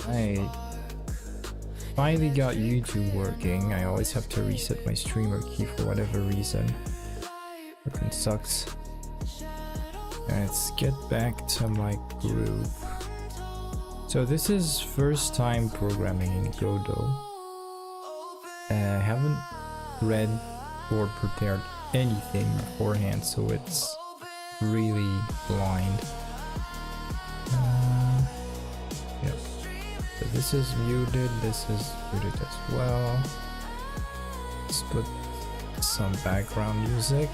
I finally got YouTube working. I always have to reset my streamer key for whatever reason. Fucking sucks. Let's get back to my group. So this is first time programming in Godot. I haven't read or prepared anything beforehand, so it's really blind. Yep. So this is muted, this is muted as well. Let's put some background music.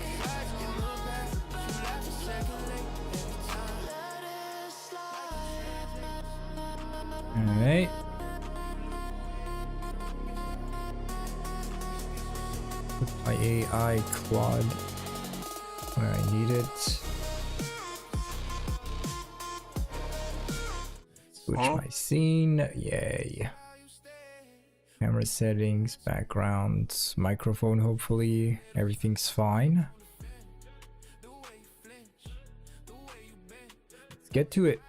Alright. Put my AI Claude where I need it. Switch my scene. Yay. Camera settings, background, microphone, hopefully. Everything's fine. Let's get to it.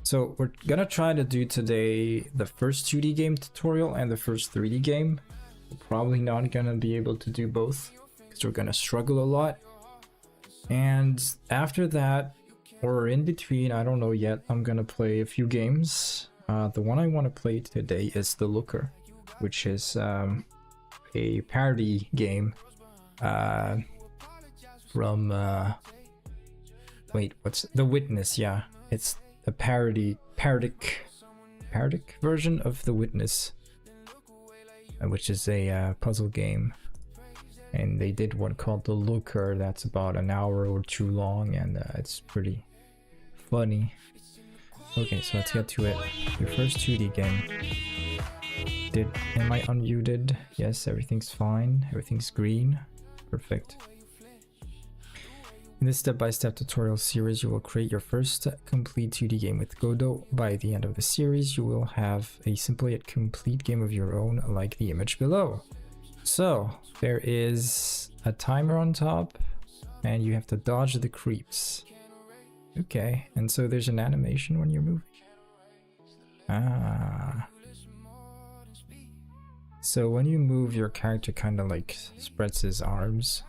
So we're gonna try to do today the first 2D game tutorial and the first 3D game. We're probably not gonna be able to do both because we're gonna struggle a lot. And after that, or in between, I don't know yet, I'm gonna play a few games. The one I want to play today is the Looker, which is a parody game from wait, what's The Witness? Yeah, it's a parodic version of The Witness, which is a puzzle game. And they did one called the Looker that's about an hour or two long, and it's pretty funny. Okay, so let's get to it. Your first 2D game. Am I unmuted? Yes, everything's fine. Everything's green. Perfect. In this step-by-step tutorial series, you will create your first complete 2D game with Godot. By the end of the series, you will have a simple yet complete game of your own, like the image below. So, there is a timer on top, and you have to dodge the creeps. Okay, and so there's an animation when you're moving. Ah. So when you move, your character kind of like spreads his arms.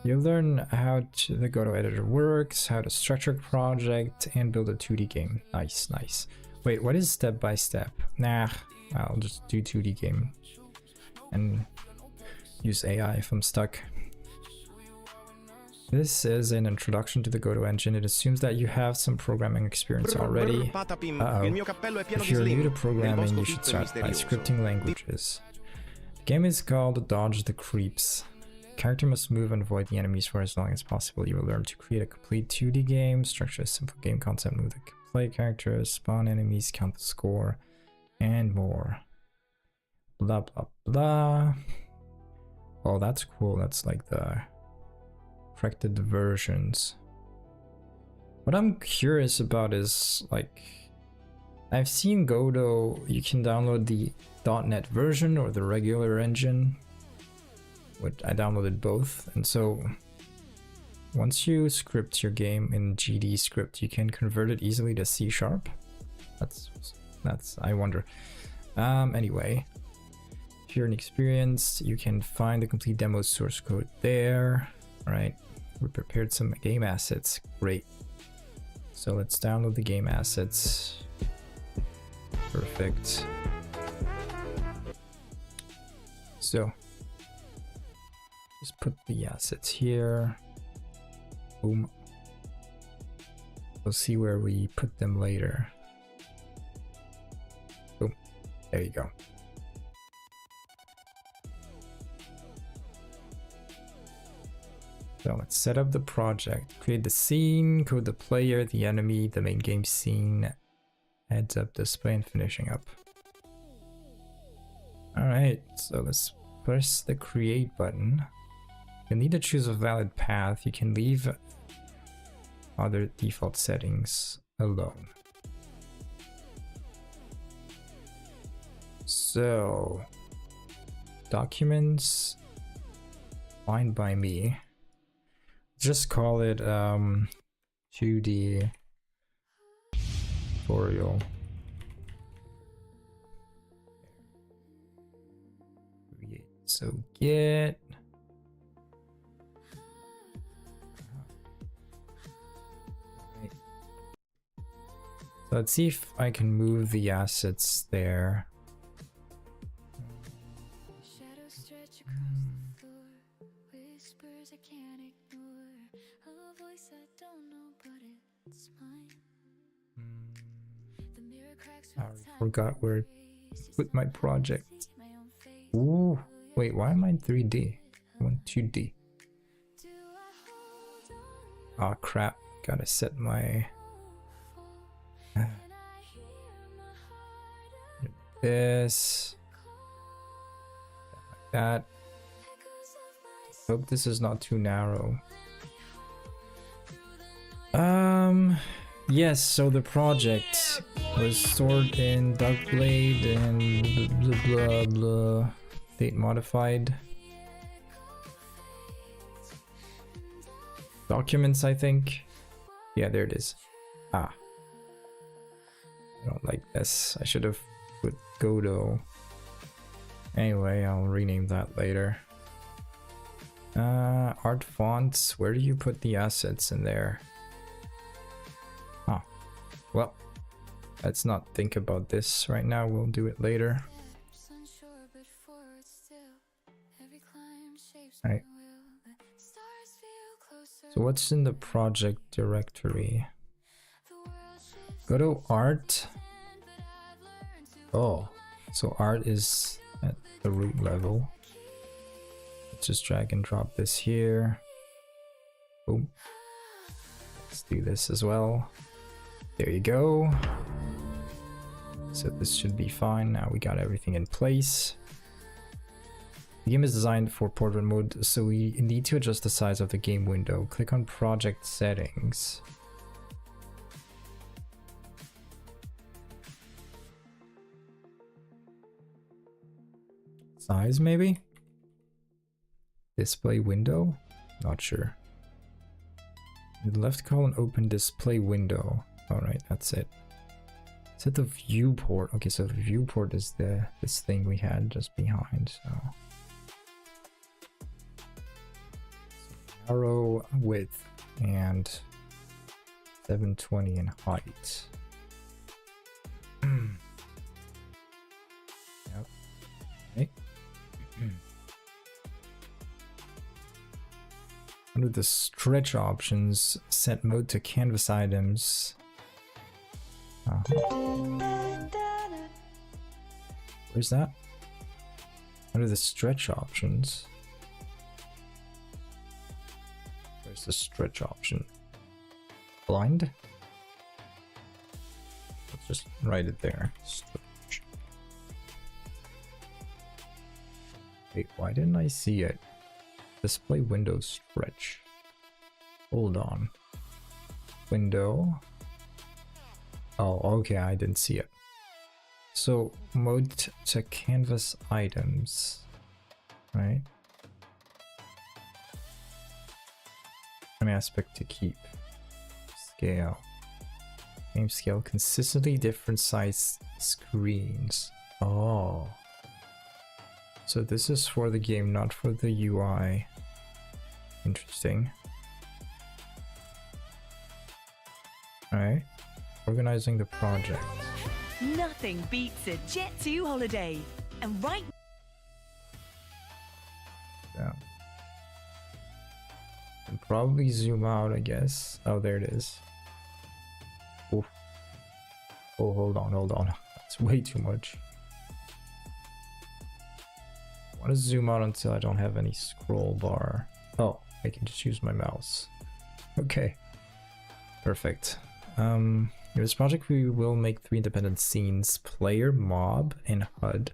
You learn how the Godot editor works, how to structure a project, and build a 2D game. Nice, nice. Wait, what is step by step? Nah, I'll just do 2D game and use AI if I'm stuck. This is an introduction to the Godot engine. It assumes that you have some programming experience already. If you're new to programming, you should start by scripting languages. The game is called Dodge the Creeps. The character must move and avoid the enemies for as long as possible. You will learn to create a complete 2D game, structure a simple game concept, move the play characters, spawn enemies, count the score, and more. Blah blah blah. Oh, that's cool. That's like the corrected versions. What I'm curious about is, like, I've seen Godot, you can download the .NET version or the regular engine, which I downloaded both, and so once you script your game in GD script, you can convert it easily to C#. That's I wonder. Anyway, if you're inexperienced, you can find the complete demo source code there. All right. We prepared some game assets. Great. So let's download the game assets. Perfect. So just put the assets here. Boom. We'll see where we put them later. Boom. There you go. So let's set up the project, create the scene, code the player, the enemy, the main game scene, heads up display, and finishing up. Alright, so let's press the create button. You'll need to choose a valid path. You can leave other default settings alone. So, documents, fine by me. Just call it 2D tutorial. Create. So get. Right. So let's see if I can move the assets there. I forgot where to put my project. Ooh, wait, why am I in 3D? I want 2D. Oh crap, gotta set my... this. Like that. Hope this is not too narrow. Yes, so the project was stored in Darkblade and blah blah blah, date modified documents, I think. Yeah, there it is. Ah, I don't like this. I should have put Godot. Anyway, I'll rename that later. Art fonts. Where do you put the assets in there? Well, let's not think about this right now, we'll do it later. Right. So what's in the project directory? Go to art. Oh, so art is at the root level. Let's just drag and drop this here. Boom. Let's do this as well. There you go. So this should be fine. Now we got everything in place. The game is designed for portrait mode, so we need to adjust the size of the game window. Click on project settings. Size maybe? Display window? Not sure. The left column open display window. Alright, that's it. Set the viewport. Okay, so the viewport is this thing we had just behind. So narrow width and 720 in height. Yep. Okay. Under the stretch options, set mode to canvas items. Where's that? Under the stretch options. Where's the stretch option? Blind? Let's just write it there. Stretch. Wait, why didn't I see it? Display window stretch. Hold on. Window. Oh, okay, I didn't see it. So, mode to canvas items, right? Frame aspect to keep. Scale. Game scale, consistently different size screens. Oh. So this is for the game, not for the UI. Interesting. Alright. Organizing the project. Nothing beats a Jet 2 holiday. And right Yeah. Can probably zoom out, I guess. Oh, there it is. Oh, oh, hold on. That's way too much. I want to zoom out until I don't have any scroll bar. Oh, I can just use my mouse. Okay. Perfect. In this project we will make 3 independent scenes: player, mob, and HUD,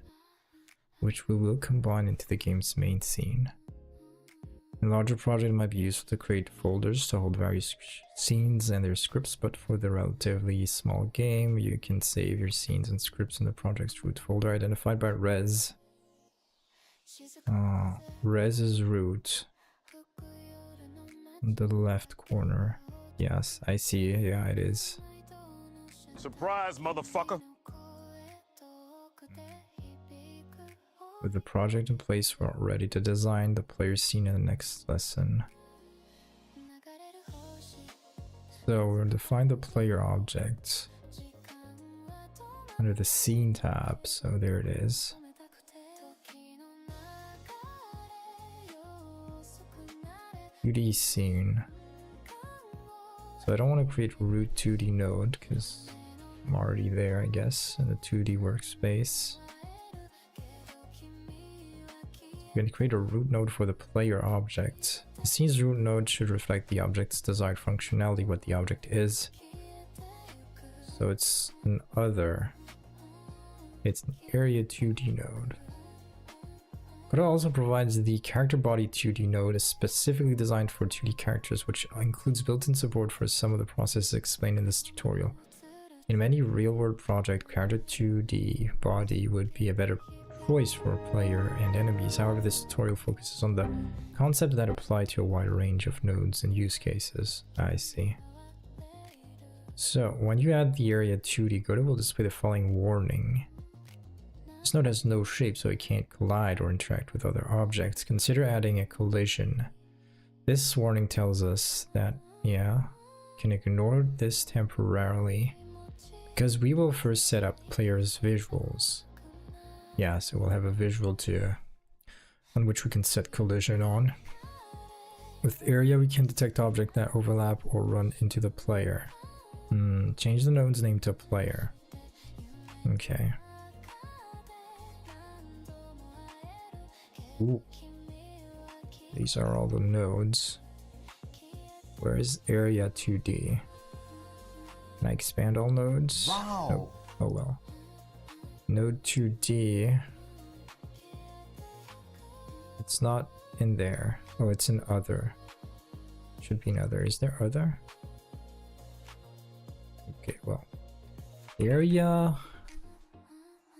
which we will combine into the game's main scene. In a larger project it might be useful to create folders to hold various scenes and their scripts, but for the relatively small game you can save your scenes and scripts in the project's root folder identified by res. Res is root. In the left corner. Yes, I see. Yeah, it is. Surprise, motherfucker. With the project in place, we're ready to design the player scene in the next lesson. So we'll define the player object under the scene tab. So there it is. (2D) scene. So I don't want to create root 2D node because I'm already there, I guess, in the 2D workspace. We're going to create a root node for the player object. The scene's root node should reflect the object's desired functionality, what the object is. So it's an other. It's an area 2D node. But it also provides the character body 2D node is specifically designed for 2D characters, which includes built-in support for some of the processes explained in this tutorial. In many real-world projects, character 2D body would be a better choice for player and enemies. However, this tutorial focuses on the concepts that apply to a wide range of nodes and use cases. I see. So, when you add the area 2D, Godot will display the following warning. This node has no shape, so it can't collide or interact with other objects. Consider adding a collision. This warning tells us that, yeah, you can ignore this temporarily, because we will first set up the player's visuals. Yeah, so we'll have a visual too, on which we can set collision on. With area, we can detect objects that overlap or run into the player. Change the node's name to player. Okay. Ooh. These are all the nodes. Where is area 2D? Can I expand all nodes? Wow. No. Oh well. Node 2D. It's not in there. Oh, it's in other. Should be in other. Is there other? Okay, well. Area.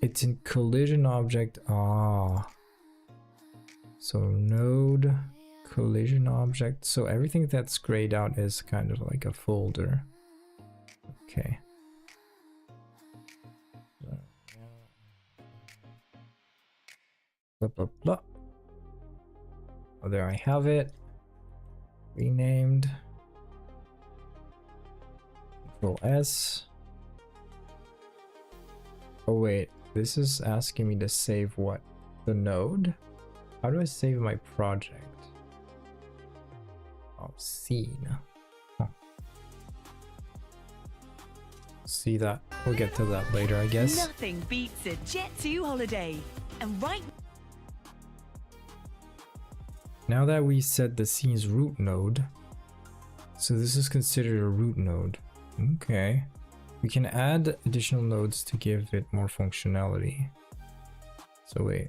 It's in collision object. Ah. So node, collision object. So everything that's grayed out is kind of like a folder. Okay. Blah, blah, blah. Oh, there I have it. Renamed. Control S. Oh wait, this is asking me to save what? The node? How do I save my project? Oh, scene. Huh. See that? We'll get to that later, I guess. Nothing beats a Jet 2 holiday. And right now that we set the scene's root node, so this is considered a root node. Okay. We can add additional nodes to give it more functionality. So wait.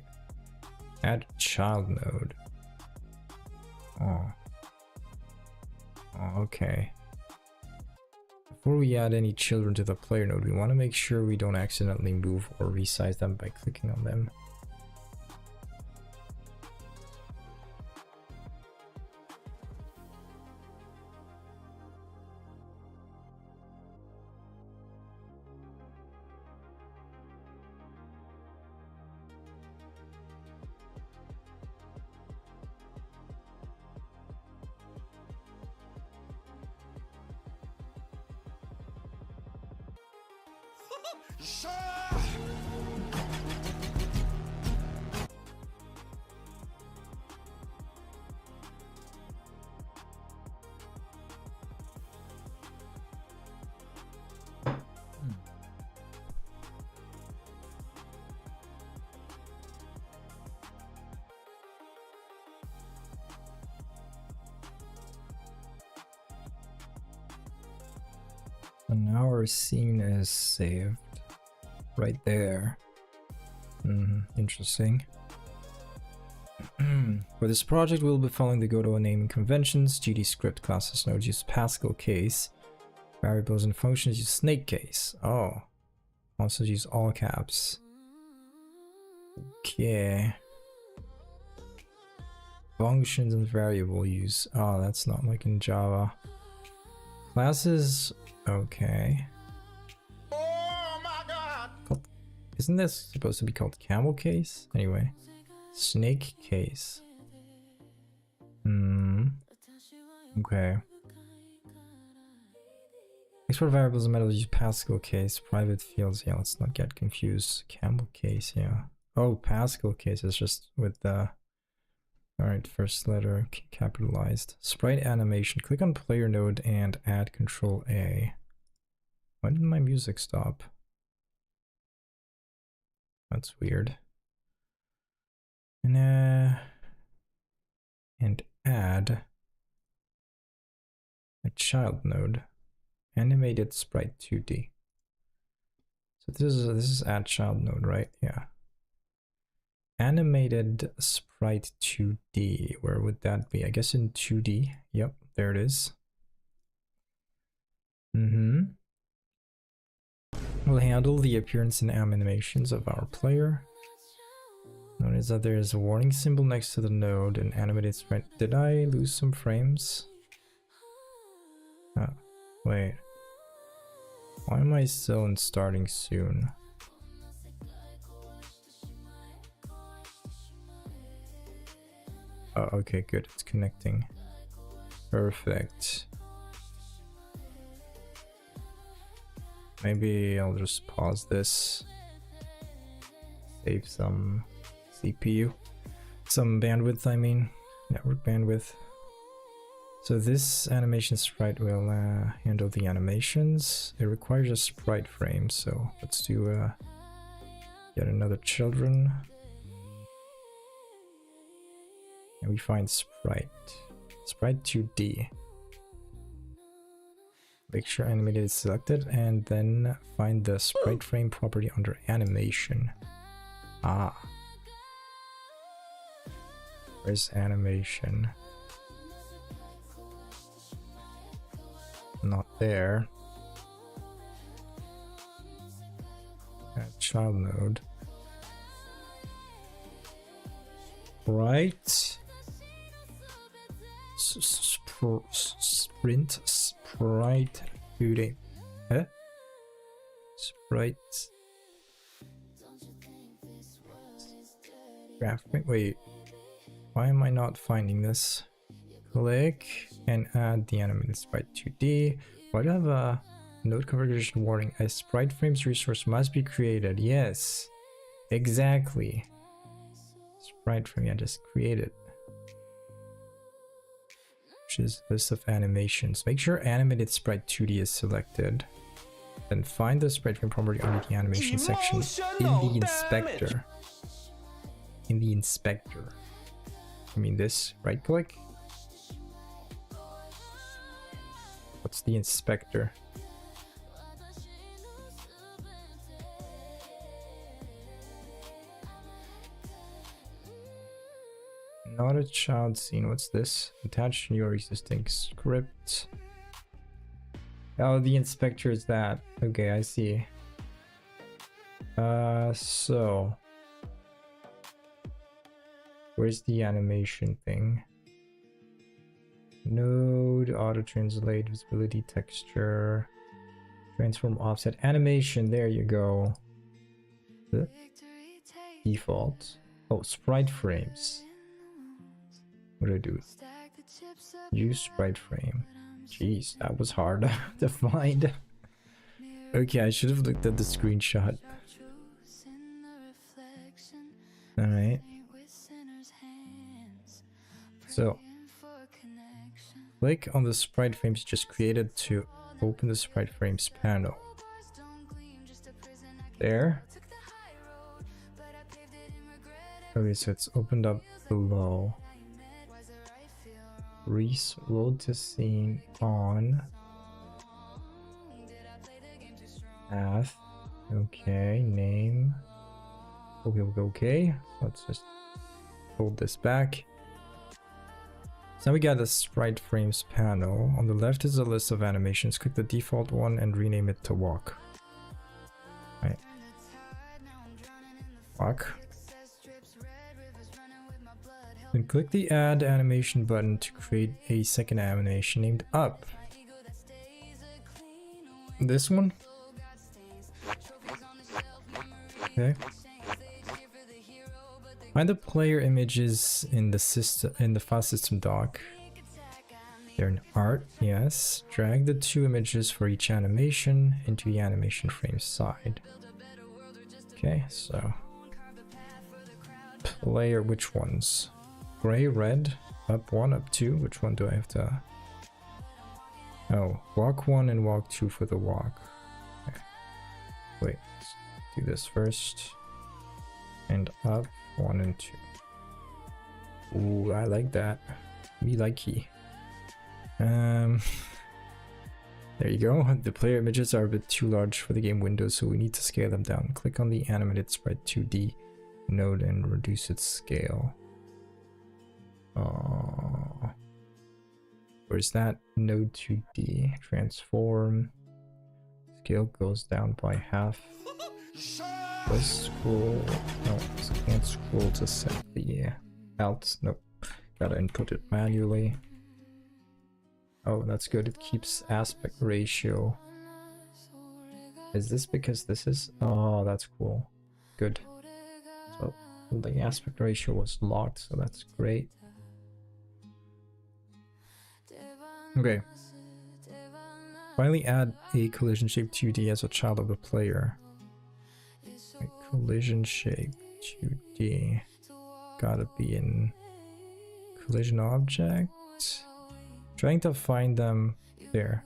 Add child node. Oh. Oh, okay. Before we add any children to the player node, we want to make sure we don't accidentally move or resize them by clicking on them. And now our scene is saved right there. Interesting. For this project, we'll be following the Godot naming conventions. GD script classes nodes use Pascal case. Variables and functions use snake case. Oh. Also use all caps. Okay. Functions and variable use. Oh, that's not like in Java. Classes. Okay. Isn't this supposed to be called camel case? Anyway, snake case. Okay. Export variables and metals use Pascal case, private fields. Yeah, let's not get confused. Camel case, yeah. Oh, Pascal case is just with the... Alright, first letter capitalized. Sprite animation. Click on player node and add Control A. Why did my music stop? That's weird. And add a child node. Animated sprite 2D. So this is add child node, right? Yeah. Animated sprite 2D. Where would that be? I guess in 2D. Yep, there it is. We'll handle the appearance and animations of our player. Notice that there is a warning symbol next to the node and animated sprite. Did I lose some frames? Wait. Why am I still in starting soon? Oh, okay, good. It's connecting. Perfect. Maybe I'll just pause this. Save some CPU. Some bandwidth, I mean. Network bandwidth. So this animation sprite will handle the animations. It requires a sprite frame, so let's do yet another children. And we find sprite 2D. Make sure animated is selected and then find the sprite frame property under animation. Where's animation? Not there. Child node. Right. Sprint sprite 2D. Huh? Sprite. Graphic. Wait. Why am I not finding this? Click and add the animated sprite 2D. Why do I have a node configuration warning? A sprite frames resource must be created. Yes, exactly. Sprite frame, yeah, just create it. Which is list of animations. Make sure animated sprite 2D is selected. Then find the sprite frame property under the animation section in the inspector. In the inspector. I mean this, right click. What's the inspector? Not a child scene. What's this? Attach your existing script. Oh, the inspector is that. Okay, I see. So where's the animation thing? Node, auto translate, visibility, texture, transform, offset, animation. There you go. The default. Oh, sprite frames. What do I do? Use sprite frame. Jeez, that was hard to find. Okay, I should have looked at the screenshot. Alright. So, click on the sprite frames just created to open the sprite frames panel. There. Okay, so it's opened up below. Reload to scene on. Path. Okay, name. Okay. Let's just hold this back. So now we got the sprite frames panel. On the left is a list of animations. Click the default one and rename it to walk. Right. Walk. Then click the add animation button to create a second animation named up. This one. Okay. Find the player images in the system file system doc. They're in art, yes. Drag the 2 images for each animation into the animation frame side. Okay, so player, which ones? Gray, red, up 1, up 2. Which one do I have to? Oh, walk 1 and walk 2 for the walk. Okay. Wait, let's do this first. And up 1 and 2. Ooh, I like that. Me likey. There you go. The player images are a bit too large for the game window, so we need to scale them down. Click on the animated sprite 2D node and reduce its scale. Where's that? Node 2D. Transform. Scale goes down by half. Let's scroll. No, can't scroll to set the alt. Nope. Gotta input it manually. Oh, that's good. It keeps aspect ratio. Is this because this is... Oh, that's cool. Good. So the aspect ratio was locked, so that's great. Okay. Finally add a collision shape 2D as a child of the player. Okay, collision shape 2D. Gotta be in collision object. Trying to find them there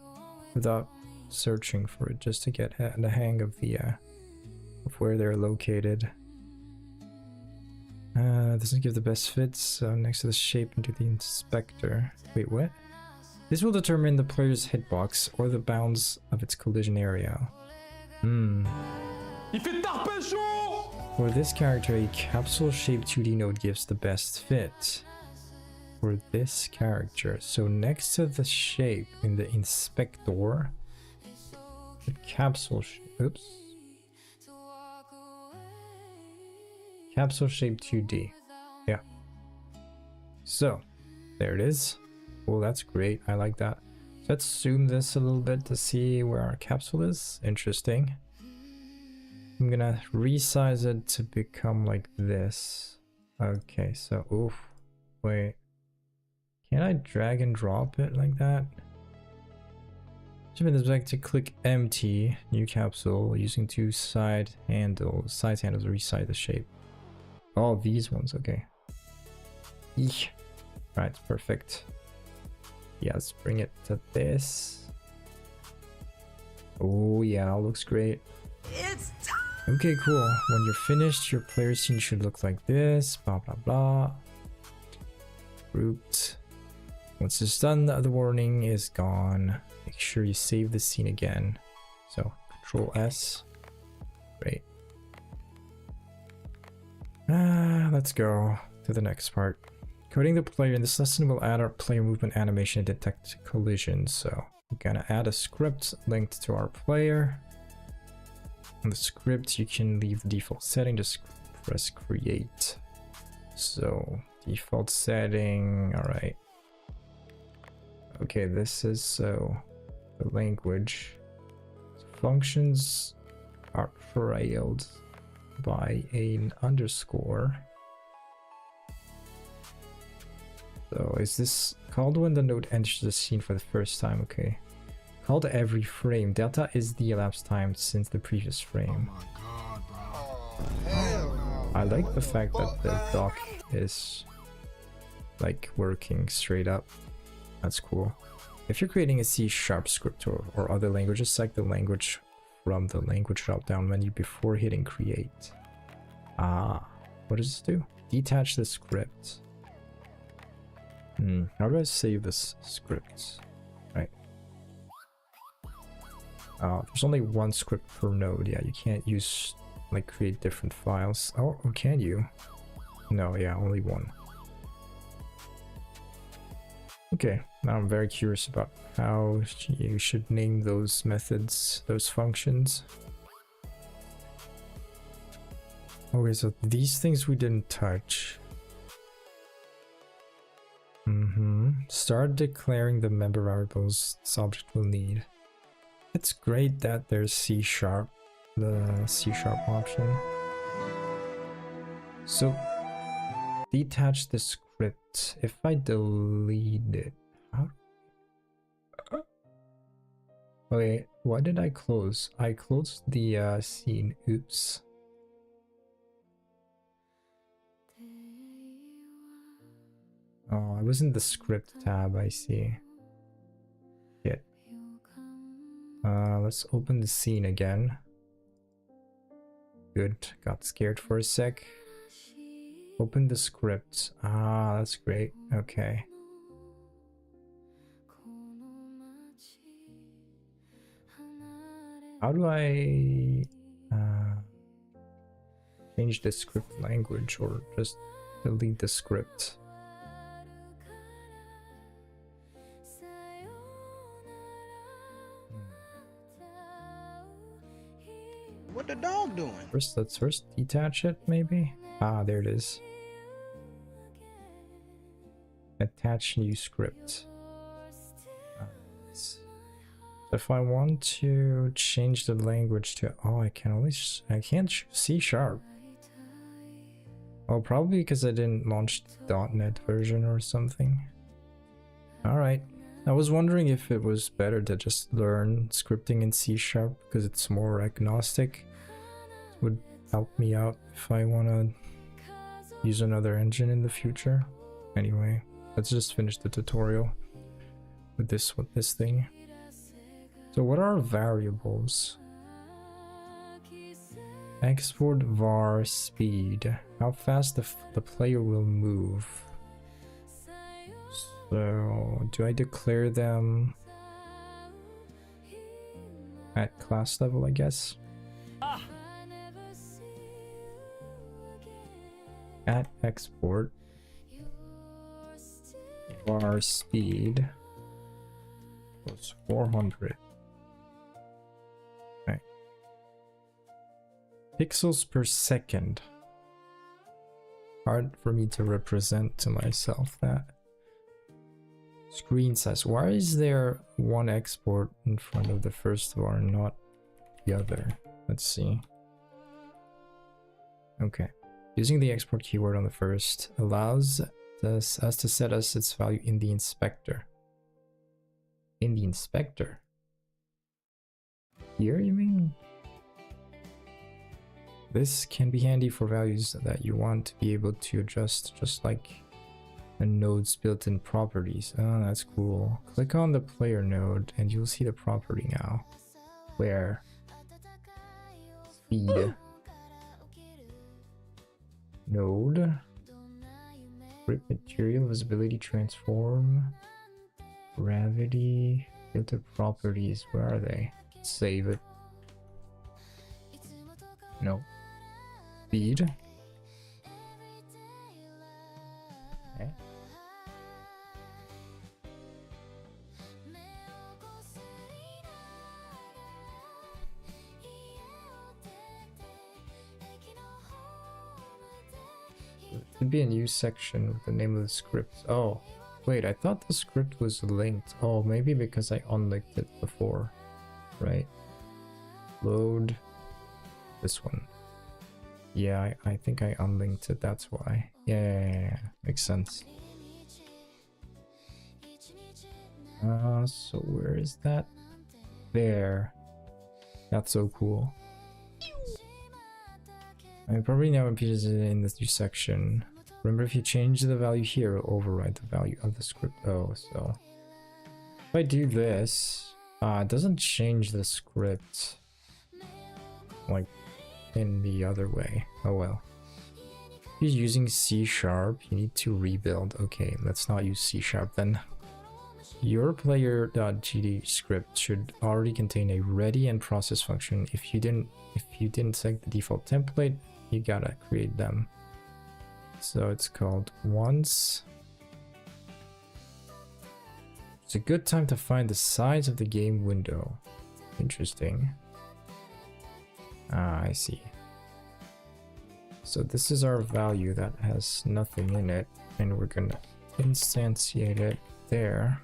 without searching for it, just to get the hang of the of where they're located. Doesn't give the best fits, so next to the shape into the inspector. Wait, what? This will determine the player's hitbox or the bounds of its collision area. For this character, a capsule shaped 2D node gives the best fit. For this character, so next to the shape in the inspector, the capsule oops, capsule shape 2D. Yeah, so there it is. Well, that's great. I like that. Let's zoom this a little bit to see where our capsule is. Interesting. I'm gonna resize it to become like this. Okay, so oof, wait. Can I drag and drop it like that? Shift this back to click empty, new capsule, using 2 side handles to resize the shape. Oh, these ones, okay. Eek. Right, perfect. Yeah, let's bring it to this. Oh yeah, looks great. It's time. Okay, cool. When you're finished, your player scene should look like this. Blah blah blah. Grouped. Once it's done, the warning is gone. Make sure you save the scene again. So, Control S. Great. Let's go to the next part. Coding the player. In this lesson, we'll add our player movement animation and detect collisions. So, we're gonna add a script linked to our player. On the script, you can leave the default setting, just press create. So, default setting, alright. Okay, this is so the language. So functions are trailed by an underscore. So is this called when the node enters the scene for the first time? Okay. Called every frame. Delta is the elapsed time since the previous frame. Oh my god, bro. Oh, hell no. I like the fact that the doc is like working straight up. That's cool. If you're creating a C# script or other languages, select the language from the language drop-down menu before hitting create. Ah, what does this do? Detach the script. How do I save this script? Right. There's only one script per node. Yeah, you can't use, like, create different files. Oh, can you? No, yeah, only one. Okay, now I'm very curious about how you should name those methods, those functions. Okay, so these things we didn't touch. Start declaring the member variables this object will need. It's great that there's C#, the C# option. So detach the script. If I delete it, how? Wait, why did I close? I closed the scene. Oops. Oh, I was in the script tab. I see. Shit. Let's open the scene again. Good. Got scared for a sec. Open the script. Ah, that's great. Okay. How do I change the script language or just delete the script? What the dog doing? Let's first detach it, maybe? Ah, there it is. Attach new script. If I want to change the language to, oh, I can't choose C#. Oh, probably because I didn't launch the .NET version or something. Alright. I was wondering if it was better to just learn scripting in C# because it's more agnostic. It would help me out if I want to use another engine in the future. Anyway, let's just finish the tutorial with this thing. So what are variables? Export var speed. How fast the player will move. So do I declare them at class level, I guess? At export var speed was 400. Okay. Pixels per second. Hard for me to represent to myself that. Screen size. Why is there one export in front of the first var and not the other? Let's see. Okay. Using the export keyword on the first allows us to set its value in the inspector. In the inspector? Here, you mean? This can be handy for values that you want to be able to adjust, just like a node's built-in properties. Oh, that's cool. Click on the player node and you'll see the property now. Where? Speed. Node. Grip material, visibility, transform, gravity, filter properties. Where are they? Save it. No. Speed. Okay. Should be a new section with the name of the script. Oh, wait, I thought the script was linked. Oh, maybe because I unlinked it before, right? Load this one. Yeah, I think I unlinked it, that's why. Yeah, makes sense. So where is that? There. That's so cool. I mean, probably now repeats it in this new section. Remember, if you change the value here, it'll override the value of the script. Oh, so if I do this, it doesn't change the script like in the other way. Oh well. If you're using C#, you need to rebuild. Okay, let's not use C# then. Your player.gd script should already contain a ready and process function. If you didn't select the default template, you gotta create them. So it's called once. It's a good time to find the size of the game window. Interesting. Ah, I see. So this is our value that has nothing in it, and we're gonna instantiate it there.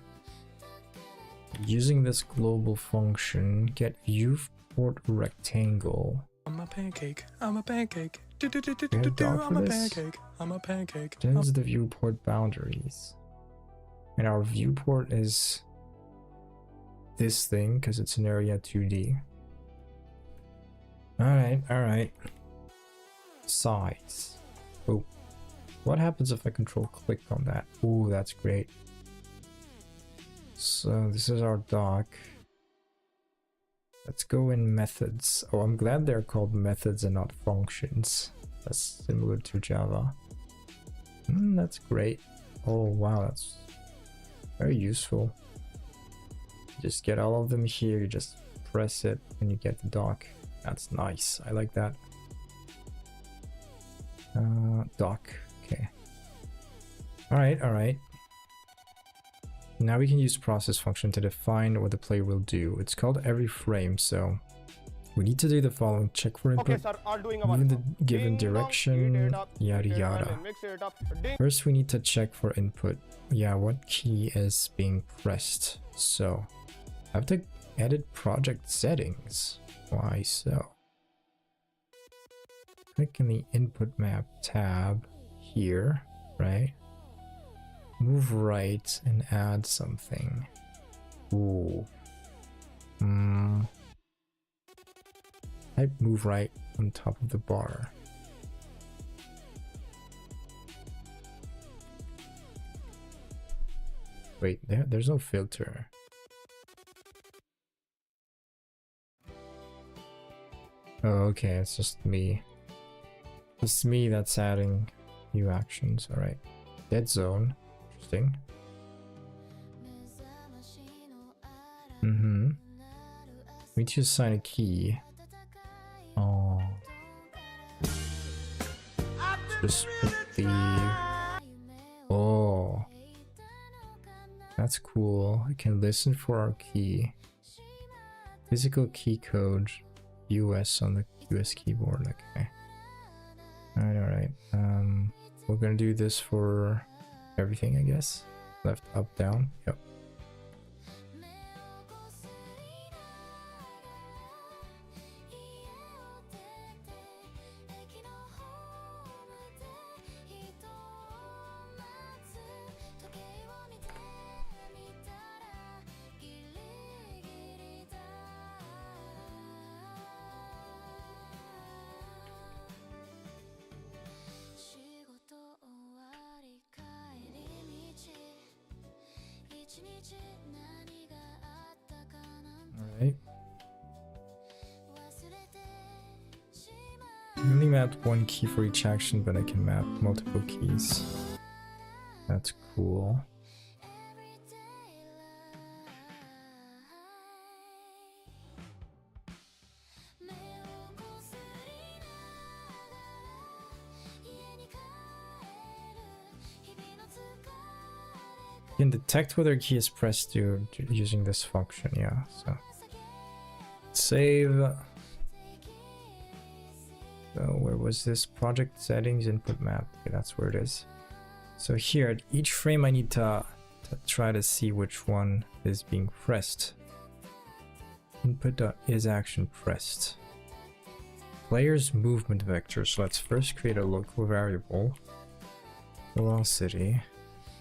Using this global function, get viewport rectangle. pancake. I'm a pancake. We have doc I'm for a this. pancake. I'm a pancake. Change the viewport boundaries. And our viewport is this thing because it's an area 2D. Alright. Size. Oh. What happens if I control click on that? Ooh, that's great. So this is our dock. Let's go in methods. Oh, I'm glad they're called methods and not functions. That's similar to Java. That's great. Oh wow, that's very useful. Just get all of them here, you just press it and you get the dock. That's nice, I like that. Dock, okay. Alright. Now we can use process function to define what the player will do. It's called every frame, so we need to do the following. Check for input, move in the given direction, yada yada. First we need to check for input. Yeah, what key is being pressed? So I have to edit project settings. Why so? Click in the input map tab here, right? Move right and add something. Ooh. Type move right on top of the bar. Wait, there's no filter. Oh, okay, it's just me. Just me that's adding new actions. Alright. Dead zone. Interesting. We need to assign a key. Oh. Just put the... Oh. That's cool. I can listen for our key. Physical key code. US on the US keyboard. Okay. Alright. We're gonna do this for everything, I guess. Left, up, down. Yep. Alright. I only mapped one key for each action, but I can map multiple keys. That's cool. You can detect whether a key is pressed using this function, yeah. So save. So where was this? Project settings, input map. Okay, that's where it is. So here at each frame I need to try to see which one is being pressed. Input is action pressed. Player's movement vector. So let's first create a local variable, velocity,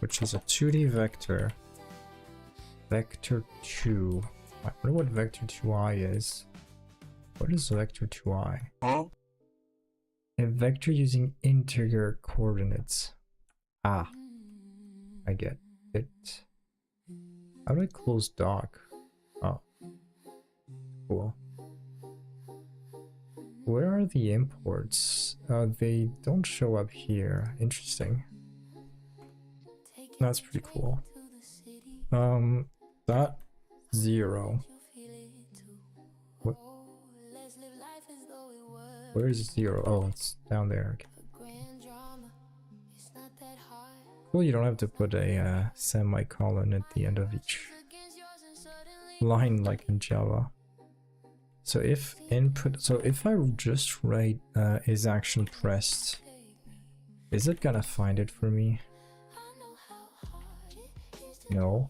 which is a 2D vector. Vector 2. I wonder what vector 2i is. What is vector 2i? Huh? A vector using integer coordinates. Ah, I get it. How do I close dock? Oh, cool. Where are the imports? They don't show up here. Interesting. That's pretty cool. That 0. What? Where's 0? Oh, it's down there. Okay. Cool, you don't have to put a semicolon at the end of each line like in Java. So if input, so if I just write is action pressed, is it gonna find it for me? No.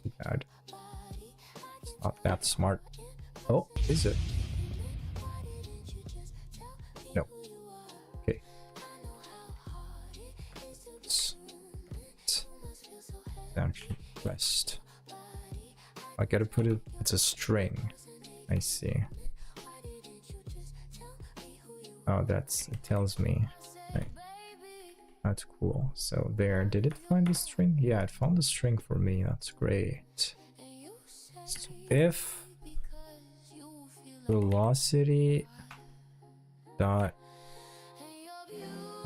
Too bad. It's not that smart. Oh, is it? No. Okay. It's actually request. I gotta put it. It's a string. I see. Oh, it tells me. Right. That's cool. So there, did it find the string? Yeah, it found the string for me. That's great. So if velocity dot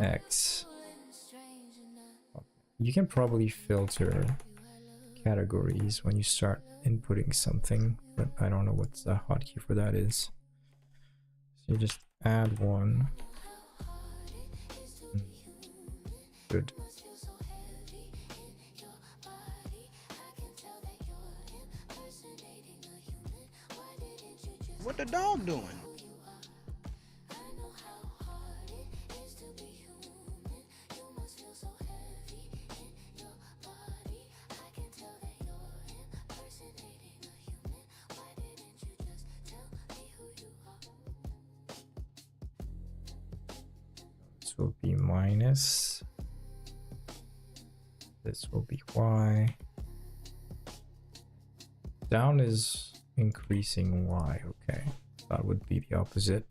x, you can probably filter categories when you start inputting something, but I don't know what the hotkey for that is. So you just add one. Good. What the dog doing? This will be minus. This will be y. Down is increasing y. Okay, that would be the opposite.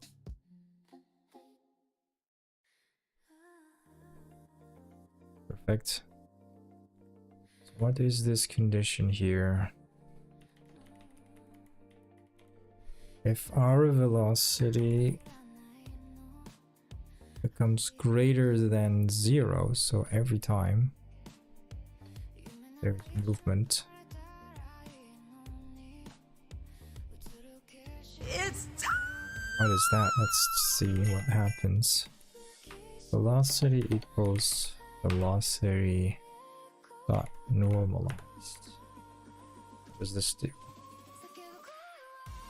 Perfect. So what is this condition here? If our velocity becomes greater than 0, so every time there's movement. What is that? Let's see what happens. Velocity equals velocity dot normalized. What does this do?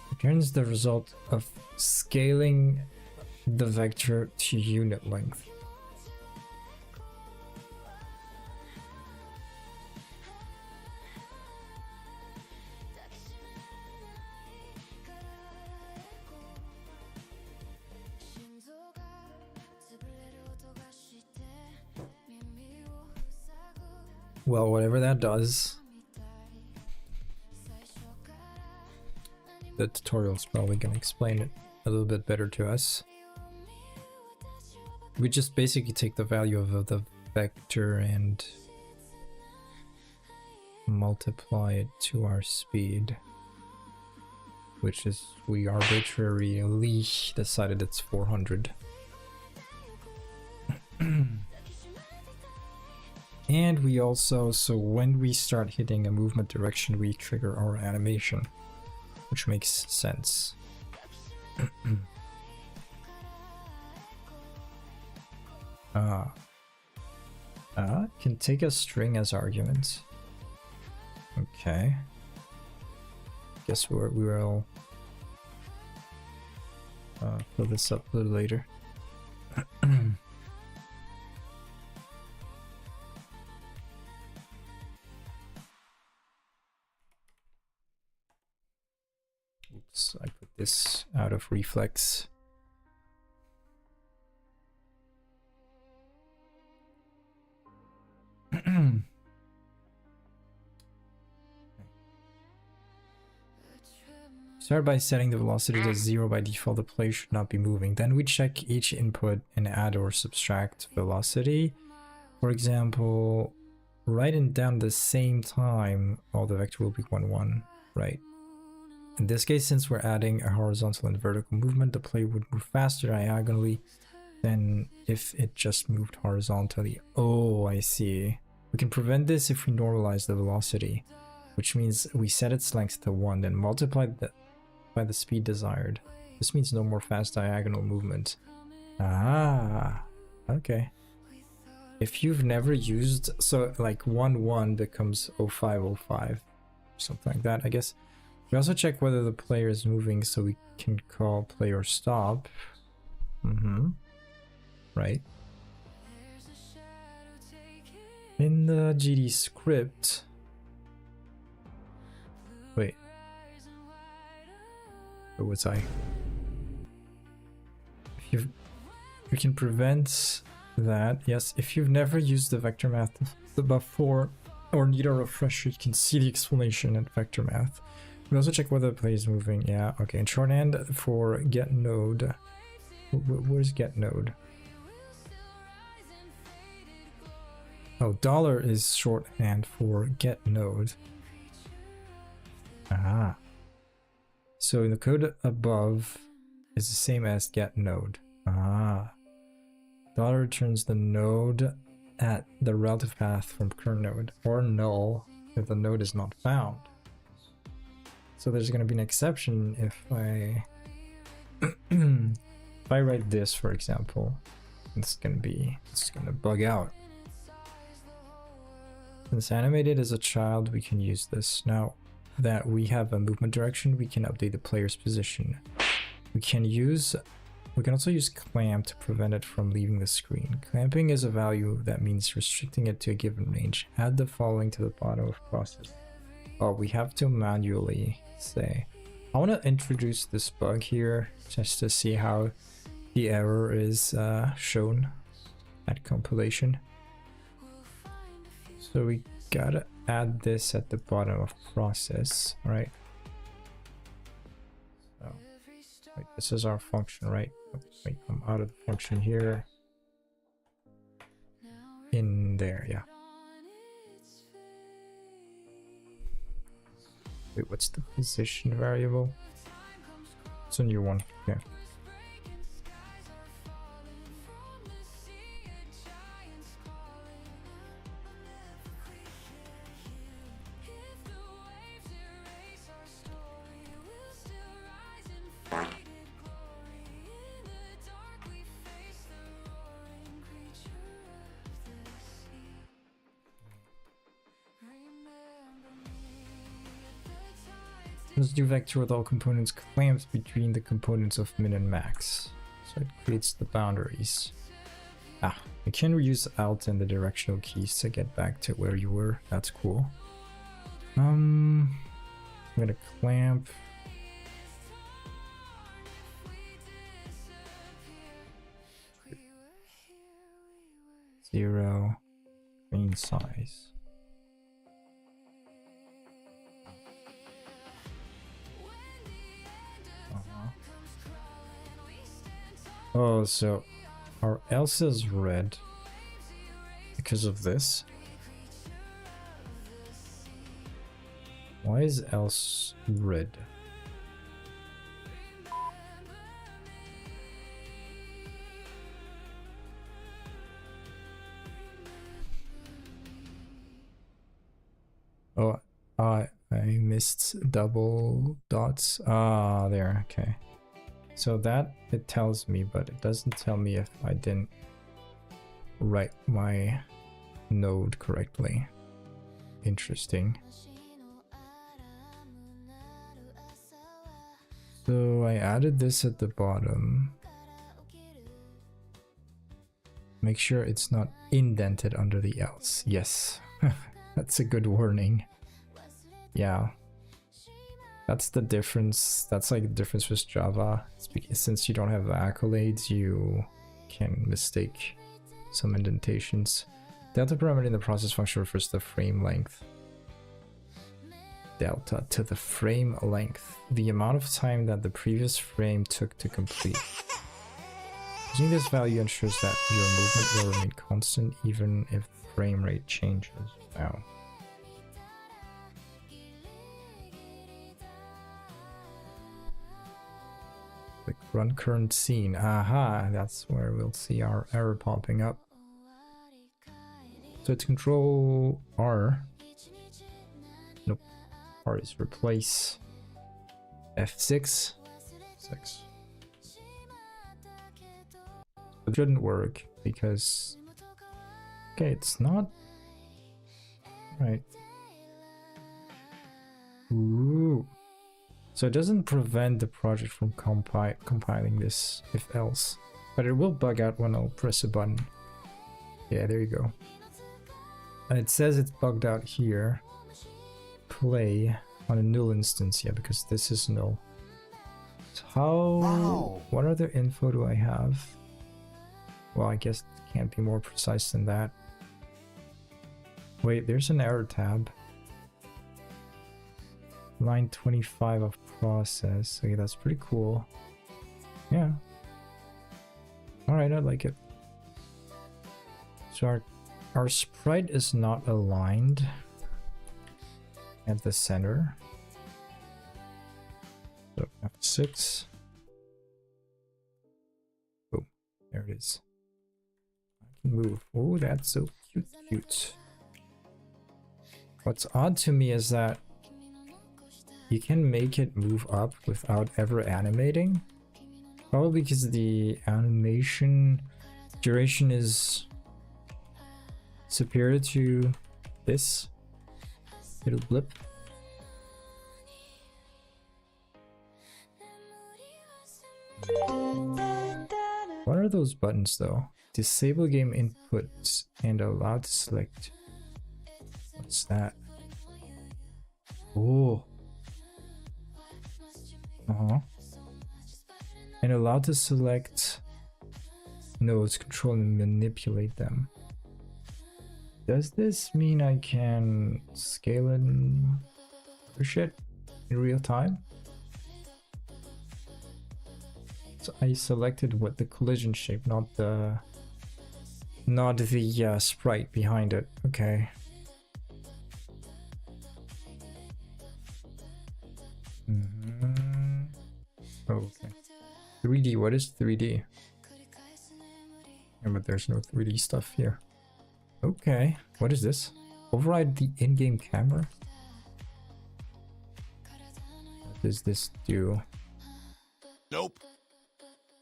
Returns the result of scaling the vector to unit length. Well, whatever that does, the tutorial is probably going to explain it a little bit better to us. We just basically take the value of the vector and multiply it to our speed, which is, we arbitrarily decided it's 400. And we also, so when we start hitting a movement direction, we trigger our animation, which makes sense. Can take a string as argument. Okay. Guess we will fill this up a little later. Oops, I put this out of reflex. Start by setting the velocity to 0 by default. The player should not be moving. Then we check each input and add or subtract velocity. For example, write it down the same time, all the vector will be 1, 1, right? In this case, since we're adding a horizontal and vertical movement, the player would move faster diagonally than if it just moved horizontally. Oh, I see. We can prevent this if we normalize the velocity, which means we set its length to 1, then multiply by the speed desired. This means no more fast diagonal movement. Ah, okay. If you've never used, so like 1, 1 becomes 05, 05, something like that, I guess. We also check whether the player is moving, so we can call player stop. Right. In the GD script, wait, Where was I? If you can prevent that, yes. If you've never used the vector math before or need a refresher, you can see the explanation at vector math. We also check whether the play is moving. Yeah, okay. In shorthand for get node. Where's get node? Oh, dollar is shorthand for get node. Ah. So in the code above is the same as get node. Ah. Dollar returns the node at the relative path from current node, or null if the node is not found. So there's going to be an exception if I if I write this, for example, it's going to bug out. Since animated as a child, we can use this. Now that we have a movement direction, we can update the player's position. We can also use clamp to prevent it from leaving the screen. Clamping is a value that means restricting it to a given range. Add the following to the bottom of process. Oh, we have to manually say. I want to introduce this bug here just to see how the error is shown at compilation. So we gotta add this at the bottom of process, right? So wait, this is our function, right? Oh, wait, I'm out of the function here. In there, yeah. Wait, what's the position variable? It's a new one, yeah. Let's do vector with all components clamped between the components of min and max. So it creates the boundaries. Ah, you can reuse alt and the directional keys to get back to where you were. That's cool. I'm gonna clamp. Zero screen size. Oh, so our else is red because of this. Why is else red? Oh, I missed double dots. Ah, there, okay. So that it tells me, but it doesn't tell me if I didn't write my node correctly. Interesting. So I added this at the bottom. Make sure it's not indented under the else. Yes, that's a good warning. Yeah. That's the difference. That's like the difference with Java. It's because since you don't have accolades, you can mistake some indentations. Delta parameter in the process function refers to the frame length. Delta to the frame length, the amount of time that the previous frame took to complete. Using this value ensures that your movement will remain constant even if the frame rate changes. Wow. Click run current scene. Aha, that's where we'll see our error popping up. So it's control R. Nope. R is replace. F6. 6. It shouldn't work because okay, it's not right. Ooh. So it doesn't prevent the project from compiling this if else, but it will bug out when I'll press a button. Yeah, there you go. And it says it's bugged out here. Play on a null instance, yeah, because this is null. How... What other info do I have? Well, I guess it can't be more precise than that. Wait, there's an error tab. Line 25 of process. Okay, that's pretty cool. Yeah. Alright, I like it. So our sprite is not aligned at the center. So F6. Boom. There it is. I can move. Oh, that's so cute. What's odd to me is that you can make it move up without ever animating. Probably because the animation duration is superior to this little blip. What are those buttons though? Disable game inputs and allow to select. What's that? Oh. And allow to select nodes, control and manipulate them. Does this mean I can scale and push it in real time? So I selected what the collision shape, not the sprite behind it. Okay. Oh, okay. 3D, what is 3D? Yeah, but there's no 3D stuff here. Okay, what is this? Override the in-game camera? What does this do? Nope.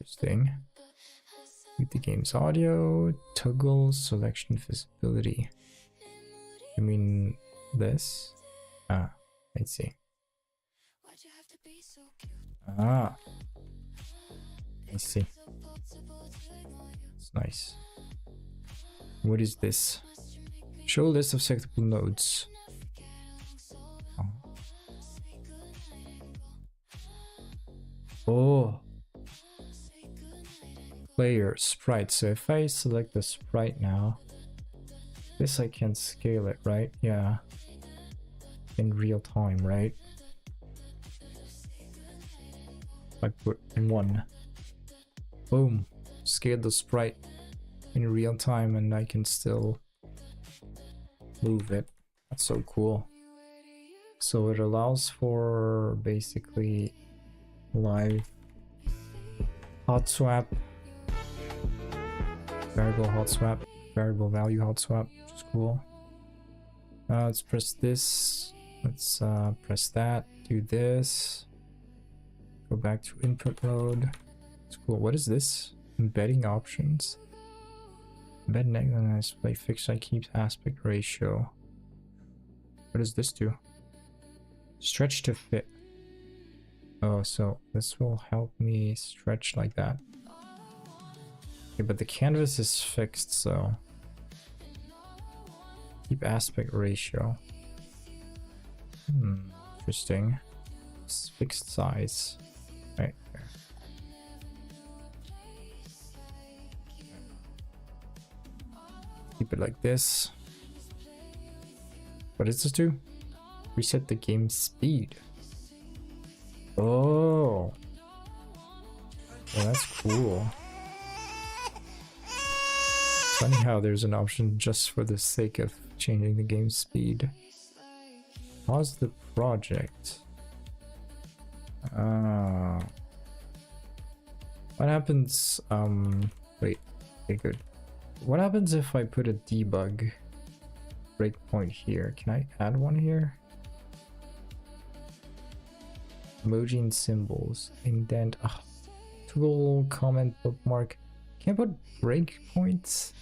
Interesting. Mute the game's audio, toggle selection visibility. You mean this? Ah, I see. Ah, I see. It's nice. What is this? Show list of selectable nodes. Oh. Player sprite. So if I select the sprite now, this I can scale it, right? Yeah. In real time, right? I put 1. Boom. Scale the sprite in real time and I can still move it. That's so cool. So it allows for basically live hot swap, variable hot swap, variable value hot swap, which is cool. Let's press this. Let's press that. Do this. Go back to input mode. It's cool. What is this? Embedding options. Embed next on display. Fixed keeps aspect ratio. What does this do? Stretch to fit. Oh, so this will help me stretch like that. Okay, but the canvas is fixed, so keep aspect ratio. Interesting. It's fixed size. Right there. Keep it like this. What does this do? Reset the game speed. Oh. Well, that's cool. Funny how there's an option just for the sake of changing the game speed. Pause the project. What happens, wait, okay, good. What happens if I put a debug breakpoint here? Can I add one here? Emoji and symbols, indent, tool, comment, bookmark. Can't put breakpoints?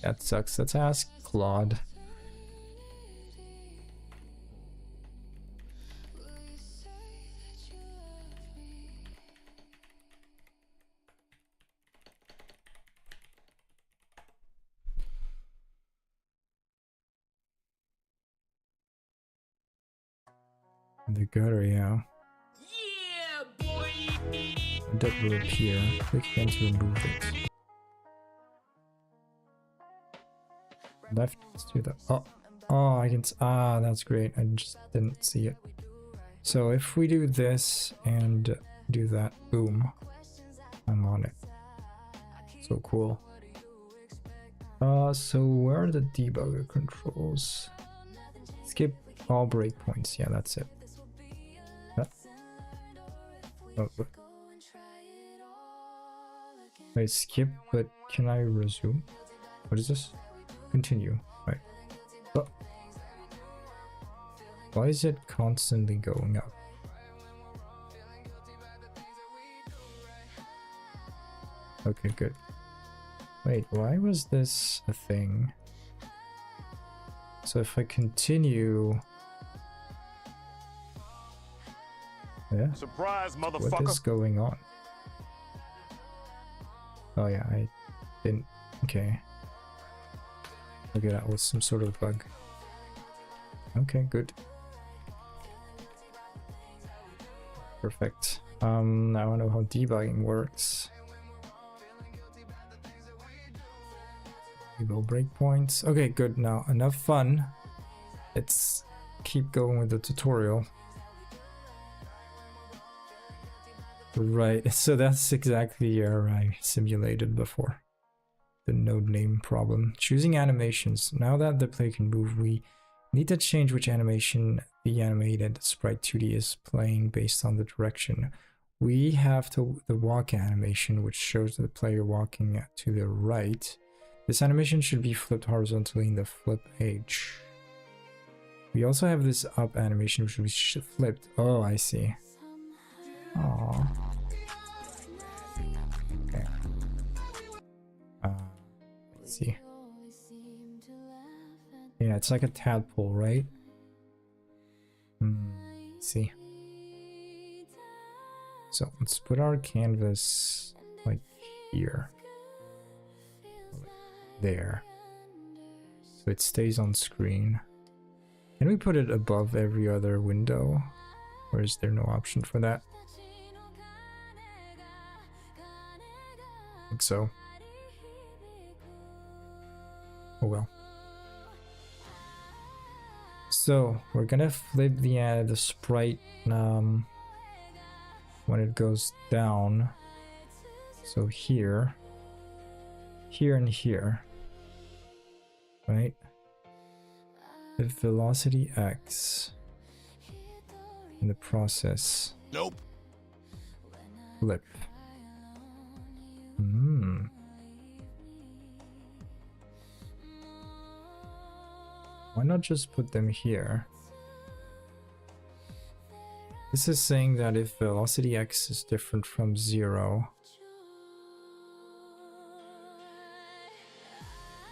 That sucks. Let's ask Claude. The gutter, yeah. That will appear. Click again to remove it. Left to the I can that's great. I just didn't see it. So if we do this and do that, boom, I'm on it. So cool. So where are the debugger controls? Skip all breakpoints. Yeah, that's it. Oh, wait, skip, but can I resume? What is this? Continue. Right. Oh. Why is it constantly going up? Okay, good. Wait, why was this a thing? So if I continue... Yeah? Surprise, motherfucker! What is going on? Oh yeah, I didn't... Okay. Okay, that was some sort of bug. Okay, good. Perfect. Now I know how debugging works. Enable breakpoints. Okay, good. Now enough fun. Let's keep going with the tutorial. Right, so that's exactly the error I simulated before. The node name problem. Choosing animations. Now that the player can move, we need to change which animation the animated sprite 2D is playing based on the direction. We have the walk animation, which shows the player walking to the right. This animation should be flipped horizontally in the flip edge. We also have this up animation, which should be flipped. Oh, I see. Aww. Okay. Let's see. Yeah, it's like a tadpole, right? Let's see. So let's put our canvas like here. Like there. So it stays on screen. Can we put it above every other window? Or is there no option for that? I think so. Oh well. So we're gonna flip the sprite when it goes down. So here, and here, right? The velocity X in the process. Nope. Flip. Why not just put them here? This is saying that if velocity X is different from 0,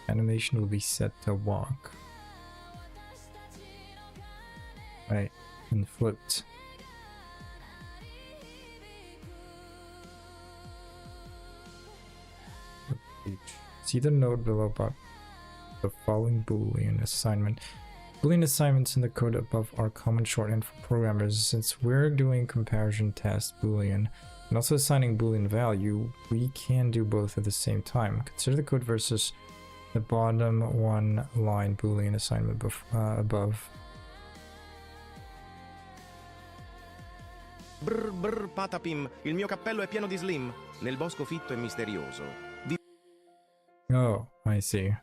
animation will be set to walk. Right, and flipped. See the note below about the following Boolean assignment. Boolean assignments in the code above are common shorthand for programmers. Since we're doing comparison test Boolean and also assigning Boolean value, we can do both at the same time. Consider the code versus the bottom one line Boolean assignment above. Brr brr patapim, il mio cappello è pieno di slim, nel bosco fitto e misterioso. Oh, I see.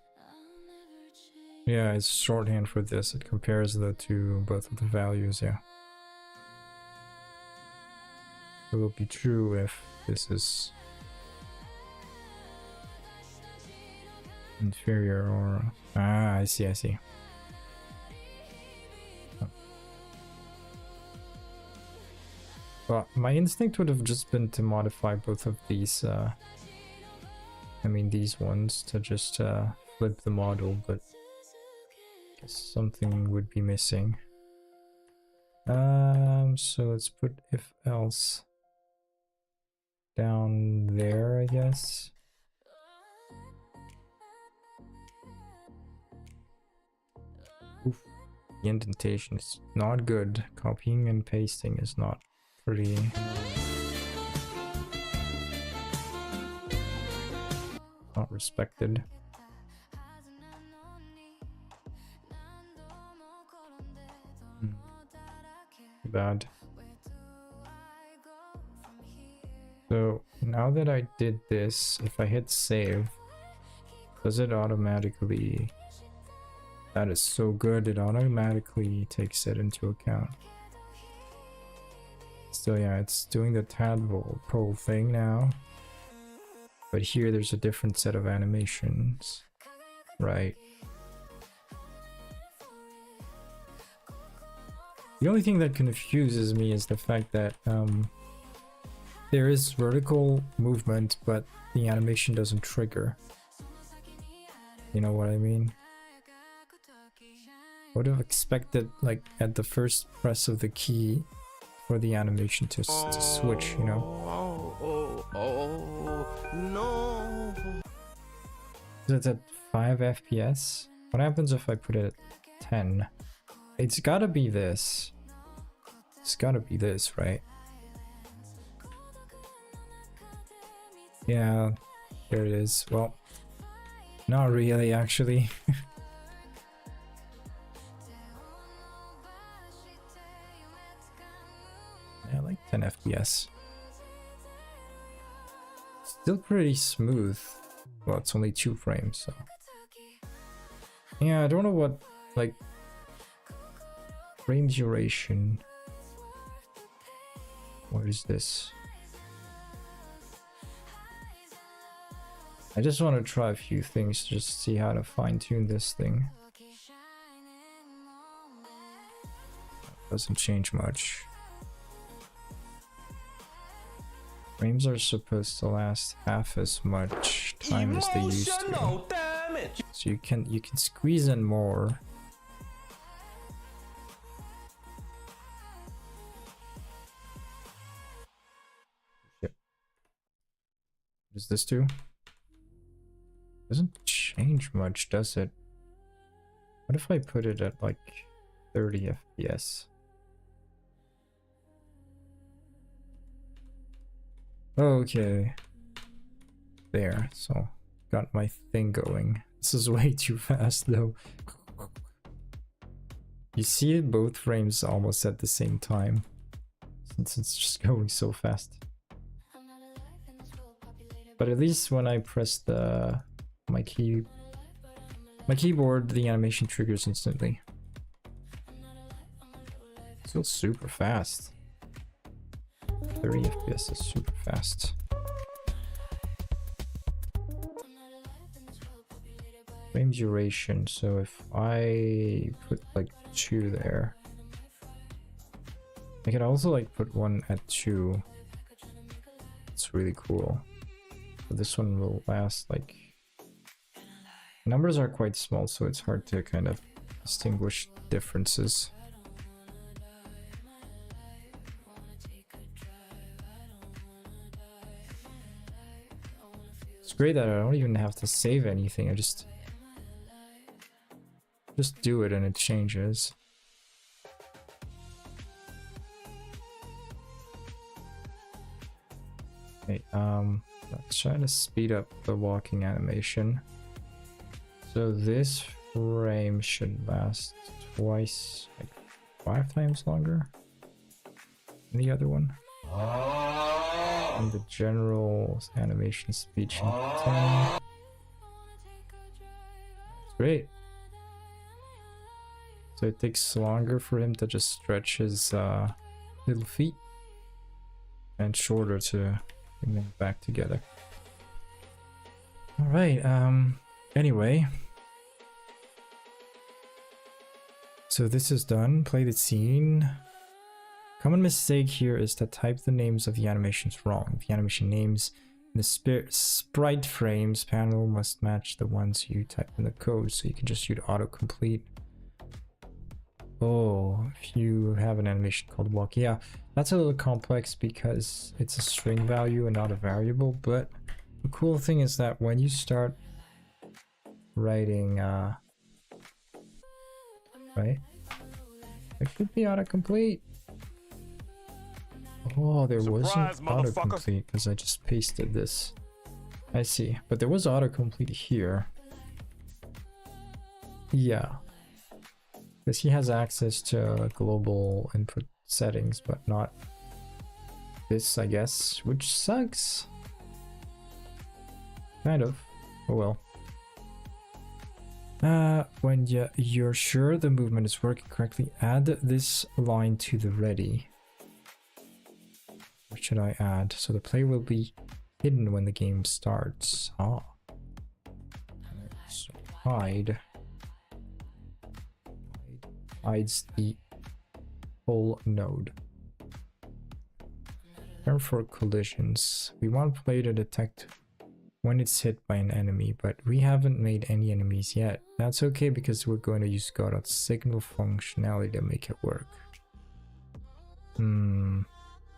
Yeah, it's shorthand for this. It compares the two, both of the values, yeah. It will be true if this is inferior or... Ah, I see, I see. Well, my instinct would have just been to modify both of these, I mean these ones, to just flip the model, but I guess something would be missing. So let's put if else down there, I guess. Oof. The indentation is not good. Copying and pasting is not pretty. Not respected. Too bad. So now that I did this, if I hit save, does it automatically... That is so good, it automatically takes it into account. Still, yeah, it's doing the tadpole thing now. But here there's a different set of animations. Right. The only thing that confuses me is the fact that there is vertical movement, but the animation doesn't trigger. You know what I mean? I would have expected, like, at the first press of the key for the animation to switch, you know? No. So it's at 5 FPS? What happens if I put it at 10? It's gotta be this. It's gotta be this, right? Yeah, there it is. Well, not really, actually. Yeah, like 10 FPS. Still pretty smooth. Well, it's only 2 frames, so. Yeah, I don't know what, like, frame duration. What is this? I just want to try a few things to just see how to fine-tune this thing. Doesn't change much. Frames are supposed to last half as much time as they used to. So you can squeeze in more. Yep. What does this do? Doesn't change much, does it? What if I put it at like 30 FPS? Okay. There, so got my thing going. This is way too fast though. You see it both frames almost at the same time, since it's just going so fast. But at least when I press my keyboard, the animation triggers instantly. Still super fast. 30 FPS is super fast. Frame duration, so if I put like 2 there, I could also like put one at 2. It's really cool. But this one will last like... Numbers are quite small, so it's hard to kind of distinguish differences. It's great that I don't even have to save anything. I just do it and it changes. Okay, let's try to speed up the walking animation. So this frame should last twice, like 5 times longer than the other one. And the general animation speed should be 10. Great. So it takes longer for him to just stretch his little feet, and shorter to bring them back together. Alright, anyway. So this is done. Play the scene. Common mistake here is to type the names of the animations wrong. The animation names in the sprite frames panel must match the ones you type in the code, so you can just use autocomplete. Oh, if you have an animation called walk. Yeah, that's a little complex because it's a string value and not a variable, but the cool thing is that when you start writing, right? It should be autocomplete. Oh, there wasn't autocomplete because I just pasted this. I see. But there was autocomplete here. Yeah. Because he has access to global input settings, but not this, I guess, which sucks. Kind of. Oh well. When you're sure the movement is working correctly, add this line to the ready. What should I add? So the player will be hidden when the game starts. Ah. So hide. Hides the whole node. Prepare for collisions. We want player to detect when it's hit by an enemy, but we haven't made any enemies yet. That's okay because we're going to use go.signal functionality to make it work.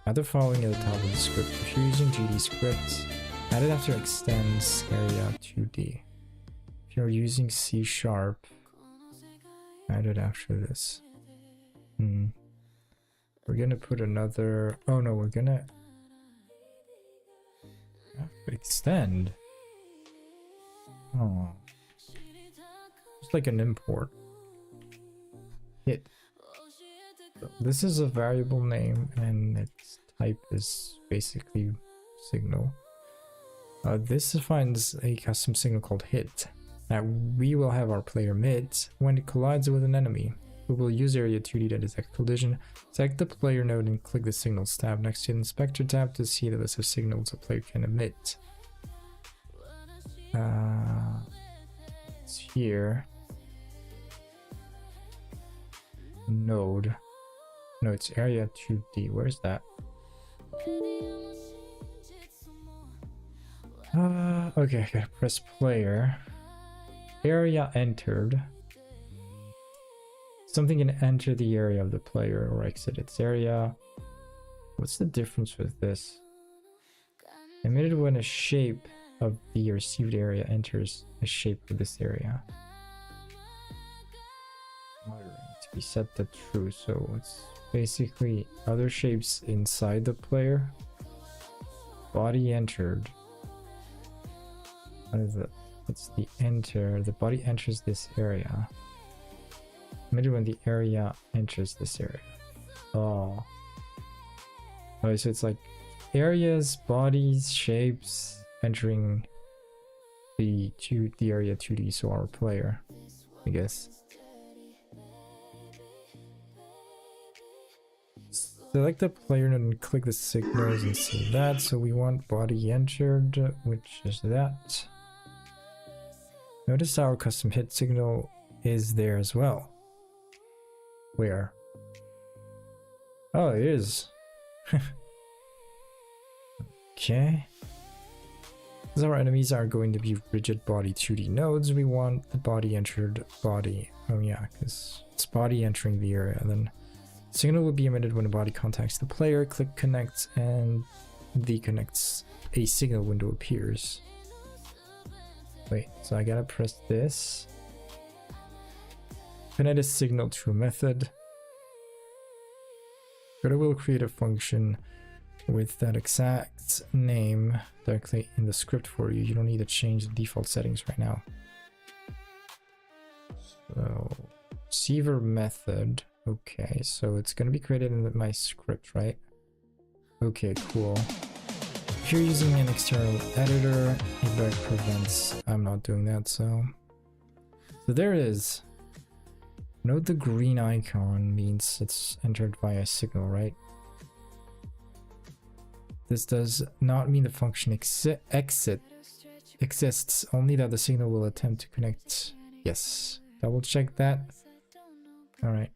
Add the following at the top of the script. If you're using GD scripts, add it after extends area 2D. If you're using C#, add it after this. We're gonna put another... Oh no, we're gonna... extend. Oh. Just like an import. Hit. So this is a variable name and its type is basically signal. This defines a custom signal called hit that we will have our player emit when it collides with an enemy. We will use area 2D to detect collision. Select the player node and click the signals tab next to the inspector tab to see the list of signals a player can emit. It's here. Node. No, it's area 2D. Where's that? Okay, I gotta press player. Area entered. Something can enter the area of the player or exit its area. What's the difference with this? Emitted when a shape of the received area enters the shape of this area. To be set to true, so it's basically other shapes inside the player. Body entered. What is it? What's the enter? The body enters this area. Emitted when the area enters this area. Oh. Oh, so it's like areas, bodies, shapes entering the area 2D, so our player, I guess. Select the player node and click the signals and see that. So we want body entered, which is that. Notice our custom hit signal is there as well. Where? Oh, it is. Okay. As our enemies are going to be rigid body 2D nodes, we want the body entered body. Oh yeah, because it's body entering the area. Then signal will be emitted when a body contacts the player. Click connect and the connects a signal window appears. Wait, so I gotta press this. Connect a signal to a method. But it will create a function with that exact name directly in the script for you. You don't need to change the default settings right now. So, receiver method. Okay, so it's going to be created in my script, right? Okay, cool. If you're using an external editor, it prevents... I'm not doing that, so there it is. Note the green icon means it's entered via signal, right? This does not mean the function exists, only that the signal will attempt to connect. Yes, double check that. Alright.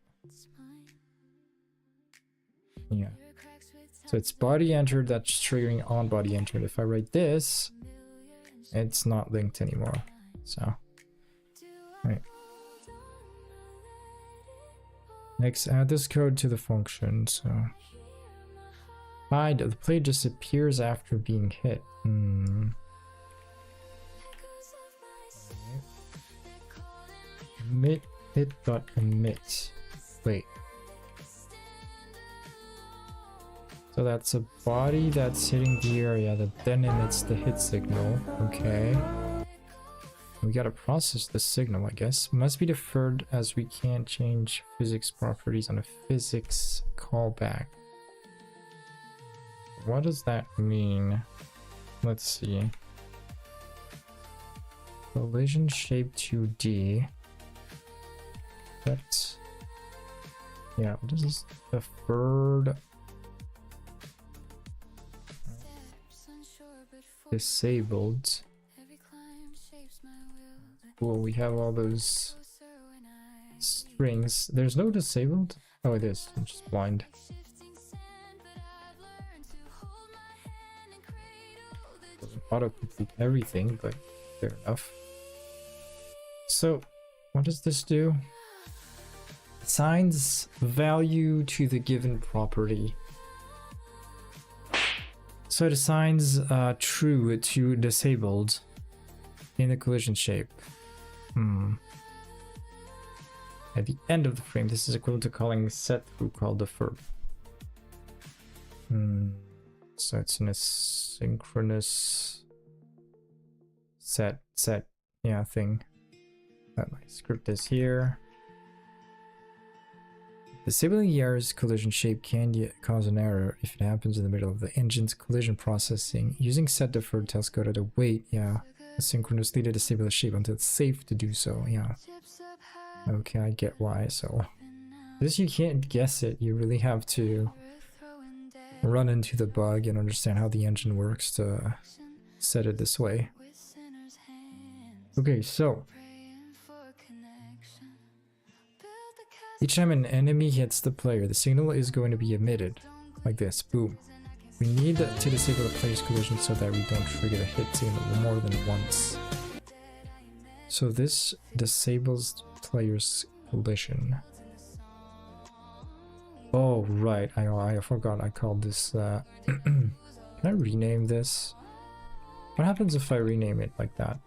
Yeah. So it's body entered that's triggering on body entered. If I write this, it's not linked anymore. So, right. Next, add this code to the function. So, hide. The player disappears after being hit. Emit hit.emit. Wait. So that's a body that's hitting the area that then emits the hit signal. Okay. We gotta process the signal, I guess. Must be deferred as we can't change physics properties on a physics callback. What does that mean? Let's see. Collision shape 2D. That's... yeah, what is this? Deferred... disabled. Well, we have all those strings. There's no disabled? Oh, it is. I'm just blind. Doesn't auto-complete everything, but fair enough. So, what does this do? Assigns value to the given property. So it assigns true to disabled in the collision shape. At the end of the frame, this is equivalent to calling set through call deferred. So it's an asynchronous set, yeah, thing. My script is here. Disabling the error's collision shape can cause an error if it happens in the middle of the engine's collision processing. Using set deferred tells Coda to wait, asynchronously to disable the shape until it's safe to do so, Okay, I get why. So this, you can't guess it. You really have to run into the bug and understand how the engine works to set it this way. Okay, so each time an enemy hits the player, the signal is going to be emitted like this. Boom. We need to disable the player's collision so that we don't trigger the hit signal more than once. So this disables player's collision. Oh, right. I forgot I called this... Can I rename this? What happens if I rename it like that?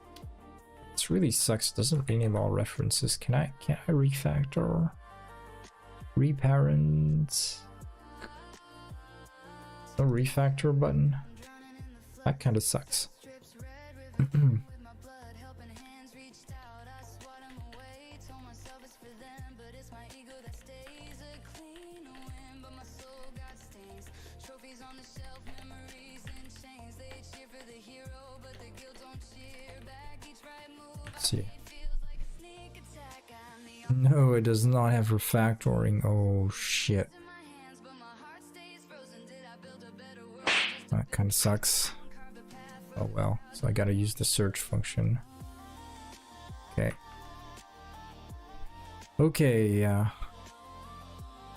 This really sucks. It doesn't rename all references. Can I refactor? Reparent? No refactor button? That kind of sucks. Let's see. No, it does not have refactoring. Oh shit. That kind of sucks. Oh well. So I gotta use the search function. Okay. Okay,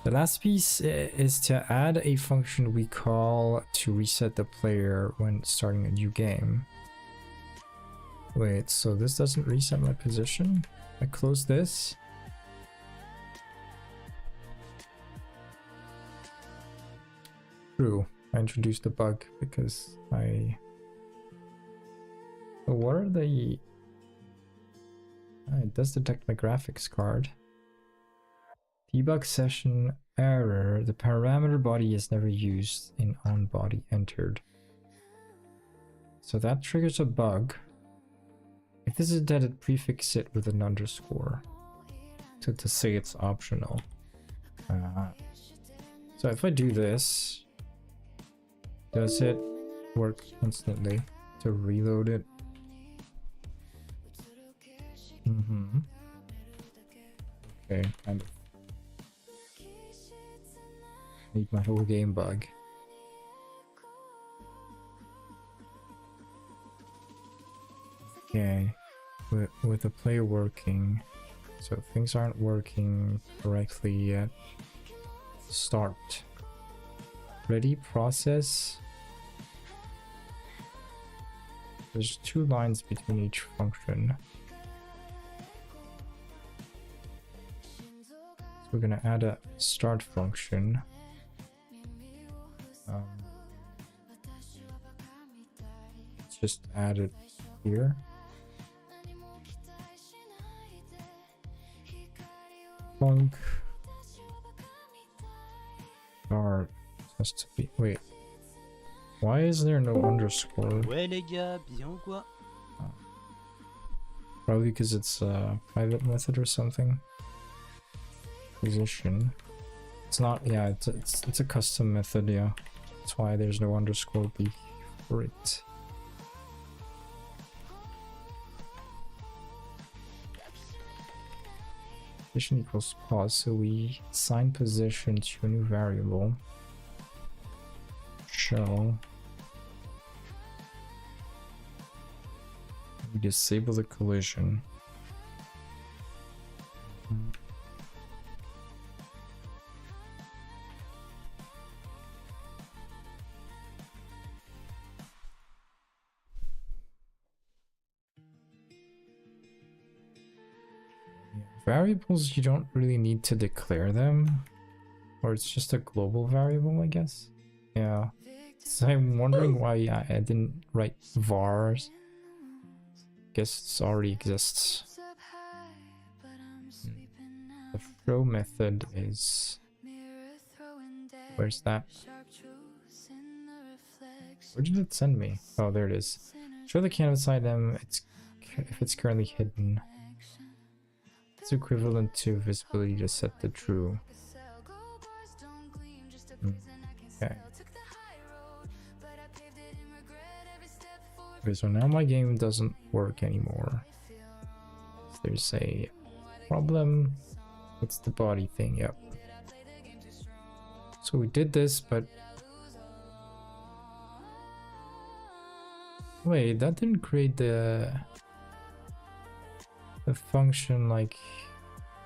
the last piece is to add a function we call to reset the player when starting a new game. Wait, so this doesn't reset my position? I close this. True, I introduced a bug because I... So what are the... it does detect my graphics card. Debug session error. The parameter body is never used in on body entered. So that triggers a bug. If this is dead, prefix it with an underscore to say it's optional. So if I do this, does it work instantly to reload it? Okay, kind of. Need my whole game bug. Okay, with the player working, so things aren't working correctly yet. Start. Ready, process. There's 2 lines between each function. So we're gonna add a start function. Let's just add it here. Plunk. Start. Has to be. Wait. Why is there no underscore? Ouais les gars, bien ou quoi? Probably because it's a private method or something. Position. It's not. Yeah, it's a custom method. Yeah, that's why there's no underscore before it. Position equals pause, so we assign position to a new variable. Shell. We disable the collision. Variables, you don't really need to declare them, or it's just a global variable, I guess. Yeah, so I'm wondering why I didn't write vars. Guess it already exists. The throw method is, where's that? Where did it send me? Oh, there it is. Show the canvas item if it's currently hidden. It's equivalent to visibility to set the true. Okay. Okay, so now my game doesn't work anymore. There's a problem. It's the body thing, yep. So we did this, but wait, that didn't create the function like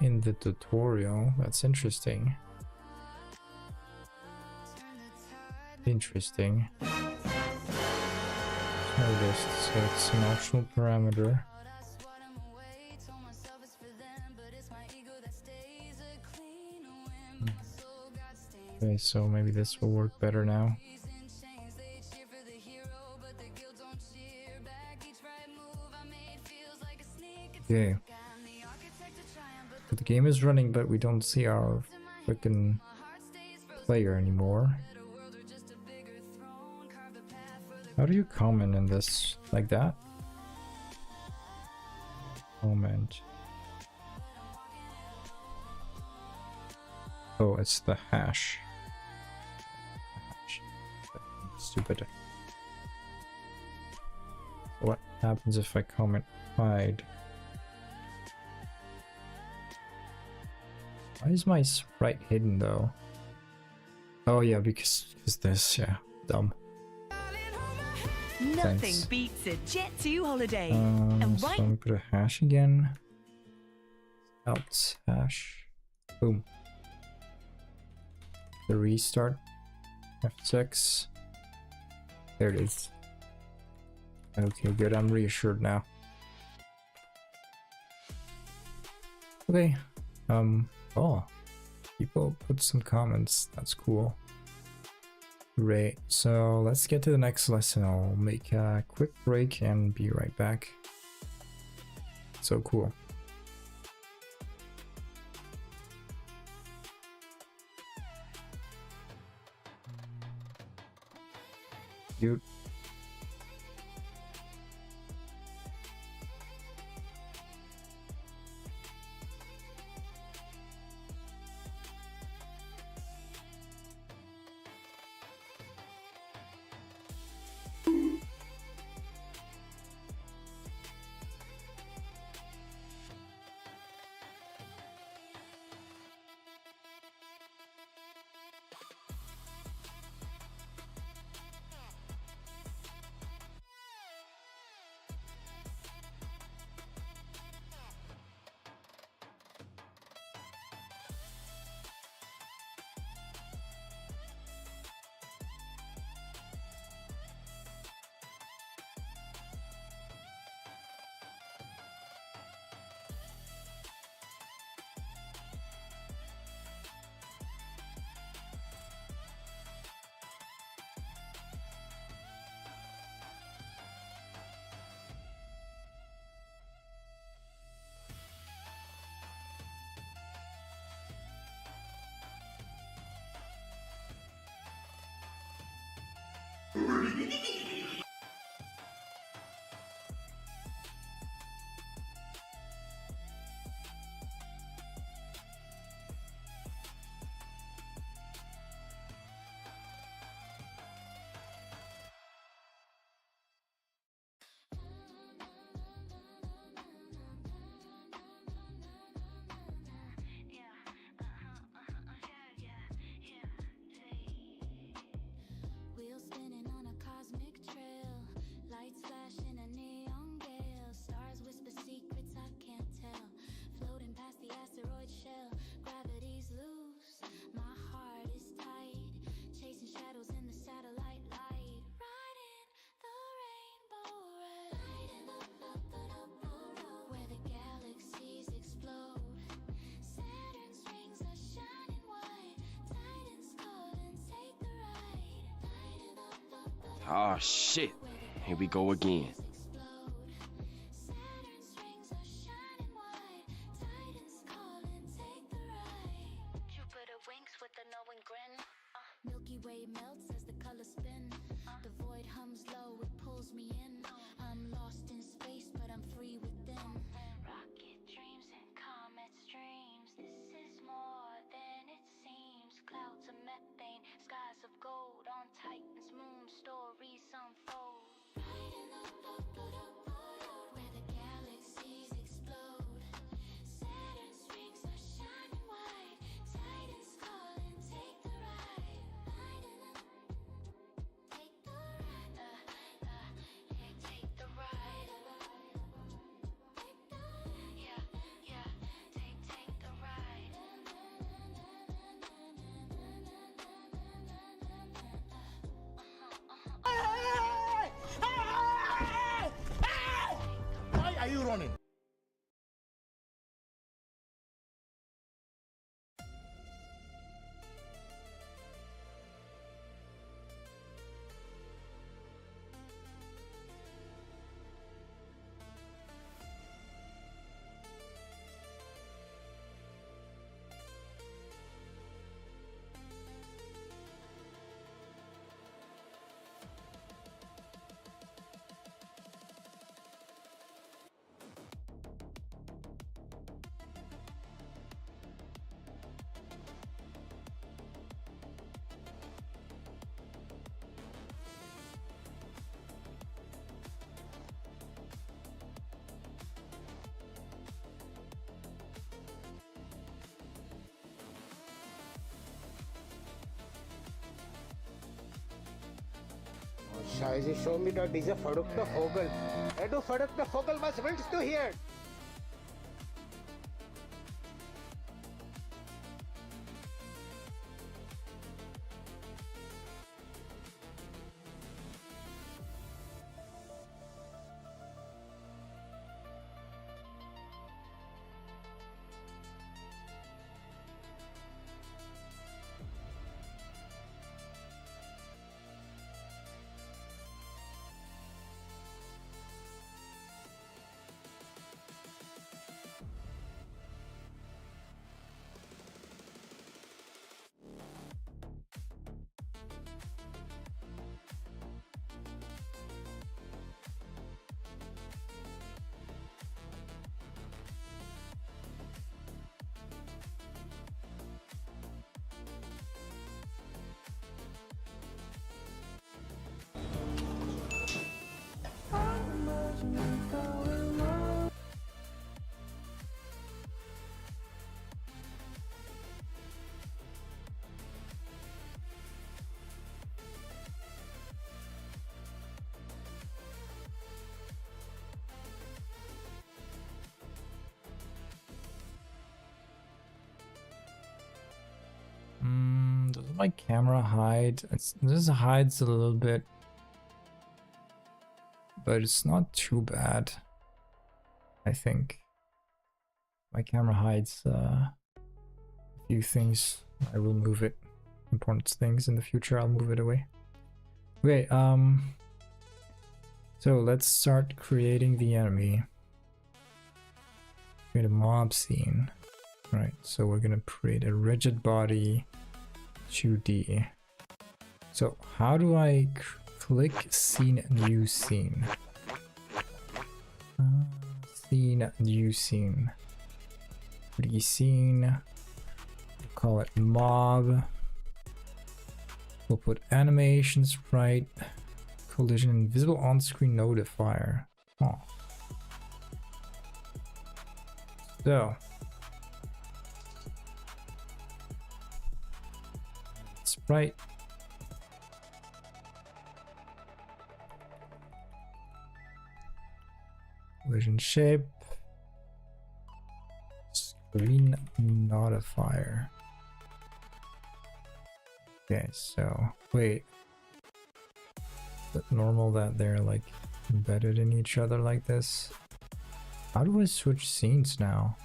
in the tutorial. That's interesting. Interesting. Noticed, so it's an optional parameter. Okay, so maybe this will work better now. Okay. But the game is running, but we don't see our freaking player anymore. How do you comment in this? Like that? Comment. Oh, it's the hash. Stupid. What happens if I comment hide? Why is my sprite hidden though? Oh yeah, because this, yeah, dumb. Nothing Thanks. beats a Jet 2 holiday. So And I'm gonna put a hash again. Out hash. Boom. The restart. F6. There it is. Okay, good. I'm reassured now. Okay. Oh. People put some comments. That's cool. Great. So let's get to the next lesson. I'll make a quick break and be right back. So cool. Dude. Wheels spinning on a cosmic trail, lights flash in a neon gale, stars whisper secrets I can't tell, floating past the asteroid shell, gravity's loose, my heart is tight, chasing shadows in the satellite light, riding the rainbow road, where the galaxies explode, Saturn's rings are shining white, Titan's call and take the ride. Oh shit, here we go again. Saturn's rings are shining white, Titan's call and take the ride. Jupiter winks with a knowing grin. Milky Way melts as the colors spin. The void hums low, it pulls me in. I'm lost in space, but I'm free within. Rocket dreams and comet streams. This is more than it seems. Clouds of methane, skies of gold. On Titan's moon, stories unfold. Riding where the galaxies explode. Saturn's rings are shining white. Titan's call and take the ride. Take the ride. Take the ride. Yeah, take the ride. Why are you running? Scheiße, show me da dieser verrückte Vogel. Hey, du verrückter Vogel, was willst du hier? Does my camera hide? This hides a little bit, but it's not too bad. I think my camera hides a few things. I will move it. Important things in the future, I'll move it away. Okay, so let's start creating the enemy. Create a mob scene. Right, so we're gonna create a rigid body 2D. So how do I click scene, new scene. Scene, new scene. 3D scene. We'll call it mob. We'll put animation sprite, collision, invisible on-screen notifier. Oh. So. Sprite. Collision shape. Screen notifier. Okay, so wait. Is it normal that they're like embedded in each other like this? How do I switch scenes now?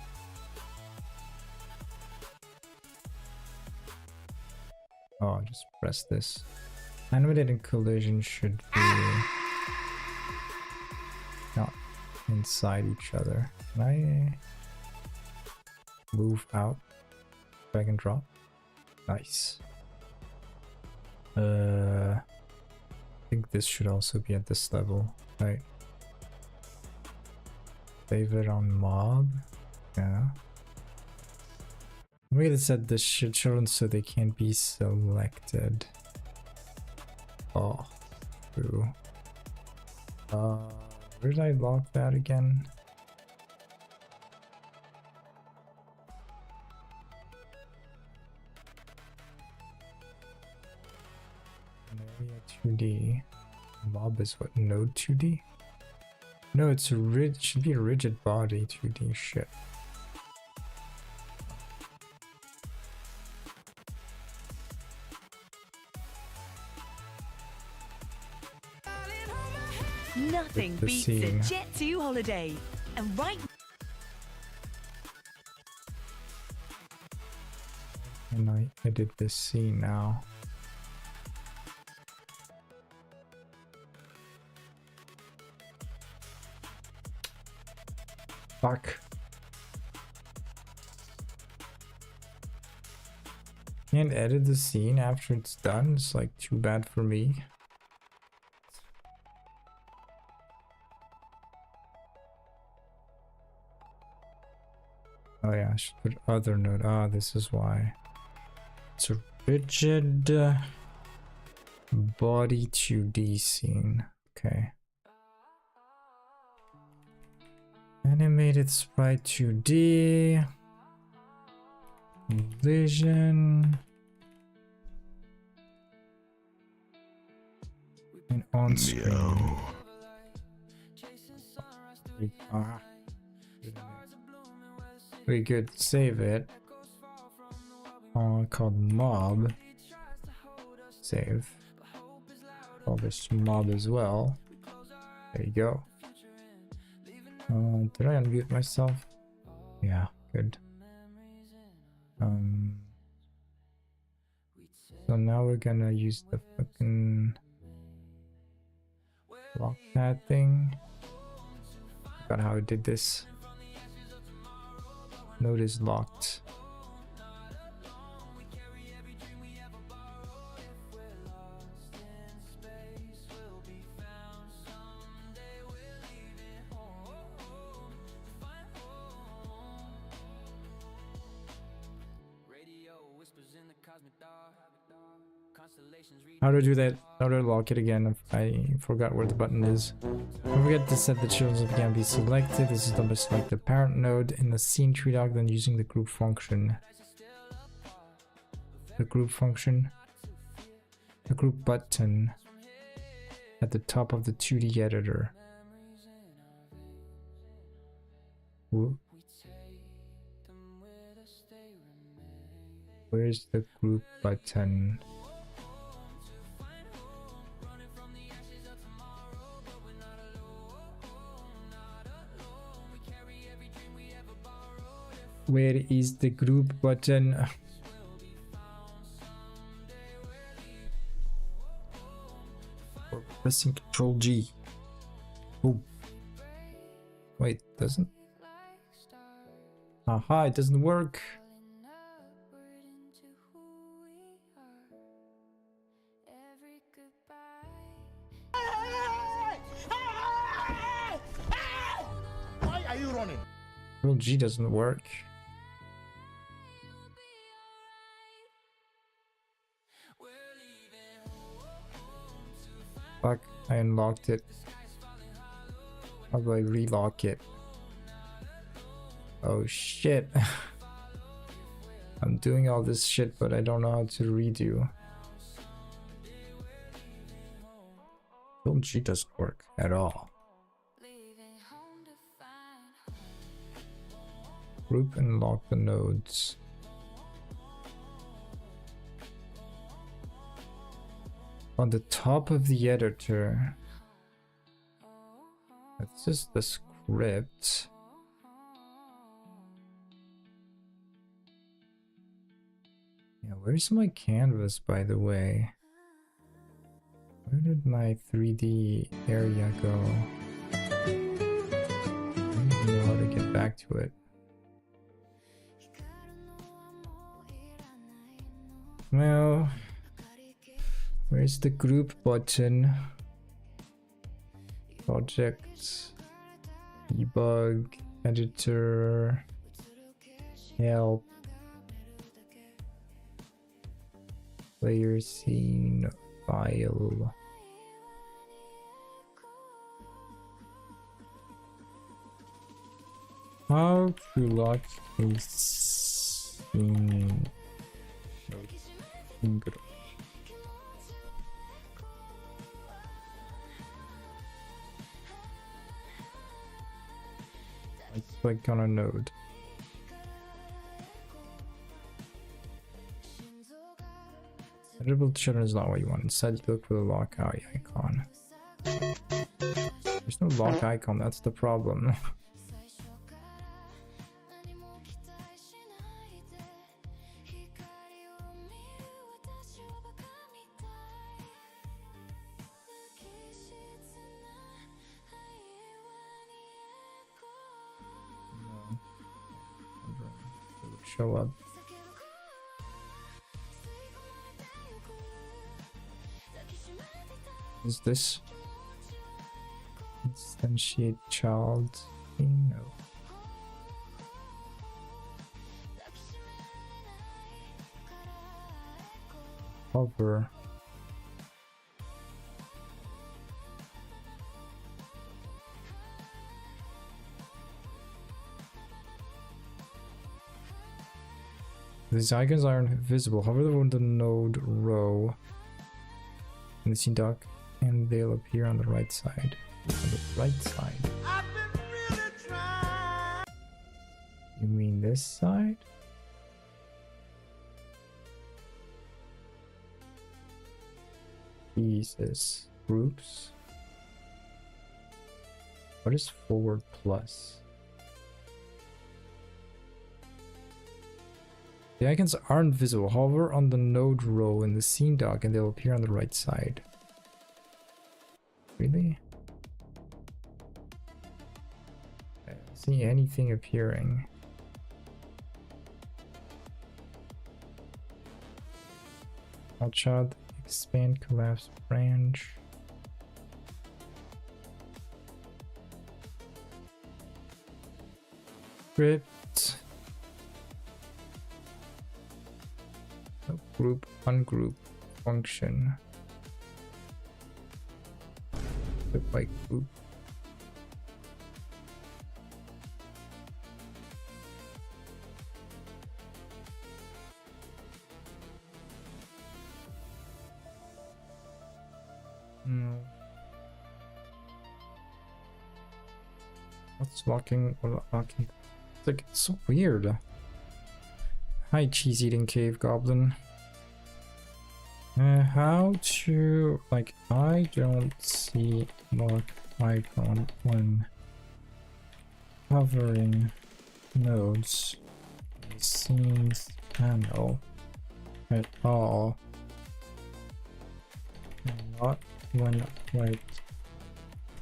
Oh, just press this. Animated and collision should be not inside each other. Can I move out? Drag and drop. Nice. I think this should also be at this level, right? Save it on mob. Yeah. Maybe they said this should shown so they can't be selected. Oh, true. Where did I lock that again? Area 2D. Mob is what? Node 2D? No, it's a should be a rigid body 2D shit. Nothing beats a Jet 2 holiday. And right And I did this scene now. Fuck. Can't edit the scene after it's done. It's like too bad for me. Oh yeah, I should put other node. Ah, this is why. It's a rigid body 2D scene. Okay. Animated sprite 2D. Collision. And on screen. Very good. Save it. Called mob. Save. Call this mob as well. There you go. Did I unmute myself? Yeah, good. So now we're gonna use the fucking lock pad thing. Forgot how I did this. Node is locked. How to do that? How to lock it again? I forgot where the button is. Don't forget to set the children can be selected. This is done by select the parent node in the scene tree dog, then using the group function. The group function. The group button at the top of the 2D editor. Ooh. Where's the group button? Where is the group button? Or pressing Control G. Oh. Wait, doesn't? Aha, it doesn't work. Control G doesn't work. Fuck, I unlocked it. How do I relock it? Oh shit. I'm doing all this shit, but I don't know how to redo. Control G doesn't work at all. Group and lock the nodes. On the top of the editor. That's just the script. Yeah, where's my canvas, by the way? Where did my 3D area go? I don't even know how to get back to it. Well, where's the group button? Project, debug, editor, help, player scene, file. How to lock a scene? I click on a node. Editable children is not what you want. Instead, you look for the lock icon. There's no lock icon, that's the problem. Show up. Is this instantiate child? No. Hover. These icons aren't visible. Hover on the node row in the scene dock, and they'll appear on the right side. On the right side. You mean this side? Jesus. Groups. What is forward plus? The icons aren't visible. Hover on the node row in the scene dock and they'll appear on the right side. Really? I don't see anything appearing. Hotshot, expand, collapse, branch. Script. Group, ungroup, function. Look like group. No. What's locking? What locking? It's like it's so weird. Hi, cheese eating cave goblin. How to, like, I don't see lock icon when covering nodes in the scenes panel at all. And not when right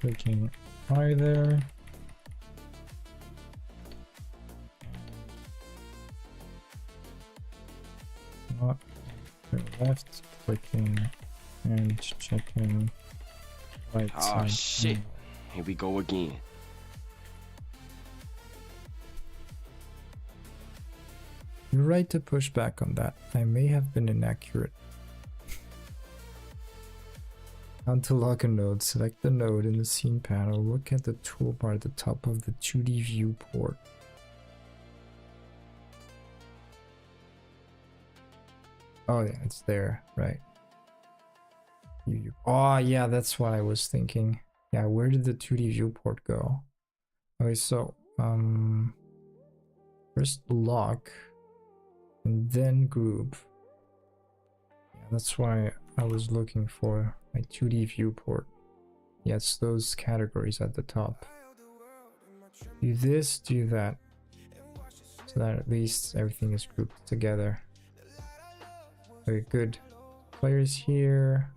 clicking either. Not left clicking and checking right side. Oh shit, here we go again. You're right to push back on that. I may have been inaccurate. On to lock a node, select the node in the scene panel, look at the toolbar at the top of the 2D viewport. Oh yeah, it's there, right. Oh yeah, that's what I was thinking. Yeah, where did the 2D viewport go? Okay, so first lock and then group. Yeah, that's why I was looking for my 2D viewport. Yes, those categories at the top. Do this, do that. So that at least everything is grouped together. Okay, good. Players here.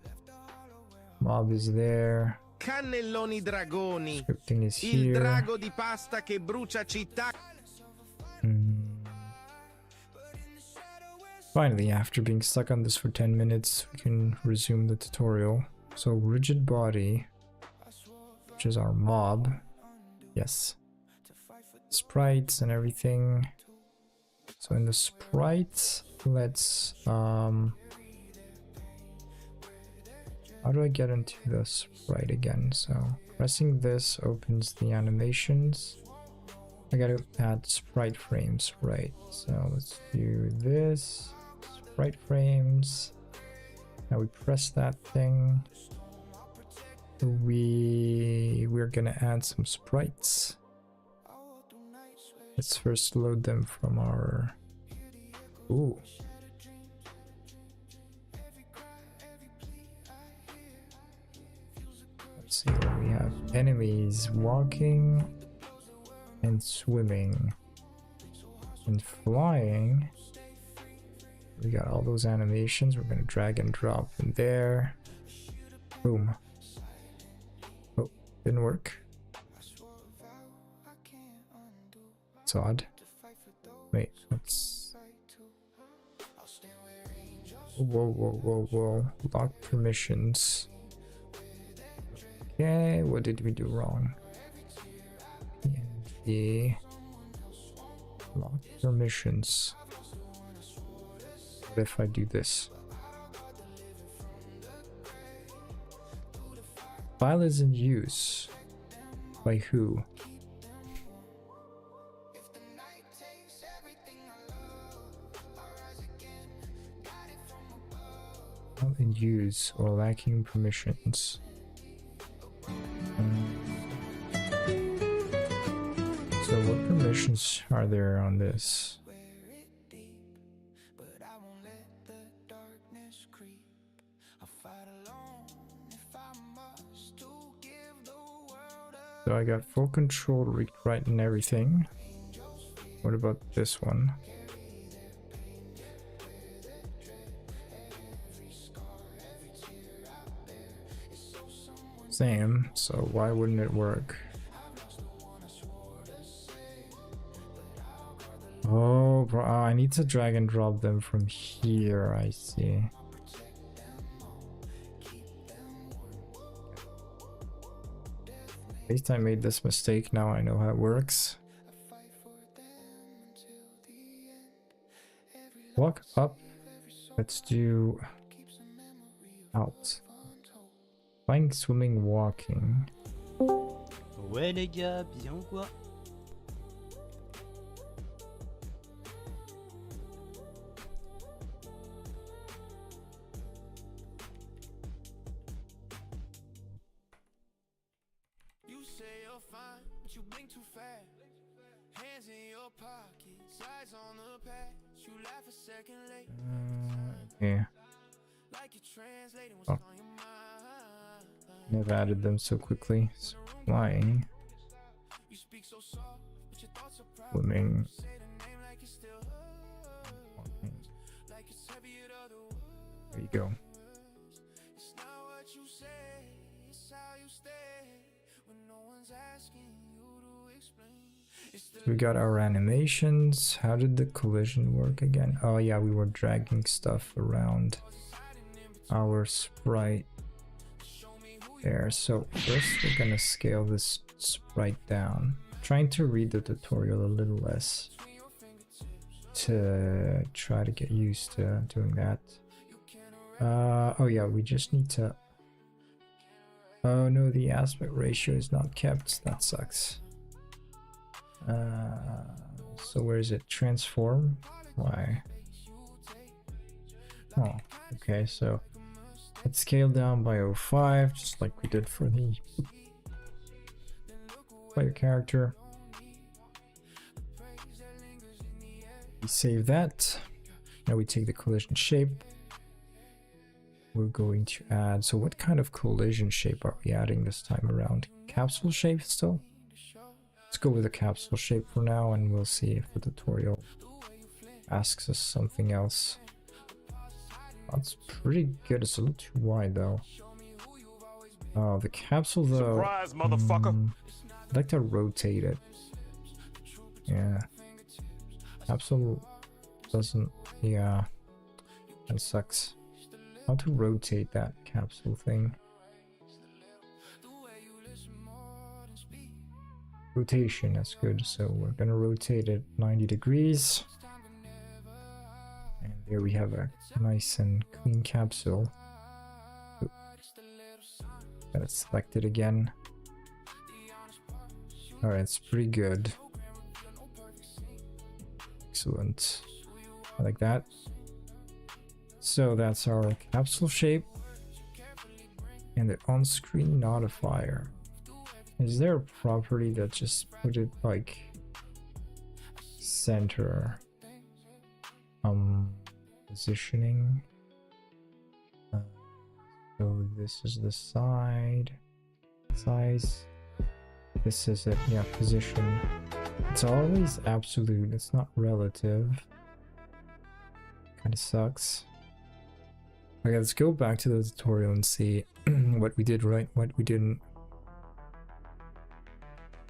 Mob is there. Cannelloni dragoni. Scripting is Il here. drago di pasta che brucia città. Finally, after being stuck on this for 10 minutes, we can resume the tutorial. So rigid body, which is our mob. Yes. Sprites and everything. So in the sprites, let's how do I get into the sprite again? So pressing this opens the animations. I gotta add sprite frames, right? So let's do this. Sprite frames. Now we press that thing. We're gonna add some sprites. Let's first load them from our... Ooh. Let's see what we have. Enemies walking and swimming and flying. We got all those animations. We're gonna drag and drop in there. Boom. Oh, didn't work. It's odd. Wait, let's... Whoa, whoa, whoa, whoa. Lock permissions. Okay, what did we do wrong? PNG. Lock permissions. What if I do this? File is in use. By who? Not in use or lacking permissions. So what permissions are there on this? So I got full control, read, write, and everything. What about this one? Same, so why wouldn't it work? Oh, bro, I need to drag and drop them from here, I see. At least I made this mistake, now I know how it works. Walk up. Let's do out. Flying, swimming, walking. Ouais les gars, bien ou quoi? You say you're fine, but you blink too fast. Hands in your pockets, eyes on the past. You laugh a second late. Yeah. Like you're translating what's on your mind. Never added them so quickly. So flying. You speak so soft, but your thoughts are proud. Swimming. Say the name like it's still Walking. like it's heavy at other There you go. It's not what you say, it's how you stay. When no one's asking you to explain. We got our animations. How did the collision work again? Oh yeah, we were dragging stuff around our sprite there. So first we're gonna scale this sprite down. Trying to read the tutorial a little less. to try to get used to doing that. Oh yeah, we just need to... Oh no, the aspect ratio is not kept. That sucks. So where is it? Transform? Why? Oh, okay, so let's scale down by 0.5, just like we did for the player character. We save that. Now we take the collision shape. We're going to add, so what kind of collision shape are we adding this time around? Capsule shape still? Let's go with a capsule shape for now, and we'll see if the tutorial asks us something else. That's pretty good. It's a little too wide though. Oh, the capsule though. Surprise, motherfucker. I'd like to rotate it. Yeah. Capsule doesn't. Yeah. That sucks. How to rotate that capsule thing? Rotation, that's good. So we're gonna rotate it 90 degrees. And there we have a nice and clean capsule. Got it selected again. Alright, it's pretty good. Excellent. I like that. So that's our capsule shape. And the on-screen notifier. Is there a property that just put it like center? Positioning. So this is the side size. This is it. Yeah, position. It's always absolute. It's not relative. Kind of sucks. Okay, let's go back to the tutorial and see what we did right, what we didn't.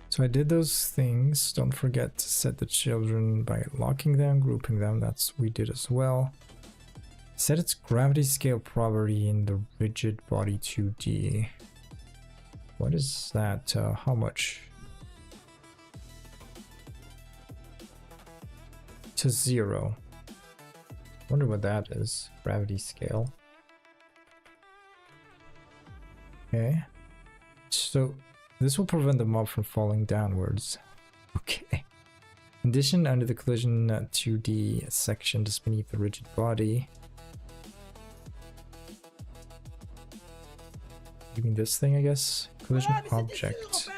So I did those things. Don't forget to set the children by locking them, grouping them. That's we did as well. Set its gravity scale property in the rigid body 2D. What is that? How much? To 0. Wonder what that is. Gravity scale. Okay. So this will prevent the mob from falling downwards. Okay. Condition under the collision 2D section just beneath the rigid body. You mean this thing, I guess? Collision object.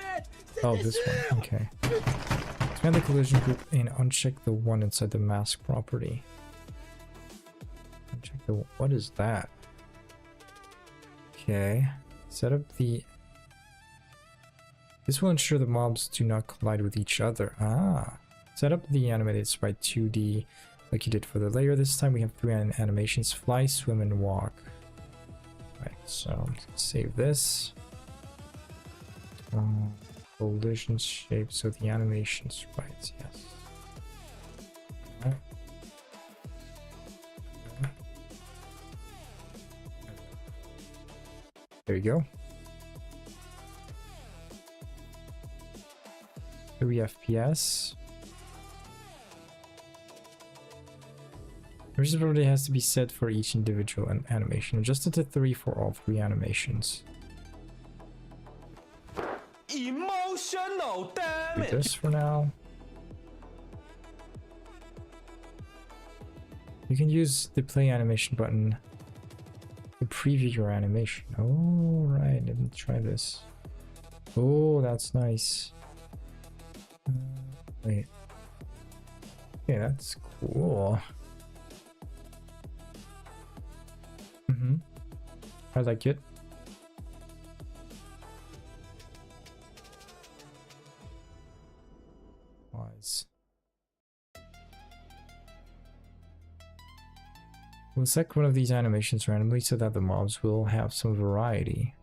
Oh, this one. Okay. Expand the collision group and uncheck the one inside the mask property. Uncheck the... What is that? Okay. Set up the... This will ensure the mobs do not collide with each other. Ah. Set up the animated sprite 2D like you did for the layer. This time we have 3 animations: fly, swim, and walk. Right, so save this. Collision shape, so the animation sprites, yes. Right. There you go. 3 FPS. Visibility has to be set for each individual animation, adjusted to 3 for all 3 animations. Emotional Do damage. this for now. You can use the play animation button to preview your animation. Oh, right, let me try this. Oh, that's nice. Wait. Okay, that's cool. I like it. Wise. We'll select one of these animations randomly so that the mobs will have some variety.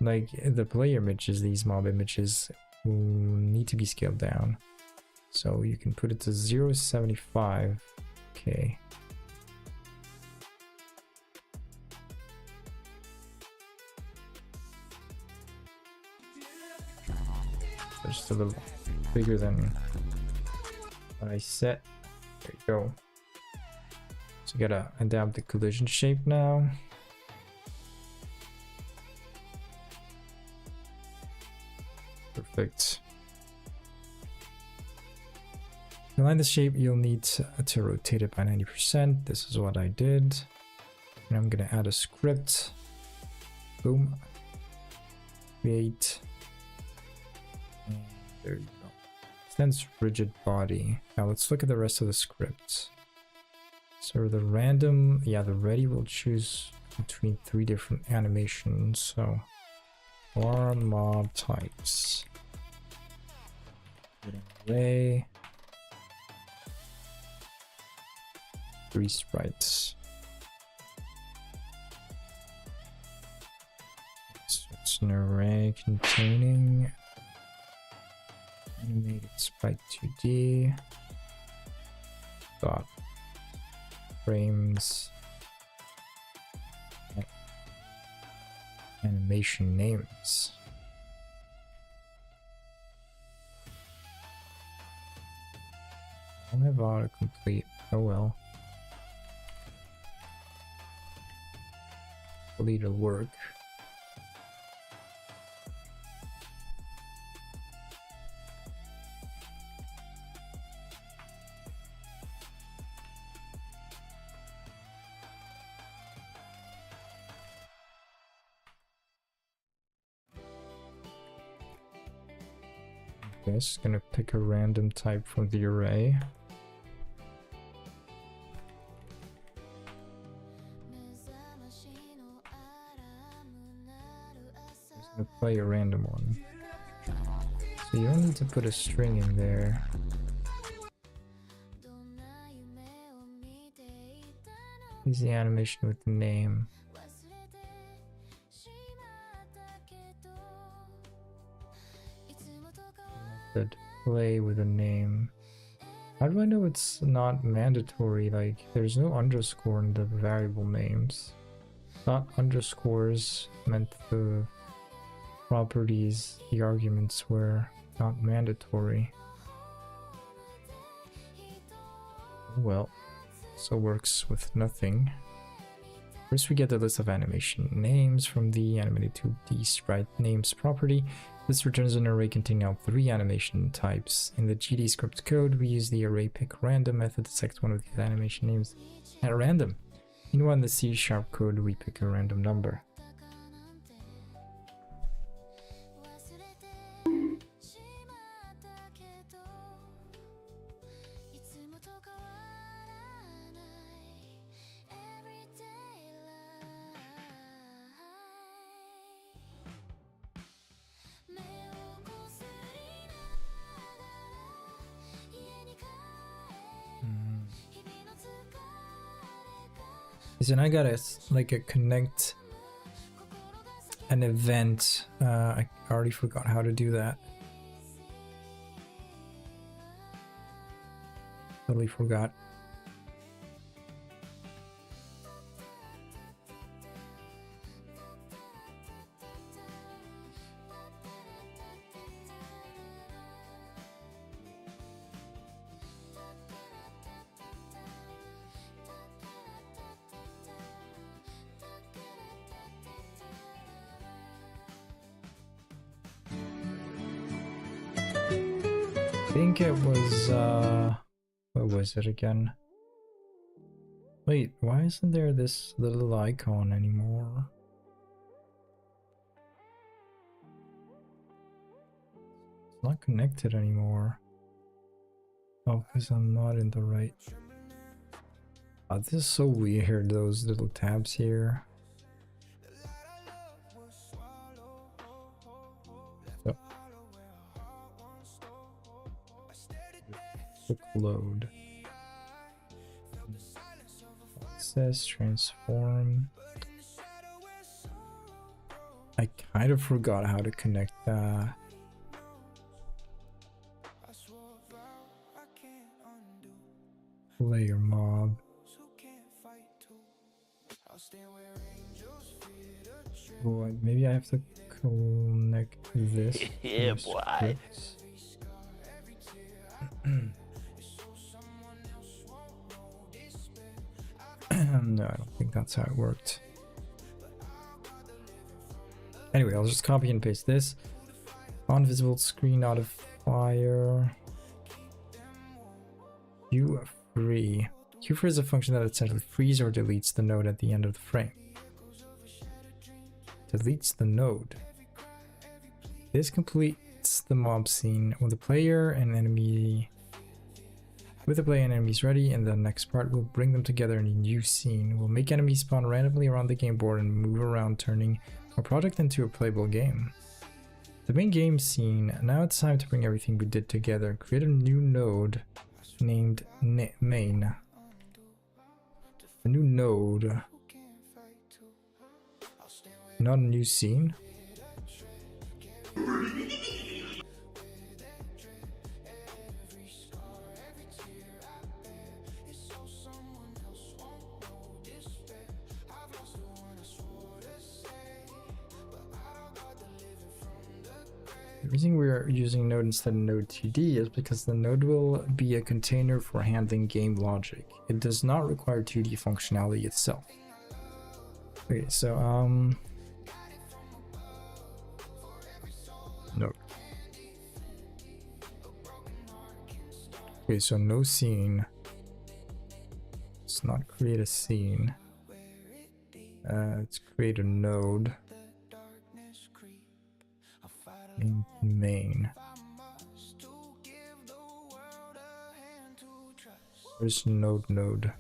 Like the player images, these mob images will need to be scaled down. So you can put it to 0.75. Okay. Just a little bigger than what I set. There you go. So you gotta adapt the collision shape now. Perfect. To align the shape, you'll need to rotate it by 90%. This is what I did. And I'm gonna add a script. Boom. Create. And there you go. Extends rigid body. Now let's look at the rest of the script. So the random, yeah, the ready will choose between 3 different animations. So or mob types. Array. 3 sprites. So it's an array containing animated sprite 2D dot frames animation names. I don't have autocomplete. Oh well. Hopefully it'll work. Okay, just gonna pick a random type from the array. Just gonna play a random one. So you don't need to put a string in there. Use the animation with the name. Play with a name. How do I know it's not mandatory? Like, there's no underscore in the variable names. Not underscores meant the properties, the arguments were not mandatory. Well, so works with nothing. First we get the list of animation names from the animated 2D sprite names property. This returns an array containing now 3 animation types. In the GD script code, we use the array pick random method to select one of these animation names at random. Meanwhile, in the C# code, we pick a random number. And I gotta connect an event. I already forgot how to do that. Totally forgot. I think it was, what was it again? Wait, why isn't there this little icon anymore? It's not connected anymore. Oh, because I'm not in the right... Oh, this is so weird, those little tabs here. So. Quick load. Access, transform. I kind of forgot how to connect that. Layer mob. Oh, maybe I have to connect this. Yeah, boy. No, I don't think that's how it worked. Anyway, I'll just copy and paste this. On visible screen modifier. Q3. Q3 is a function that essentially frees or deletes the node at the end of the frame. Deletes the node. This completes the mob scene when the player and enemy. With the player and enemies ready, and the next part will bring them together in a new scene. We'll make enemies spawn randomly around the game board and move around, turning our project into a playable game. The main game scene. Now it's time to bring everything we did together. Create a new node named main. A new node. Not a new scene. The reason we are using node instead of node 2D is because the node will be a container for handling game logic. It does not require 2D functionality itself. Okay, so node. Okay, so no scene. Let's not create a scene. Let's create a node. Main. Where's node?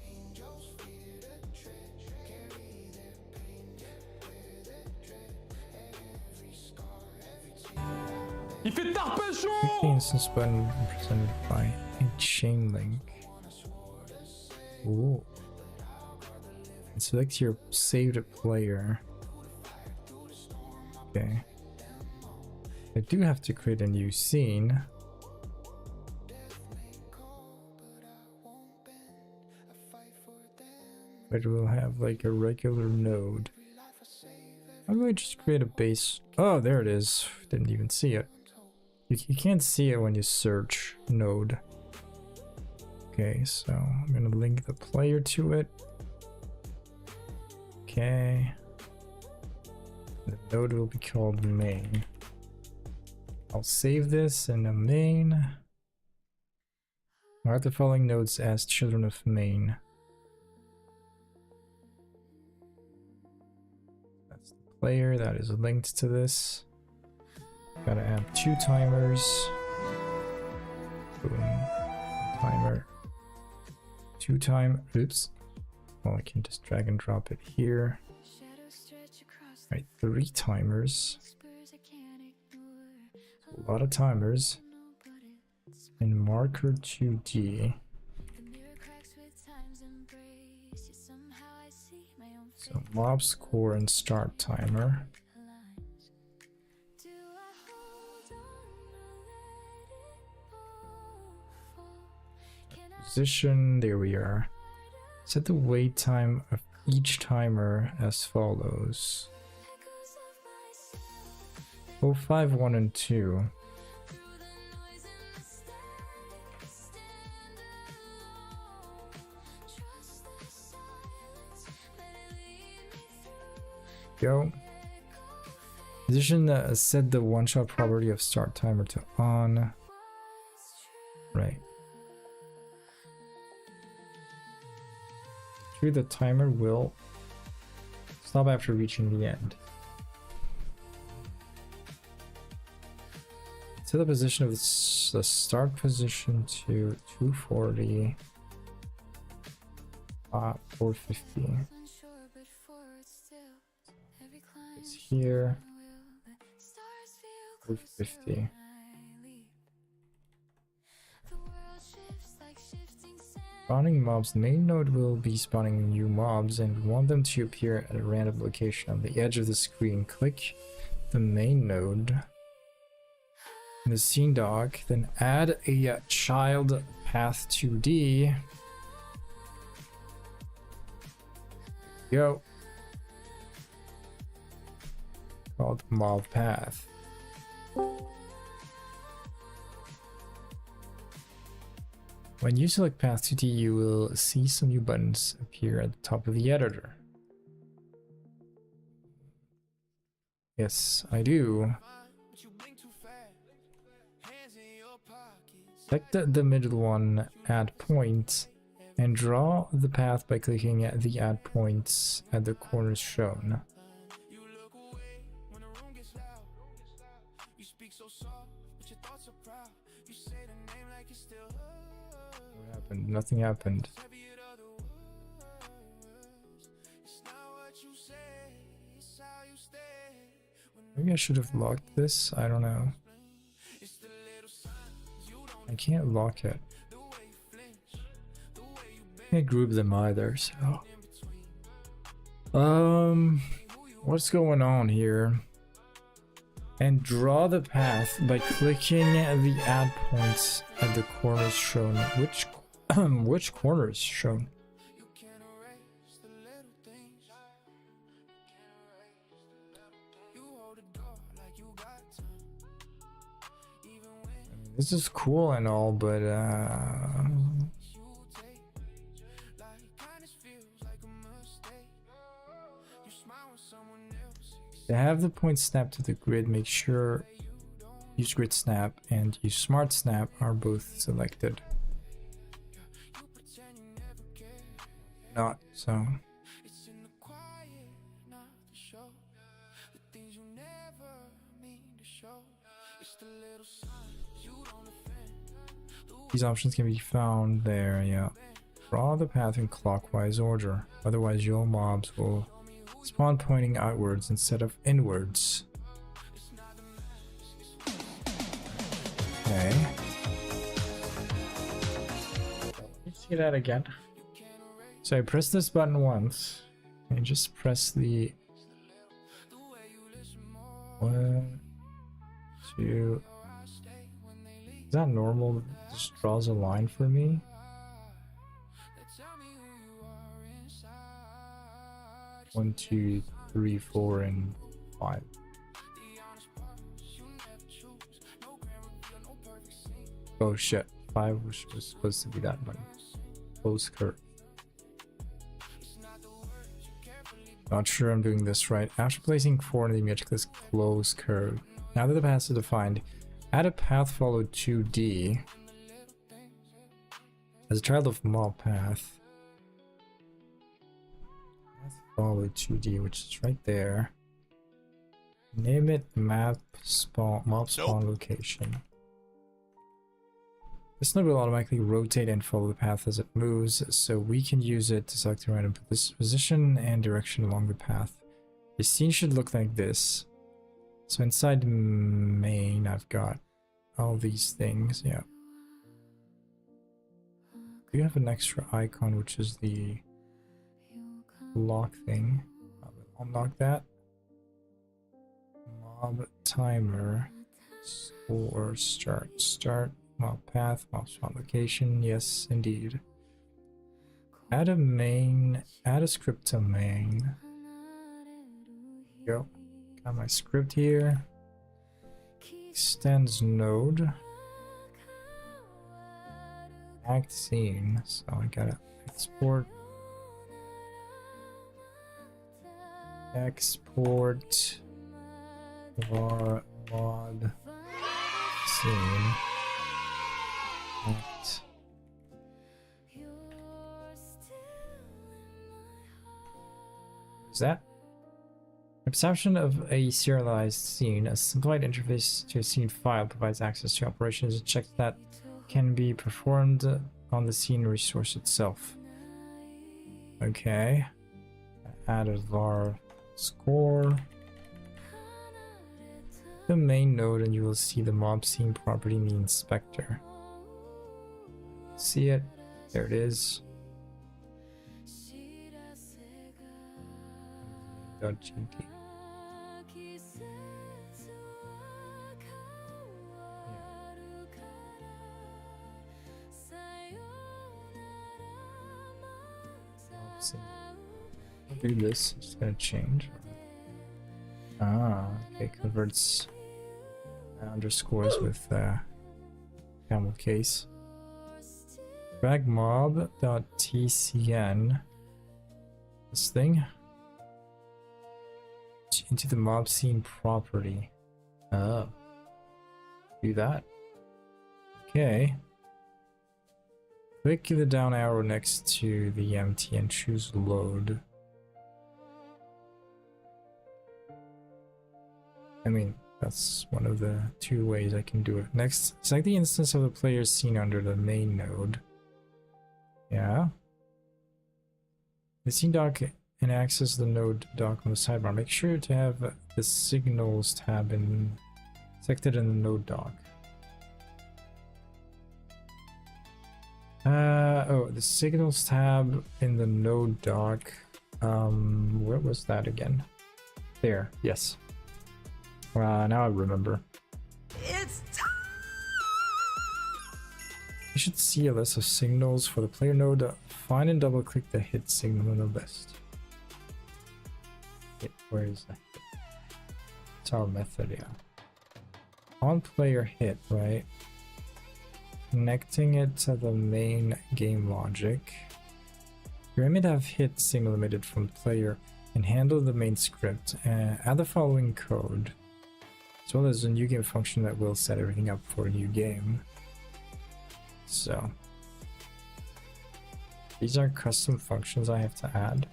Il fait tard pécho! Click the instance button represented by a chain link. Ooh. And select your saved player. Okay. I do have to create a new scene. But we'll have like a regular node. I'm going to just create a base. Oh, there it is. Didn't even see it. You can't see it when you search node. Okay, so I'm going to link the player to it. Okay. The node will be called main. I'll save this in a main. Mark the following nodes as children of main. That's the player that is linked to this. Gotta add 2 timers. Boom. Timer. 2 time. Oops. Well, I can just drag and drop it here. Right, 3 timers. A lot of timers. And marker 2D. So mob score and start timer. Position, there we are. Set the wait time of each timer as follows. 05, 1, and 2. Go. Position set the one-shot property of start timer to on. Right. Here the timer will stop after reaching the end. Set the position of the start position to 240. 450. It's here. 450. Spawning mobs. The main node will be spawning new mobs, and we want them to appear at a random location on the edge of the screen. Click the main node in the scene dock, then add a child path 2D. Go. Called mob path. When you select path 2D, you will see some new buttons appear at the top of the editor. Yes, I do. Select the middle one, add points, and draw the path by clicking at the add points at the corners shown. What happened? Nothing happened. Maybe I should have locked this. I don't know. I can't lock it. Can't group them either, so. What's going on here? And draw the path by clicking the add points at the corners shown. Which corners shown? This is cool and all, but to have the point snap to the grid, make sure use grid snap and use smart snap are both selected. Not so. These options can be found there, yeah. Draw the path in clockwise order, otherwise your mobs will spawn pointing outwards instead of inwards. Okay. Let's see that again. So I press this button once, and just press the 1, 2. Is that normal? Just draws a line for me. 1, 2, 3, 4, and 5. Oh shit! 5 was supposed to be that button. Close curve. Not sure I'm doing this right. After placing 4 in the image, click close curve. Now that the path is defined, add a path follow 2D as a child of mob path. Path follow 2D, which is right there. Name it mob spawn location. This node will automatically rotate and follow the path as it moves, so we can use it to select a random position and direction along the path. The scene should look like this. So inside main, I've got all these things, yeah. We have an extra icon, which is the lock thing. I will unlock that. Mob timer or start. Mob path, mob spawn location, yes indeed. Add a script to main. Go. Got my script here. Extends node. Act scene. So I gotta export. Var mod scene. Is that? Abstraction of a serialized scene. A simplified interface to a scene file provides access to operations and checks that can be performed on the scene resource itself. Okay. Add a var score. The main node, and you will see the mob scene property in the inspector. See it? There it is. .gd. I'll do this. It's gonna change. Ah, okay, converts underscores with camel case. Drag mob.tcn. This thing into the mob scene property. Oh, do that. Okay. Click the down arrow next to the empty and choose load. I mean, that's one of the two ways I can do it. Next, select the instance of the player's scene under the main node. Yeah. The scene dock and access the node dock on the sidebar. Make sure to have the signals tab selected in the node dock. Oh, the signals tab in the node dock. Where was that again? There, yes. Now I remember. It's time! You should see a list of signals for the player node. Find and double click the hit signal in the list. Where is that? It's our method, yeah. On player hit, right? Connecting it to the main game logic. Your image have hit signal emitted from player and handle the main script. Add the following code, as well as a new game function that will set everything up for a new game. So these are custom functions I have to add.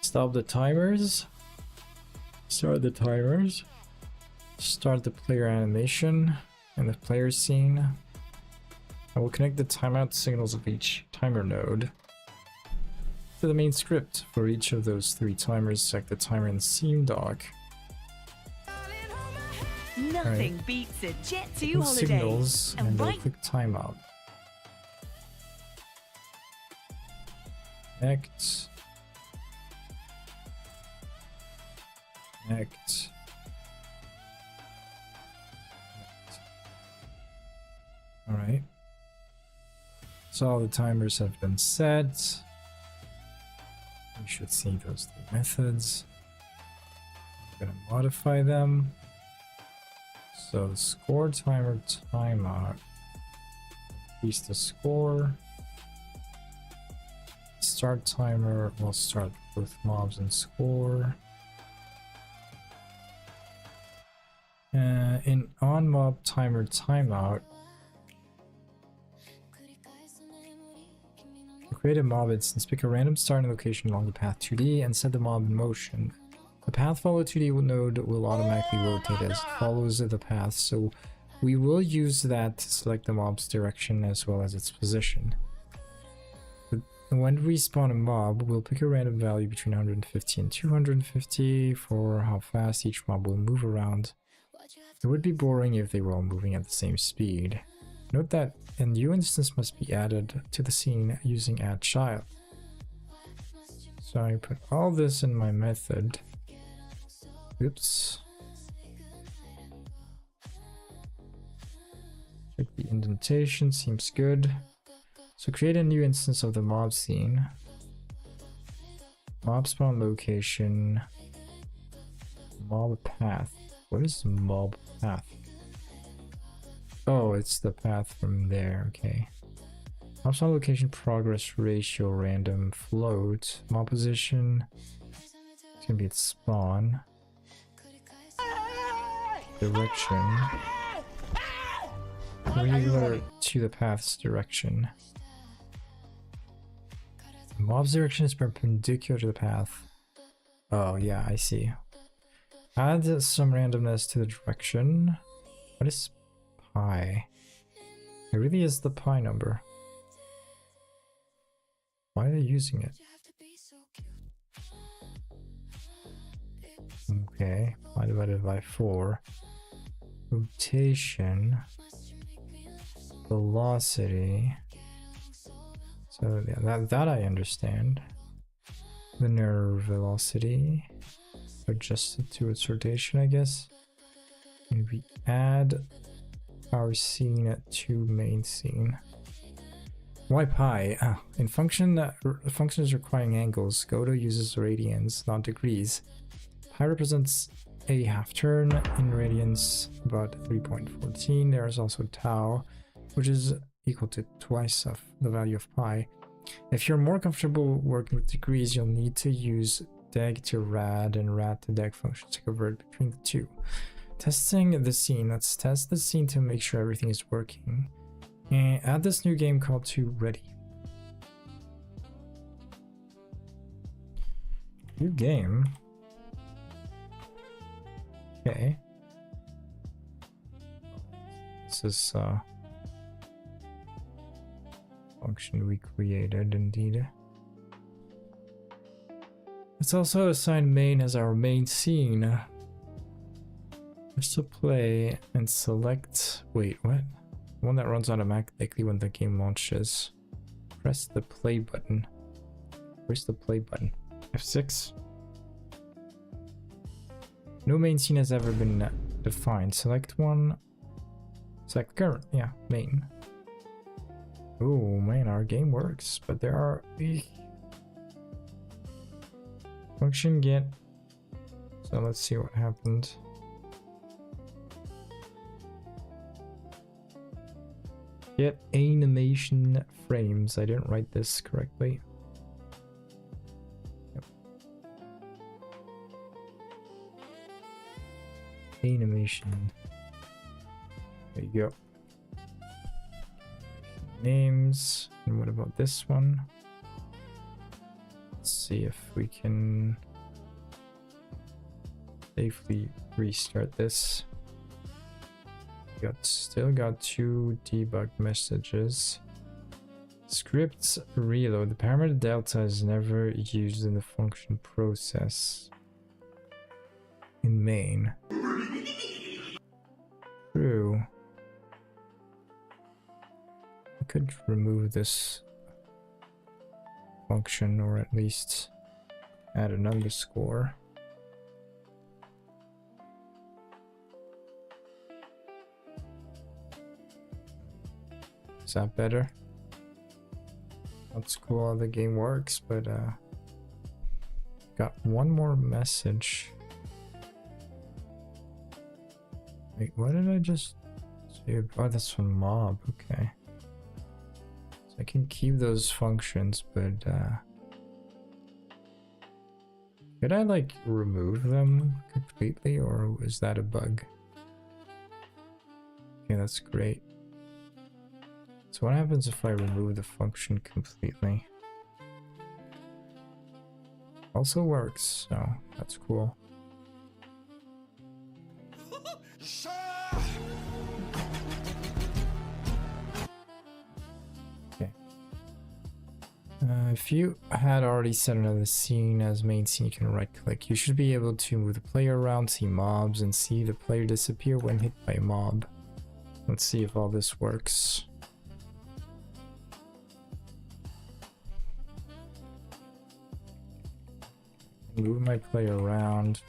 Stop the timers. Start the timers. Start the player animation and the player scene. I will connect the timeout signals of each timer node to the main script. For each of those 3 timers, select the timer in scene dock. Nothing beats a Jet 2 Open holiday. signals and right. click timeout. Connect. Connect. Alright. So all the timers have been set. You should see those 3 methods. I'm gonna modify them. So the score timer timeout. Increase the score. Start timer will start both mobs and score. In on mob timer timeout, create a mob instance, pick a random starting location along the path 2D and set the mob in motion. The path follow 2D node will automatically rotate as it follows the path, so we will use that to select the mob's direction as well as its position. When we spawn a mob, we'll pick a random value between 150 and 250 for how fast each mob will move around. It would be boring if they were all moving at the same speed. Note that a new instance must be added to the scene using add child. So I put all this in my method. Oops. Check the indentation, seems good. So create a new instance of the mob scene. Mob spawn location. Mob path. What is the mob path? Oh, it's the path from there, okay. Mob spawn location progress ratio random float. Mob position. It's gonna be its spawn. Direction. Regular to the path's direction. The mob's direction is perpendicular to the path. Oh yeah, I see. Add some randomness to the direction. What is pi? It really is the pi number. Why are they using it? Okay, pi divided by 4. Rotation. Velocity. So yeah, that I understand. Linear velocity. Adjusted to its rotation, I guess. And we add our scene to main scene. Why pi? In functions requiring angles, Goto uses radians, not degrees. Pi represents a half turn in radians, about 3.14. There is also tau, which is equal to twice of the value of pi. If you're more comfortable working with degrees, you'll need to use deg to rad and rad to deg functions to convert between the two. Testing the scene. Let's test the scene to make sure everything is working. And add this new game called to ready. New game. Okay. This is function we created indeed. Let's also assign main as our main scene. Just to play and select. Wait, what? One that runs automatically when the game launches. Press the play button. Where's the play button? F6. No main scene has ever been defined. Select one. Select current. Yeah, main. Oh man, our game works, but there are function get. So let's see what happened. Get animation frames. I didn't write this correctly. Yep. Animation. There you go. Names. And what about this one? Let's see if we can safely restart this. Still got 2 debug messages. Scripts reload. The parameter delta is never used in the function process in main. True. I could remove this function or at least add an underscore. Is that better? That's cool how the game works, but got one more message. Wait, what did I just say? Oh, that's from mob. Okay. So I can keep those functions, but could I like remove them completely, or is that a bug? Okay, that's great. So what happens if I remove the function completely? Also works, so that's cool. Okay. If you had already set another scene as main scene, you can right click. You should be able to move the player around, see mobs, and see the player disappear when hit by a mob. Let's see if all this works. Move my player around.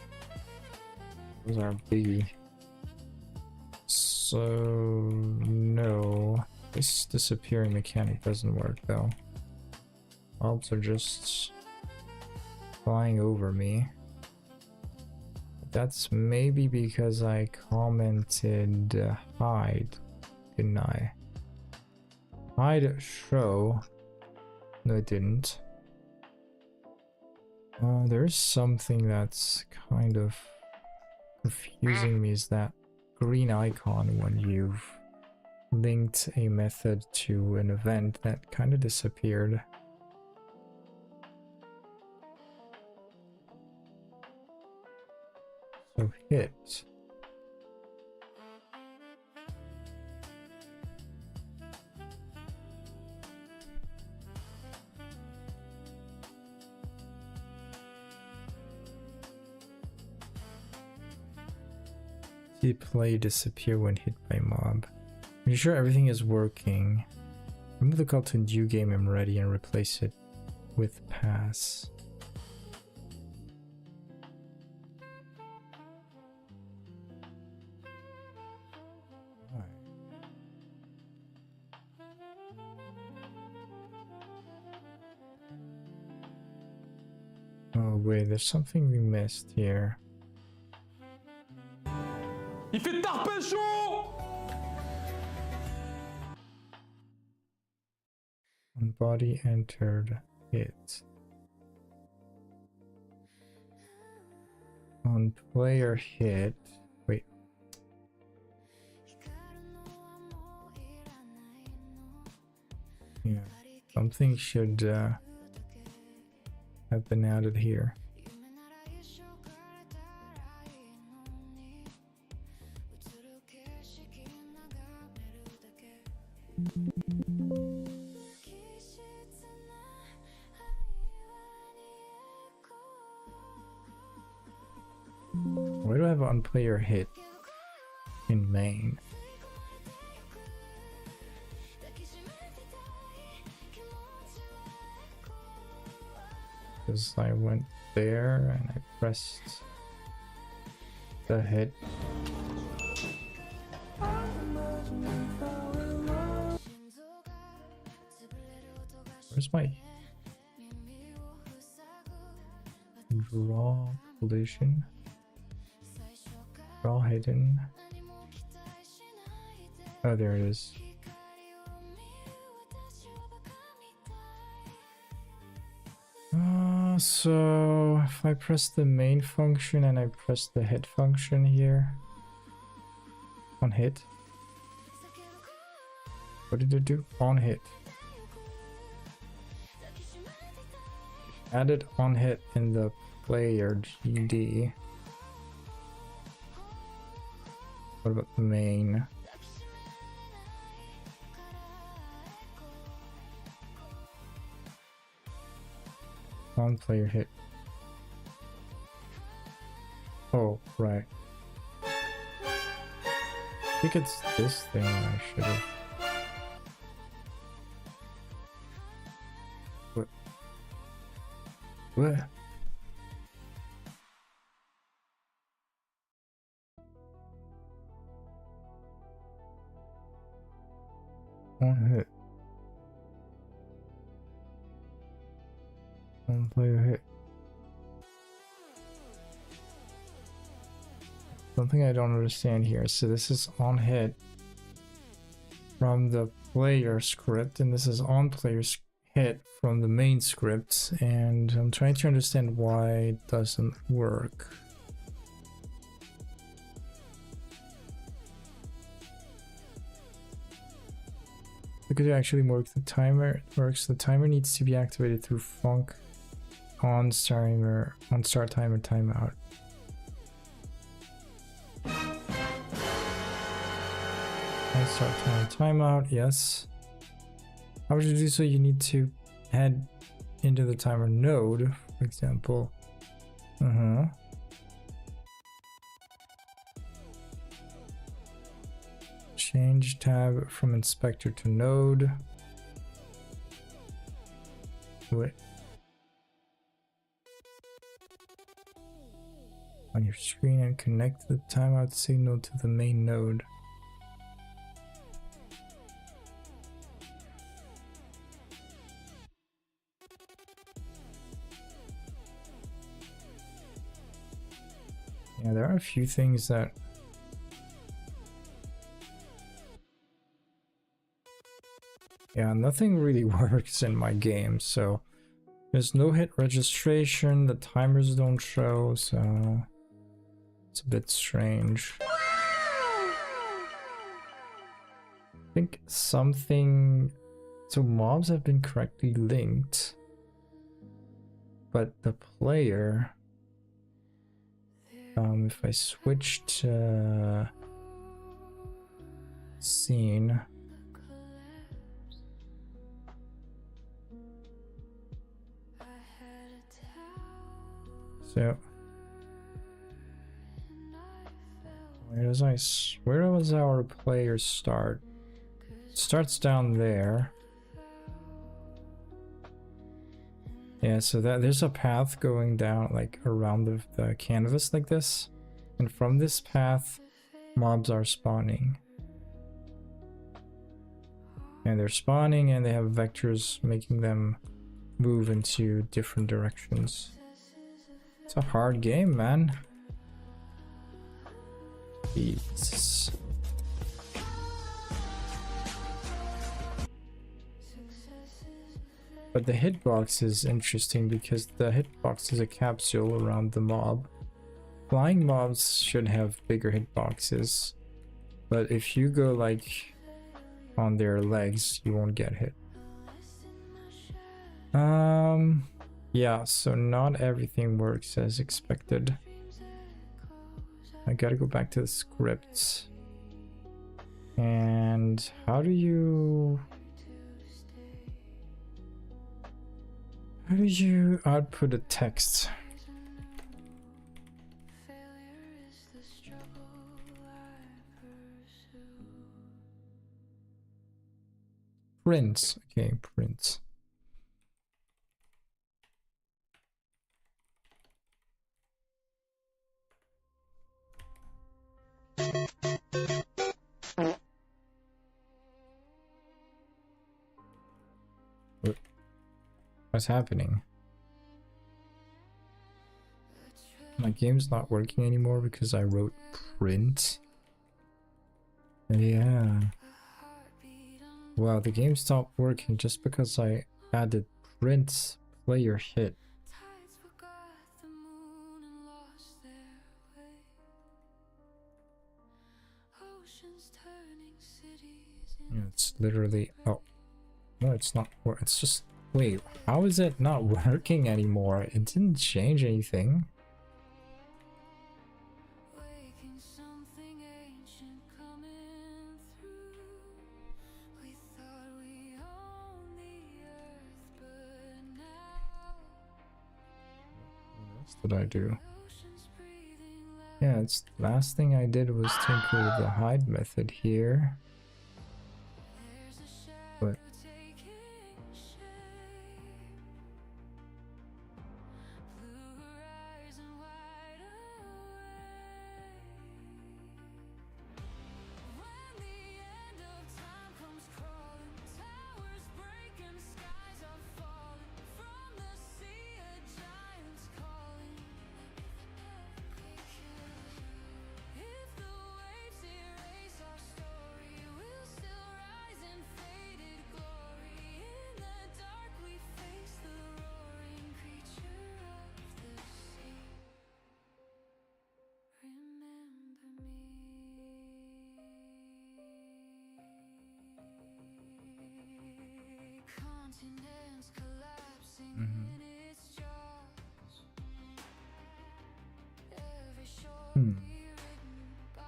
Those are B. So no, this disappearing mechanic doesn't work though. Mobs are just flying over me. That's maybe because I commented hide, didn't I? Hide show. No, it didn't. There's something that's kind of confusing me, is that green icon when you've linked a method to an event that kind of disappeared. So hit. See play disappear when hit by mob. Make sure everything is working. Remove the call to new game I'm ready and replace it with pass. Oh wait, there's something we missed here. Il fait tard pécho. body entered hit. On player hit. Wait. Yeah. Something should have been added here. Why do I have on player hit in main? Because I went there and I pressed the hit. Where's my draw collision? Draw hidden. Oh, there it is. So if I press the main function and I press the hit function here on hit, what did it do? On hit. Added on hit in the player GD. What about the main? On player hit. Oh, right. I think it's this thing I should have. What? What? On hit. On player hit. Something I don't understand here. So this is on hit from the player script, and this is on player hit from the main script, and I'm trying to understand why it doesn't work. Because it actually works, the timer works. The timer needs to be activated through func on start timer timeout. On start timer timeout, yes. How would you do so? You need to head into the timer node, for example. Change tab from inspector to node. Wait. On your screen and connect the timeout signal to the main node. Yeah, there are a few things that nothing really works in my game, so there's no hit registration, the timers don't show, so it's a bit strange. I think something... So mobs have been correctly linked, but the player... if I switch to scene... So where does our player start? It starts down there. Yeah, so that there's a path going down like around the canvas like this, and from this path mobs are spawning. And they're spawning and they have vectors making them move into different directions. It's a hard game, man. Jesus. But the hitbox is interesting because the hitbox is a capsule around the mob. Flying mobs should have bigger hitboxes, but if you go like on their legs, you won't get hit. Yeah, so not everything works as expected. I gotta go back to the scripts. And how do you output a text? Print. Okay, print. What's happening? My game's not working anymore because I wrote print. Yeah. Wow, the game stopped working just because I added print player hit. Yeah, it's literally, oh no, it's not. It's just, wait, how is it not working anymore? It didn't change anything. What did I do? Yeah, it's the last thing I did was tinker with the hide method here. But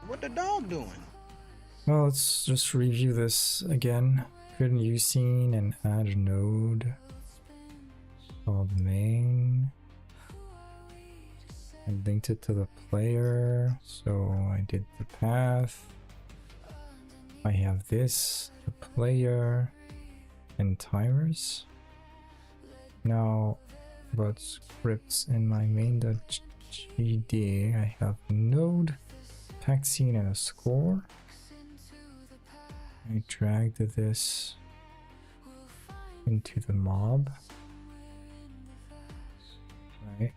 What the dog doing? well, let's just review this again. Create a new scene and add a node called main. And linked it to the player. So I did the path. I have this, the player, and timers. Now, about scripts in my main.gd, I have node, packed scene, and a score. I dragged this into the mob. Right.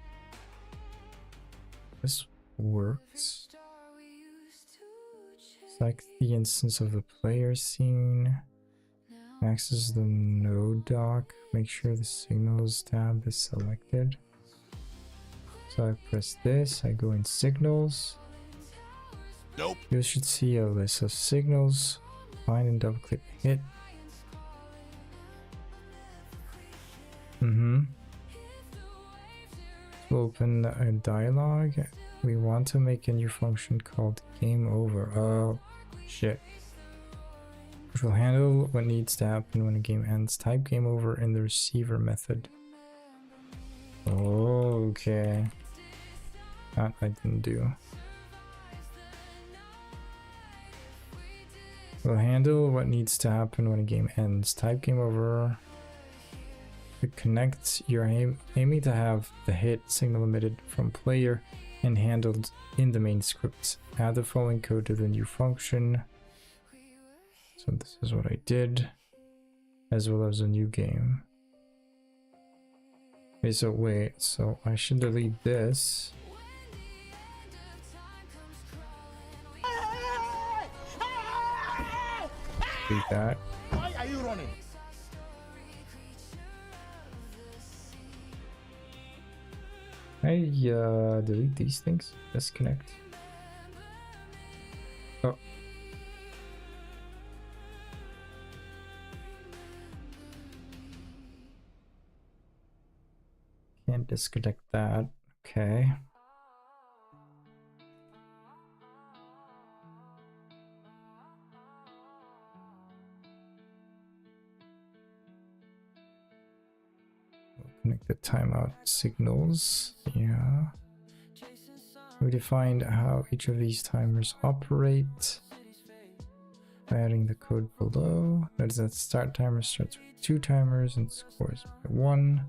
This works. Select the instance of the player scene. Access the node doc. Make sure the signals tab is selected. So I press this. I go in signals. Nope. You should see a list of signals. Find and double click hit. To open a dialog, we want to make a new function called game over. Oh shit. Which will handle what needs to happen when a game ends. Type game over in the receiver method. Okay. That I didn't do. Will handle what needs to happen when a game ends. Type game over. To connect, you're aiming to have the hit signal emitted from player and handled in the main script. Add the following code to the new function. So this is what I did, as well as a new game. Okay, so wait, so I should delete this. Delete that. Why are you running? I delete these things. Disconnect. Oh. Can't disconnect that. Okay. Connect the timeout signals. Yeah. We defined how each of these timers operate by adding the code below. Notice that start timer starts with 2 timers and scores by 1.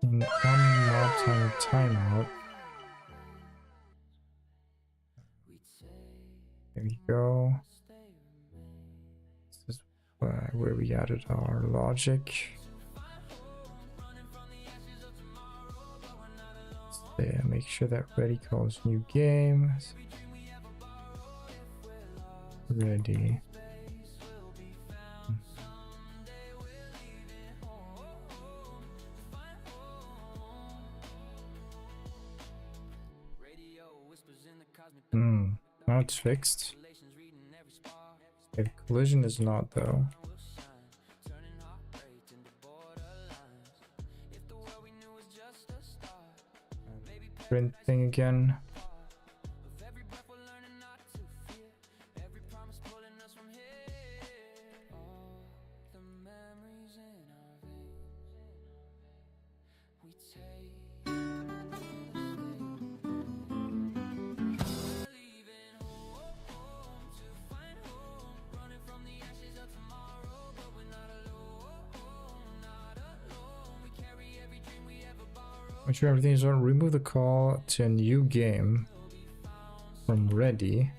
In on mob timer timeout. There you go. This is where we added our logic. Yeah, make sure that ready calls new game. Ready. Now it's fixed. Okay, the collision is not though. Print thing again. Make sure everything is on. Remove the call to a new game from ready.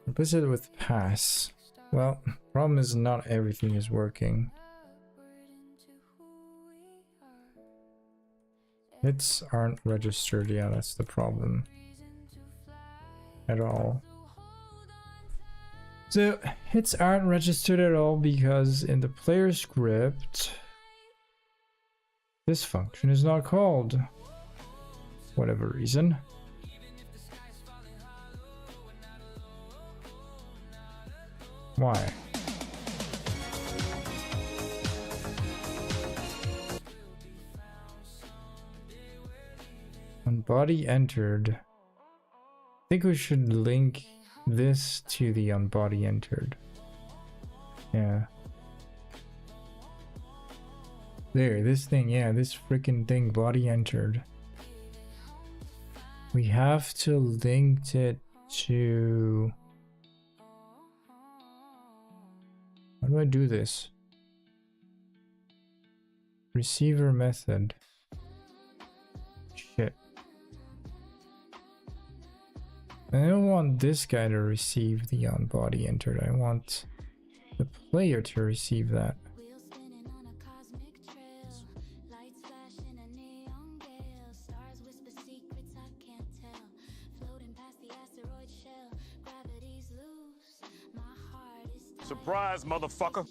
Replace it with pass. Well, problem is not everything is working. Hits aren't registered. Yeah, that's the problem. At all. So hits aren't registered at all because in the player script this function is not called. Whatever reason. Why? When body entered, I think we should link this to the on body entered. Yeah. There, this thing, yeah, this freaking thing, body entered. We have to link it to... How do I do this? Receiver method. Shit. I don't want this guy to receive the on body entered. I want the player to receive that. Surprise, motherfucker!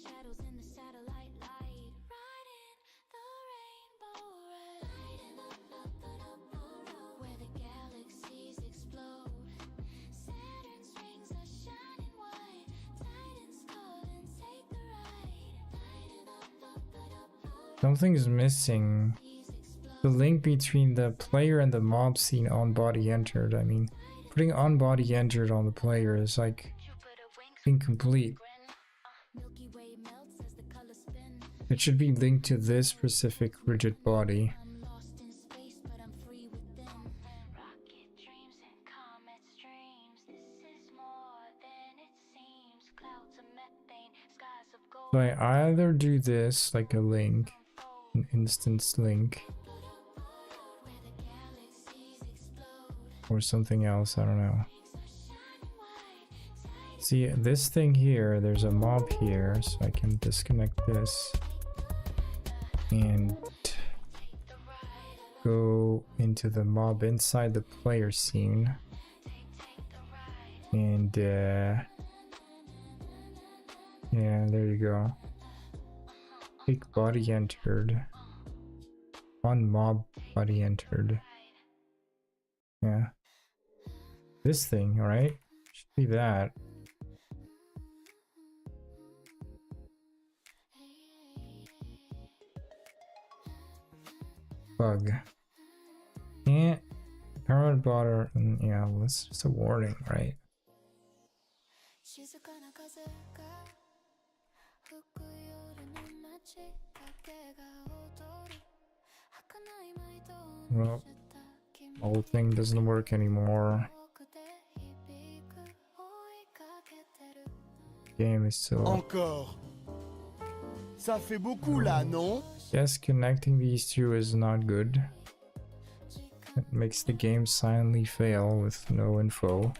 Something's missing. The link between the player and the mob scene on body entered. I mean, putting on body entered on the player is like incomplete. It should be linked to this specific rigid body. So I either do this like a link, an instance link, or something else, I don't know. See, this thing here, there's a mob here, so I can disconnect this and go into the mob inside the player scene. And yeah, there you go. Big body entered. One mob body entered. Yeah. This thing, right? Should be that. Bug. Can't. Permanent border. Yeah, well, it's just a warning, right? Well, the whole thing doesn't work anymore. Game is still. Encore. Ça fait beaucoup là, non? Yes, connecting these two is not good. It makes the game silently fail with no info.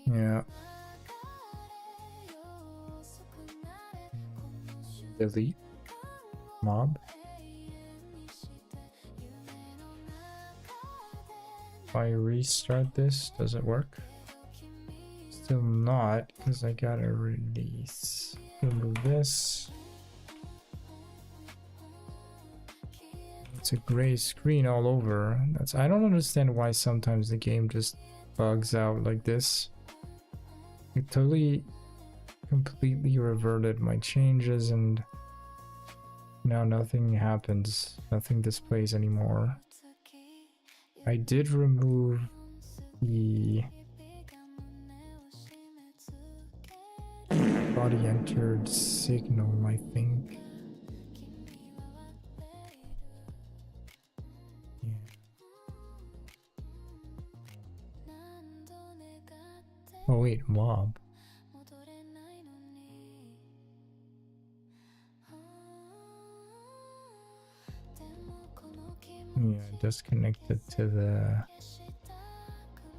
Yeah. Delete. Mob. If I restart this, does it work? Still not, because I gotta release. Remove this. It's a gray screen all over. I don't understand why sometimes the game just bugs out like this. It totally completely reverted my changes and now nothing happens. Nothing displays anymore. I did remove the body entered signal, I think. Oh wait, mob. Yeah, disconnected to the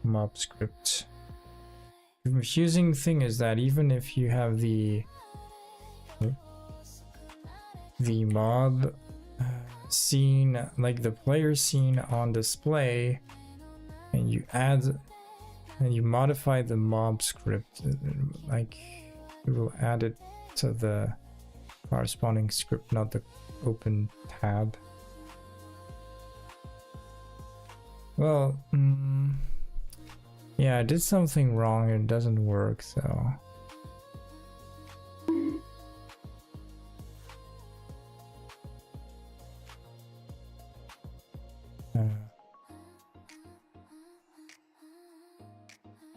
mob script. The confusing thing is that even if you have the mob scene, like the player scene on display, and you add and you modify the mob script, like it will add it to the corresponding script, not the open tab. Well, yeah, I did something wrong and it doesn't work, so.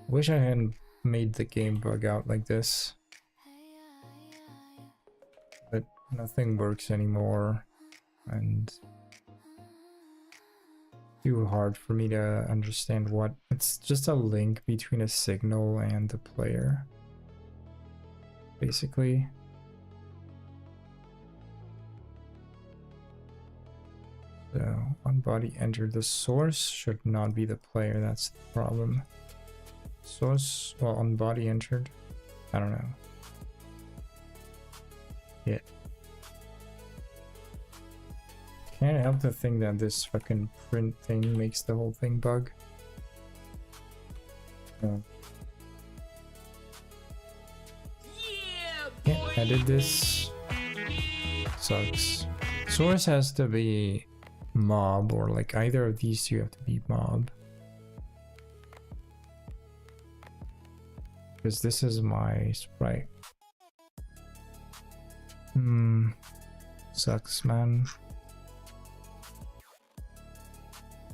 Wish I hadn't made the game bug out like this. But nothing works anymore, and too hard for me to understand what. It's just a link between a signal and the player, basically. So on body enter, the source should not be the player, that's the problem. Source, well, on body entered, I don't know. Yeah. Can't help to think that this fucking print thing makes the whole thing bug. No. Can't edit this. Sucks. Source has to be mob, or like either of these two have to be mob. Because this is my sprite. Sucks, man.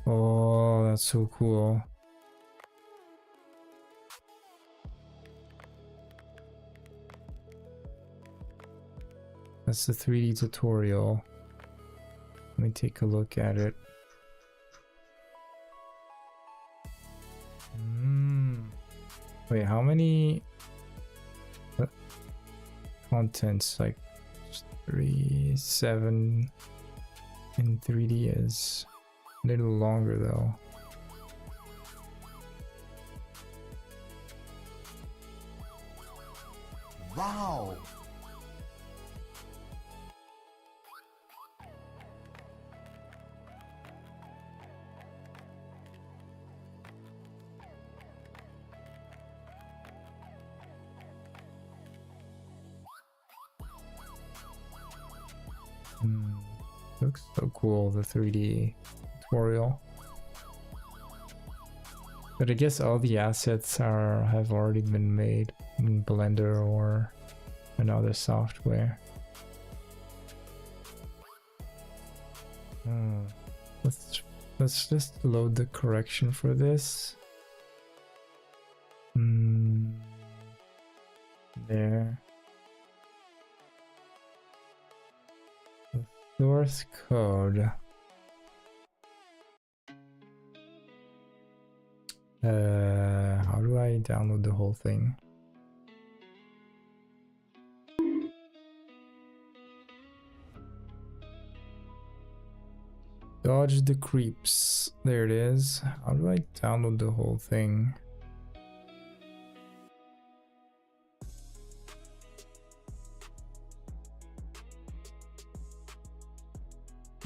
Oh, that's so cool. That's the 3D tutorial. Let me take a look at it. Wait, how many contents? Like 3, 7 in 3D is a little longer though. Wow! Looks so cool, the 3D tutorial. But I guess all the assets have already been made in Blender or another software. Let's just load the correction for this. There. The source code. How do I download the whole thing? Dodge the creeps. There it is. How do I download the whole thing?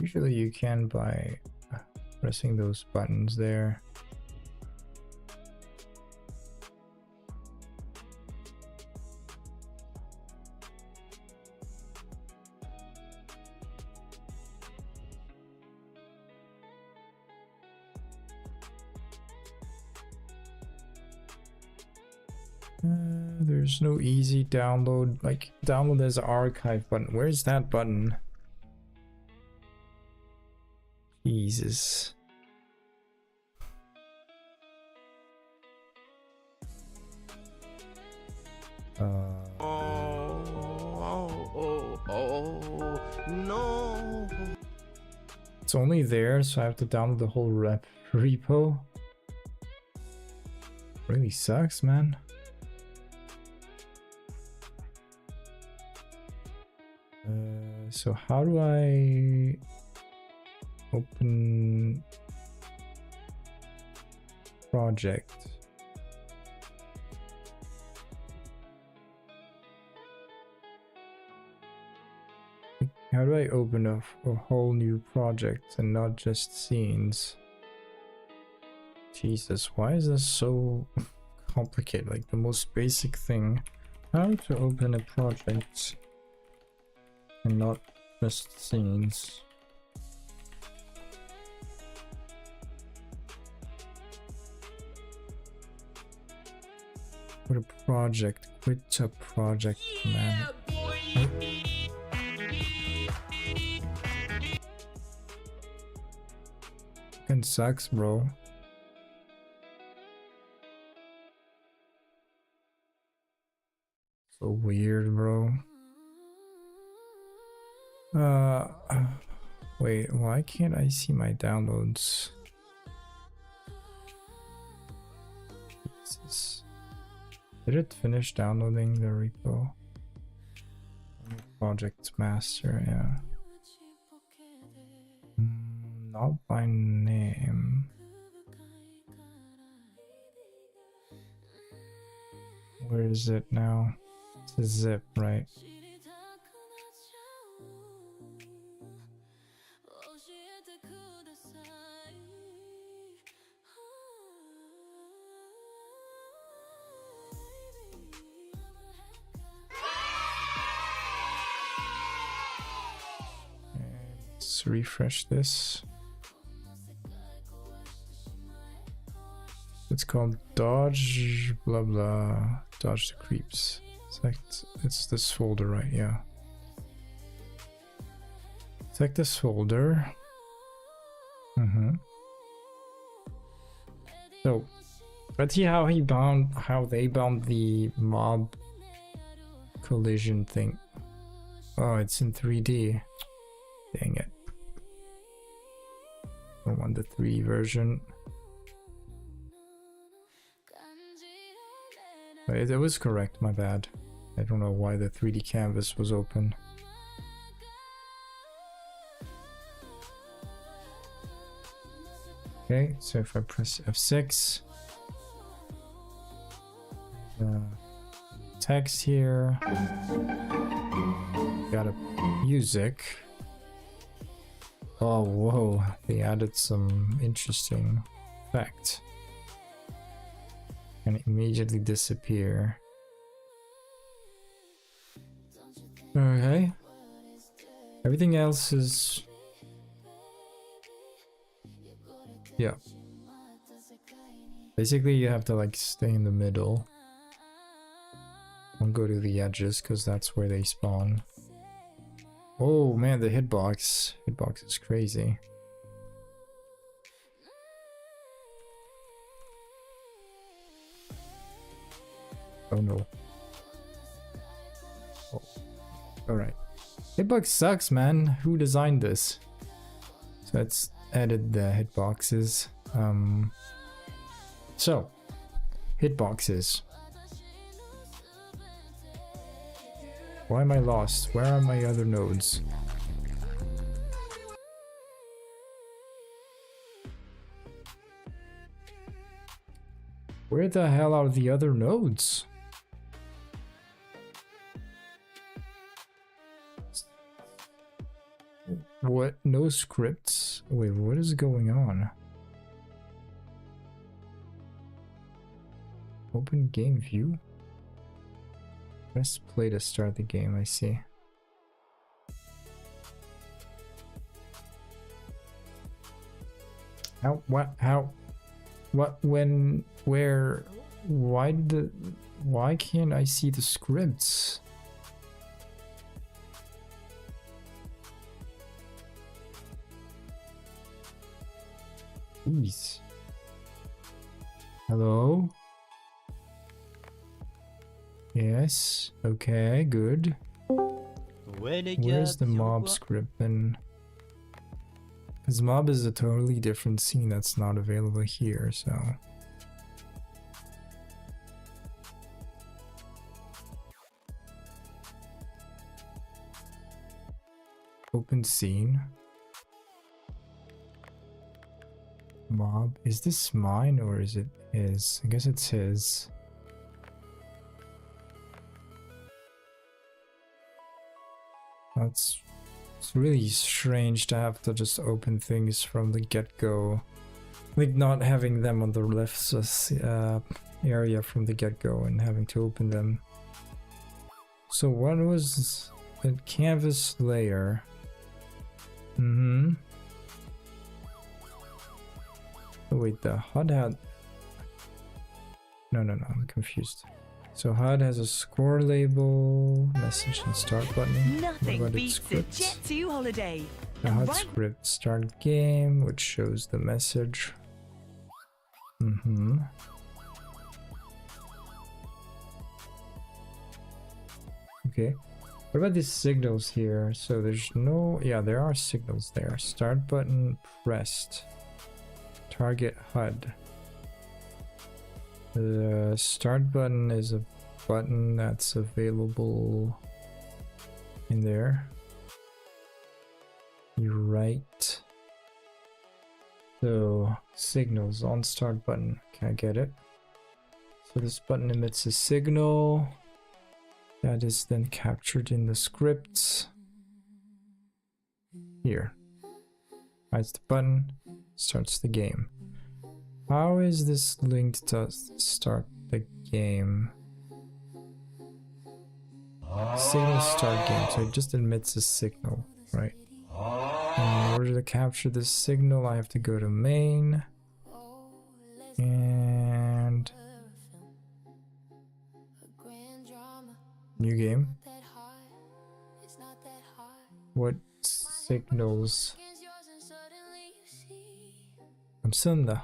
Usually you can by pressing those buttons there. There's no easy download, like download as archive button. Where's that button? Jesus. No. It's only there, so I have to download the whole repo. Really sucks, man. So how do I open project? How do I open a whole new project and not just scenes? Jesus, why is this so complicated? Like the most basic thing. How to open a project and not just scenes. What a project. Quit a project, man. Fucking sucks, bro. So weird, bro. Wait, why can't I see my downloads? Jesus. Did it finish downloading the repo? Project master, yeah. Not by name. Where is it now? It's a zip, right? Let's refresh this. It's called dodge blah blah, dodge the creeps. It's this folder, right? Yeah. Select this folder. So let's see how they bound the mob collision thing. Oh, it's in 3D. Dang it. I want the 3 version. Wait, it was correct, my bad. I don't know why the 3D canvas was open. Okay, so if I press F6, text here, got a music. Oh, whoa, they added some interesting effect. And immediately disappear. Okay. Everything else is... yeah. Basically, you have to like stay in the middle. Don't go to the edges because that's where they spawn. Oh man, the hitbox. Hitbox is crazy. Oh no. Oh. Alright. Hitbox sucks, man. Who designed this? So let's edit the hitboxes. So, hitboxes. Why am I lost? Where are my other nodes? Where the hell are the other nodes? What? No scripts? Wait, what is going on? Open game view? Press play to start the game, I see. How? What? How? What? When? Where? Why can't I see the scripts? Jeez. Hello? Yes. Okay, good. Ouais les gars, Where's the bien mob quoi? script then? Because mob is a totally different scene that's not available here, so... Open scene. Mob. Is this mine or is it his? I guess it's his. It's really strange to have to just open things from the get-go. Like not having them on the left area from the get-go and having to open them. So what was the canvas layer? Oh wait, the HUD had... No, I'm confused. So HUD has a score label, message and start button. Nothing beats a Jet 2 holiday. The HUD script start game, which shows the message. Okay. What about these signals here? So there's no... yeah, there are signals there. Start button pressed. Target HUD. The start button is a button that's available in there. You're right. So, signals on start button. Can I get it? So this button emits a signal. That is then captured in the script. Here. Hides the button, starts the game. How is this linked to start the game? Signal start game, so it just emits a signal, right? And in order to capture this signal, I have to go to main. And... new game. What signals? I'm still in the...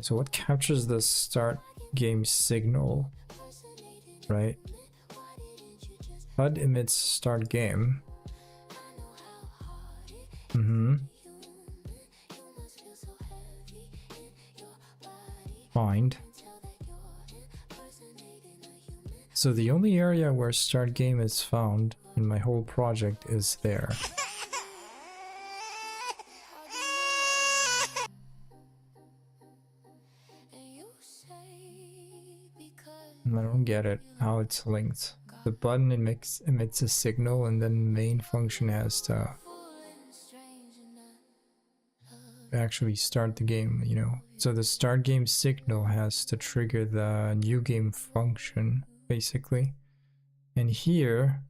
So what captures the start game signal, right? HUD emits start game. Find. So the only area where start game is found in my whole project is there. I don't get it, how it's linked. The button emits a signal and then main function has to actually start the game, you know. So the start game signal has to trigger the new game function, basically. And here,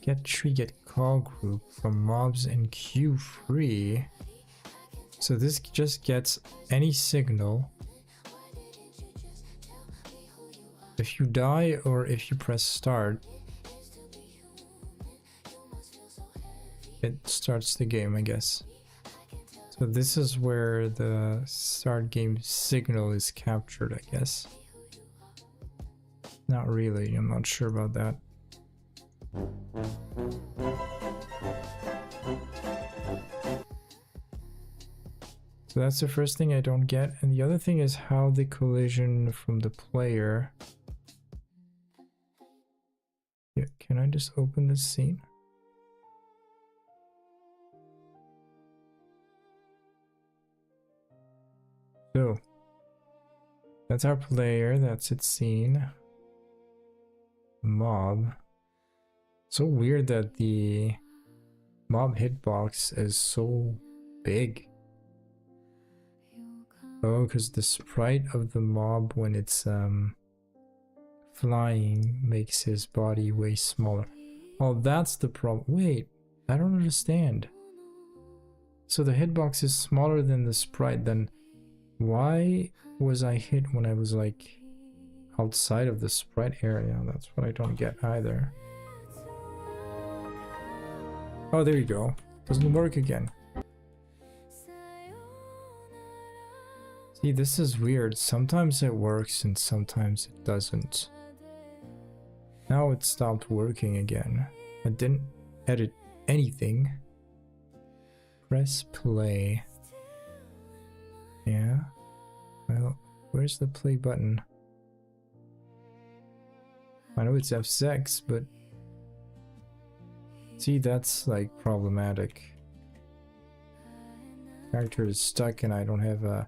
get tree, get call group from mobs and queue free. So this just gets any signal. If you die or if you press start, it starts the game, I guess. So this is where the start game signal is captured, I guess. Not really, I'm not sure about that. So that's the first thing I don't get. And the other thing is how the collision from the player... Yeah, can I just open this scene? So, that's our player, that's its scene. Mob. So weird that the mob hitbox is so big. Oh, because the sprite of the mob when it's flying makes his body way smaller. Oh, that's the problem. Wait, I don't understand. So the hitbox is smaller than the sprite, then why was I hit when I was like outside of the sprite area? That's what I don't get either. Oh, there you go. Doesn't work again. See, this is weird. Sometimes it works and sometimes it doesn't. Now it stopped working again. I didn't edit anything. Press play. Yeah. Well, where's the play button? I know it's F6, but... See, that's like problematic. Character is stuck and I don't have a...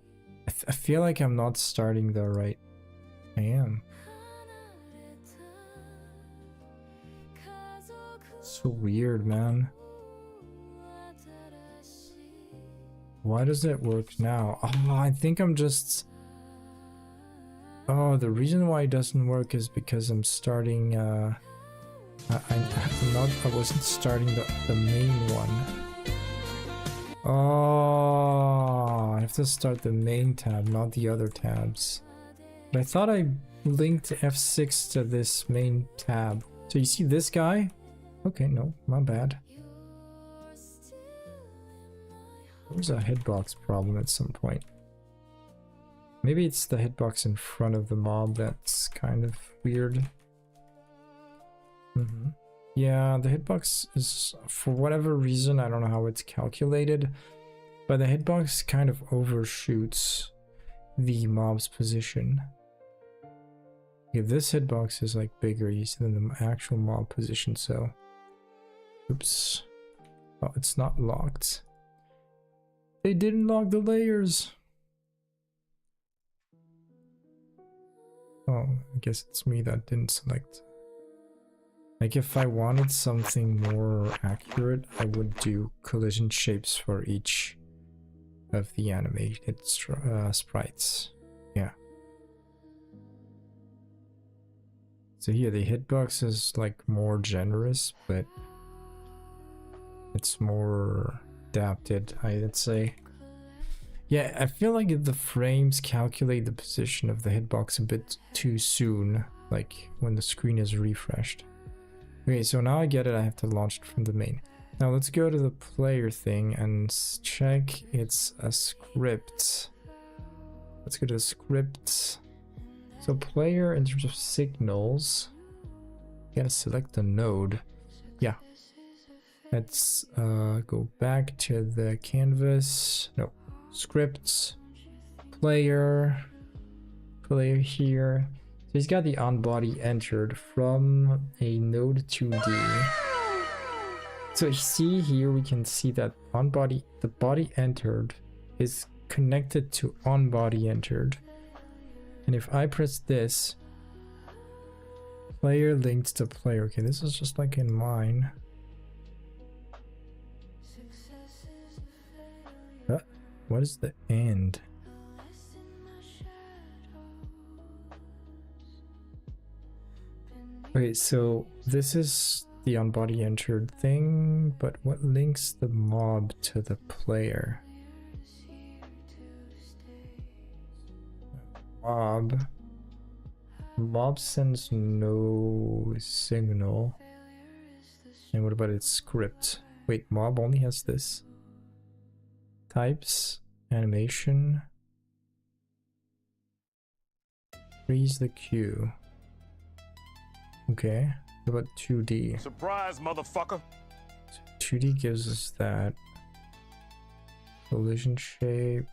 I feel like I'm not starting the right... I am. So weird, man. Why does it work now? Oh, I think I'm just... Oh, the reason why it doesn't work is because I'm starting... I wasn't starting the main one. Oh, I have to start the main tab, not the other tabs. But I thought I linked F6 to this main tab. So you see this guy? Okay, no, my bad. There's a hitbox problem at some point. Maybe it's the hitbox in front of the mob that's kind of weird. Yeah, the hitbox is, for whatever reason, I don't know how it's calculated, but the hitbox kind of overshoots the mob's position. Yeah, this hitbox is like bigger than the actual mob position, so... Oops. Oh, it's not locked. They didn't lock the layers! Oh, I guess it's me that didn't select. Like, if I wanted something more accurate, I would do collision shapes for each of the animated sprites. Yeah. So here, the hitbox is like more generous, but it's more adapted, I'd say. Yeah, I feel like the frames calculate the position of the hitbox a bit too soon, like when the screen is refreshed. Okay, so now I get it, I have to launch it from the main. Now let's go to the player thing and check it's a script. Let's go to the script. So player, in terms of signals, you gotta select the node. Yeah. Let's go back to the canvas. No, scripts, player here. So he's got the on body entered from a node 2D. So you see here, we can see that on body, the body entered is connected to on body entered. And if I press this, player linked to player. Okay, this is just like in mine. what is the end? Okay, so this is the on body entered thing, but what links the mob to the player? Mob sends no signal. And what about its script? Wait, mob only has this. Types, animation. Freeze the queue. Okay, what about 2D? Surprise, motherfucker. So 2D gives us that collision shape.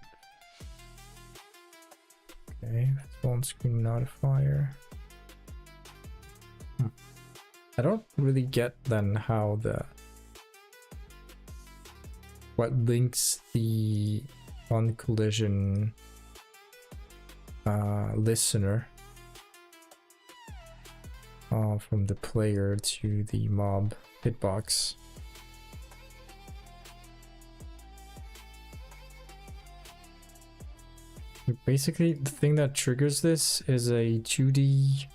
Okay, phone screen notifier. I don't really get then how what links the on collision listener from the player to the mob hitbox. Basically, the thing that triggers this is a 2D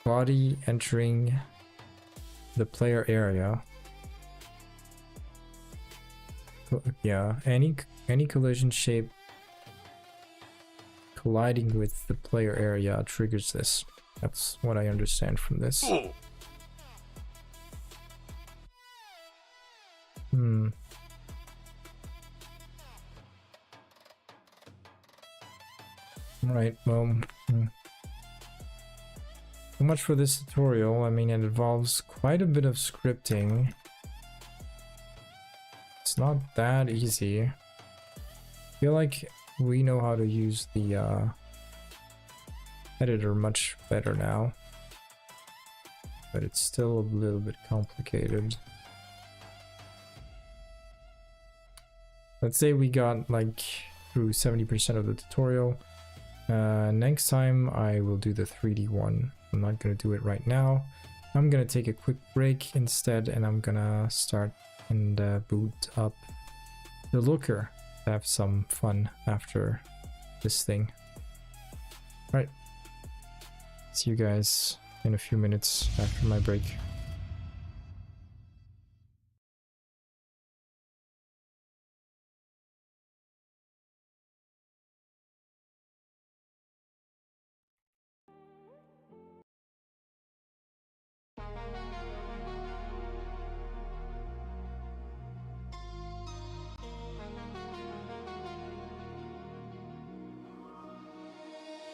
body entering the player area. Yeah, any collision shape colliding with the player area triggers this. That's what I understand from this. Right, well, so much for this tutorial. I mean, it involves quite a bit of scripting. It's not that easy. I feel like we know how to use the editor much better now, but it's still a little bit complicated. Let's say we got like through 70% of the tutorial. Next time I will do the 3D one. I'm not gonna do it right now. I'm gonna take a quick break instead, and I'm gonna start and boot up the Looker to have some fun after this thing. Right. See you guys in a few minutes after my break.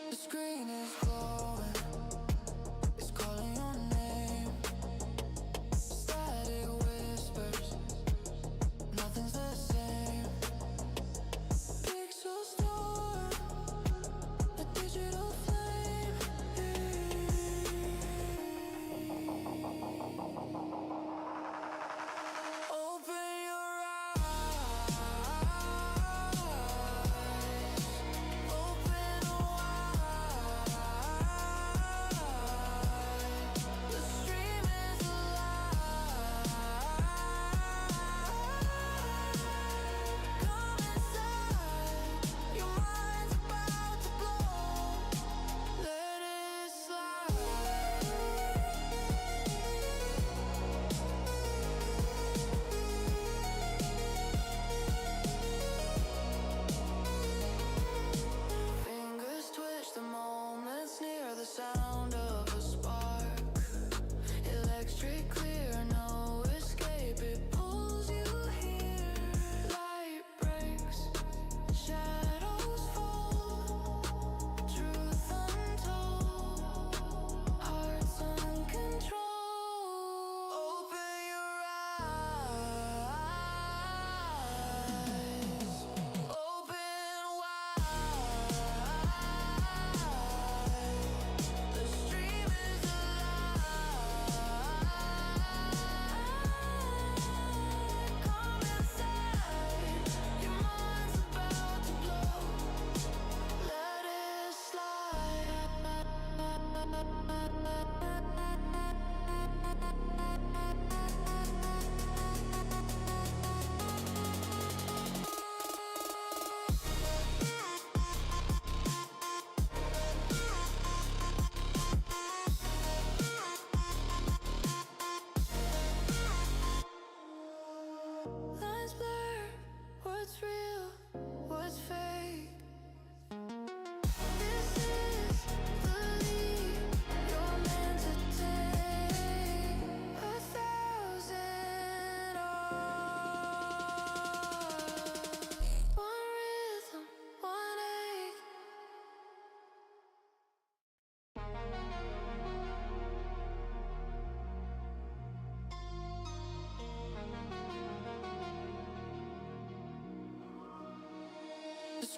The screen is glowing, it's calling your name. Static whispers, nothing's the same. Pixel storm, a digital flame. Open your eyes, open wide.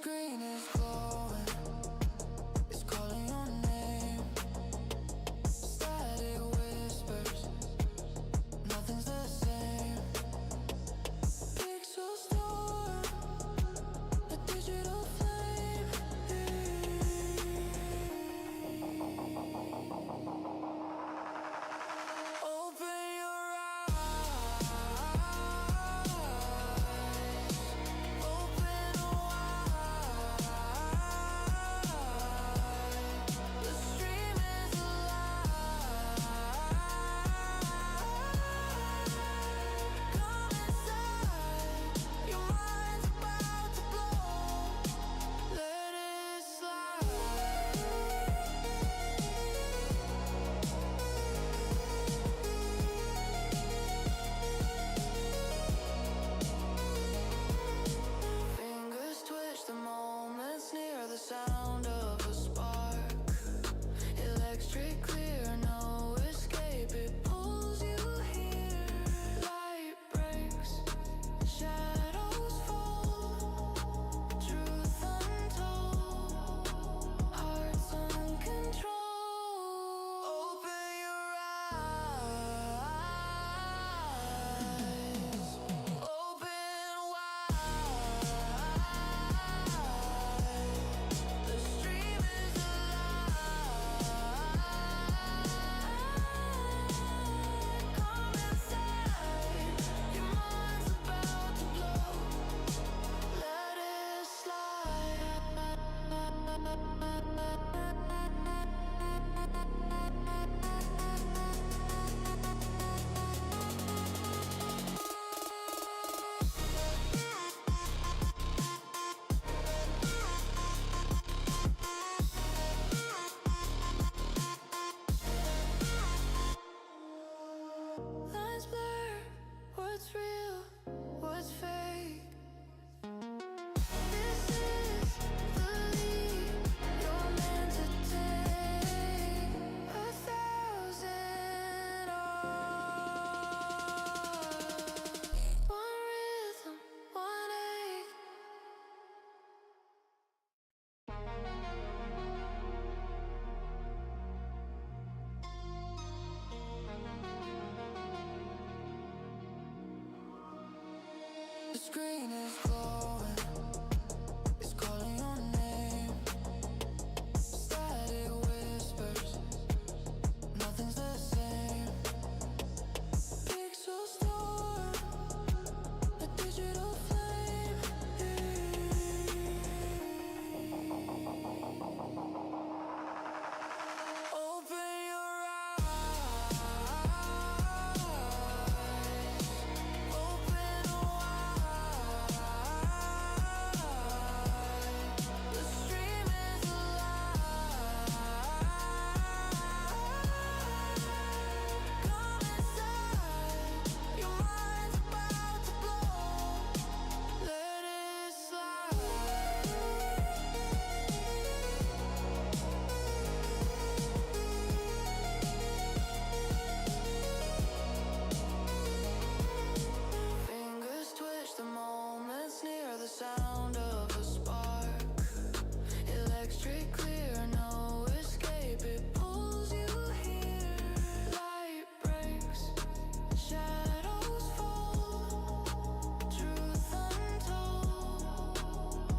screen is glowing, it's calling your name. Static whispers, nothing's the same. Pixel storm, a digital flame. Open your eyes, open wide. The stream is alive. Come inside, your mind's about to blow. Let it slide. Fingers twitch, the moments near the sound of a spark. Electric clear, no escape, it pulls you here. Light breaks, shadows fall, truth untold, hearts uncontrolled. Open your eyes, open wide. The stream is alive. Come inside, your mind's about to blow. Let it slide. Lines blur, what's real, what's fake. This is the lead you're meant to take. 1,000 hours, one rhythm, one ache. The screen is glowing, it's calling your name. Static whispers, nothing's the same. Pixel storm, a digital flame. Open your eyes, open wide. The stream is alive. Come inside, your mind's about to blow. Let it slide. Fingers twitch, the moments near the sound of a spark. Electric clear, no escape, it pulls you here. Light breaks, shadows fall, truth untold,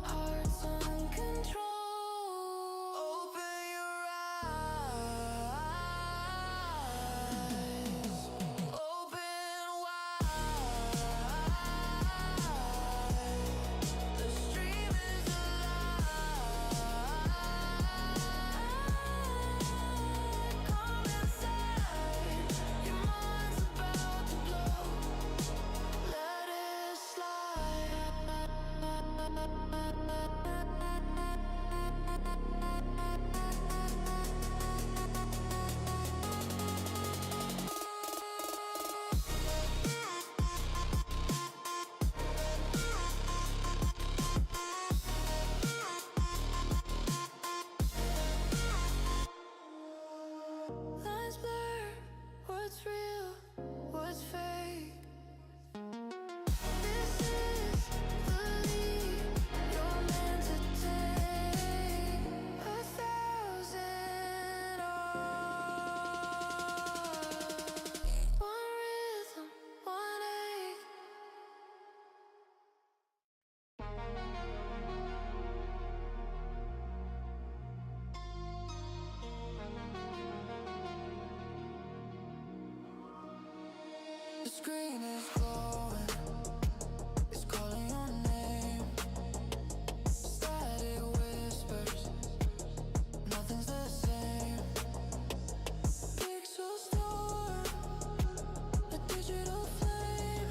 hearts uncontrolled. Open your eyes, open wide. The stream is alive. Come inside, your mind's about to blow. Let it slide. Lines blur, what's real, what's fake. This is the lead you're meant to screen is glowing, it's calling your name. Static whispers, nothing's the same. Pixel storm, a digital flame.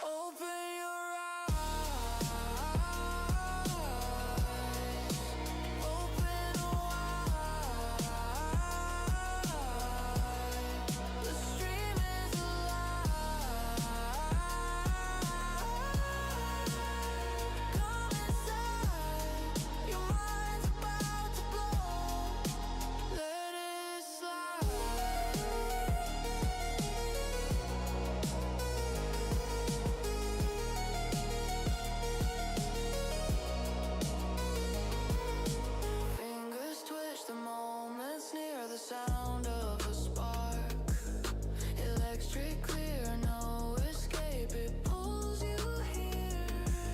Open your eyes, open wide. The stream is alive. Come inside, your mind's about to blow. Let it slide. Fingers twitch, the moment's near, the sound of a spark. Electric clear, no escape, it pulls you here.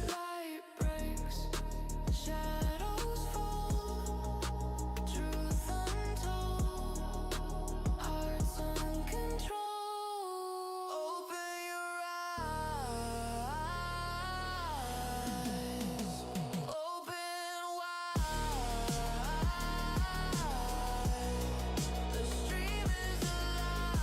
Light breaks, shadows fall, truth untold, hearts uncontrolled. Open your eyes, open wide. The stream is alive.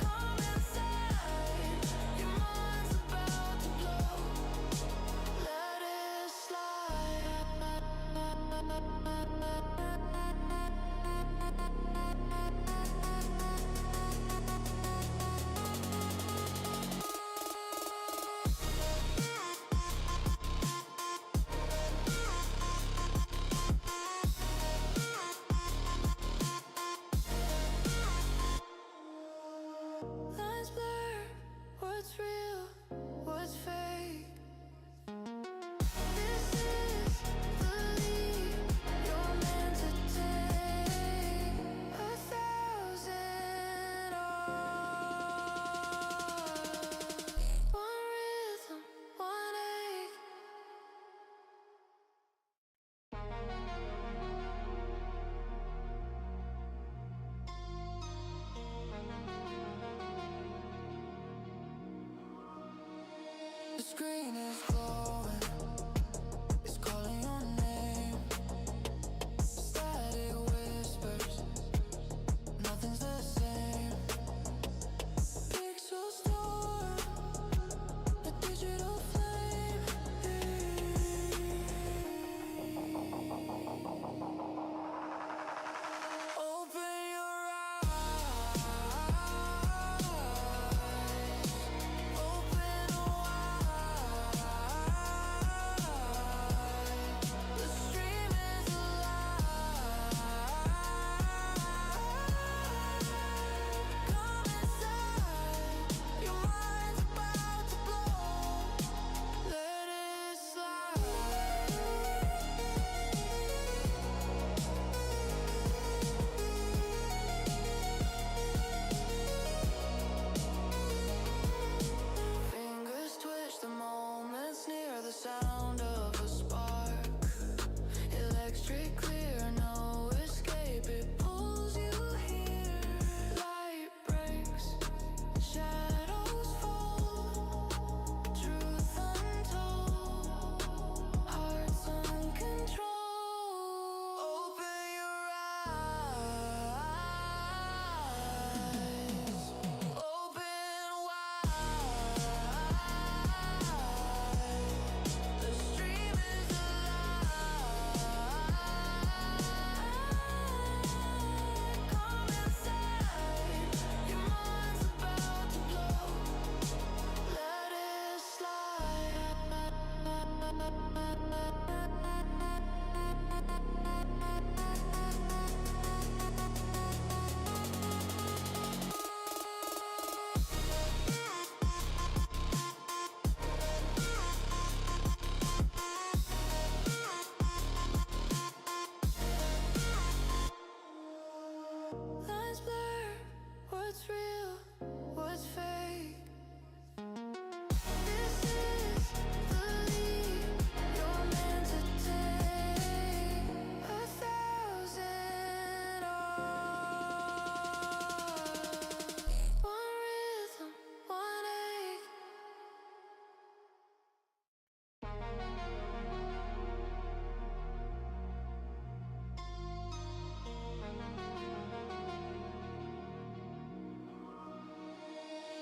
Come inside, your mind's about to blow. Let it slide. Lines blur, what's real, what's fake. This is the leap you're meant to take. 1,000 odds. One rhythm, one ache. The screen is glowing, it's calling your name. Static whispers, nothing's the same. Pixel storm, a digital flame. Open your eyes, open wide.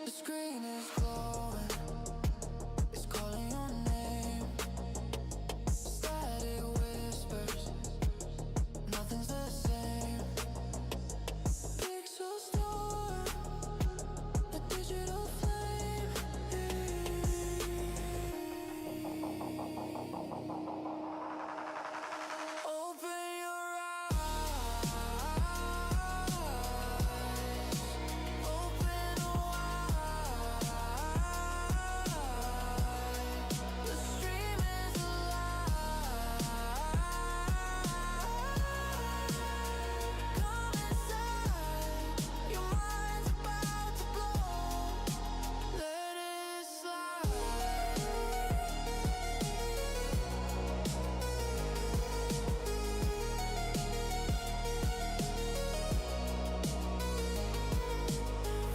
The screen is glowing, it's calling your name. Static whispers, nothing's the same. Pixel storm, a digital flame. Open your eyes, open wide. The stream is alive. Come inside, your mind's about to blow. Let it slide.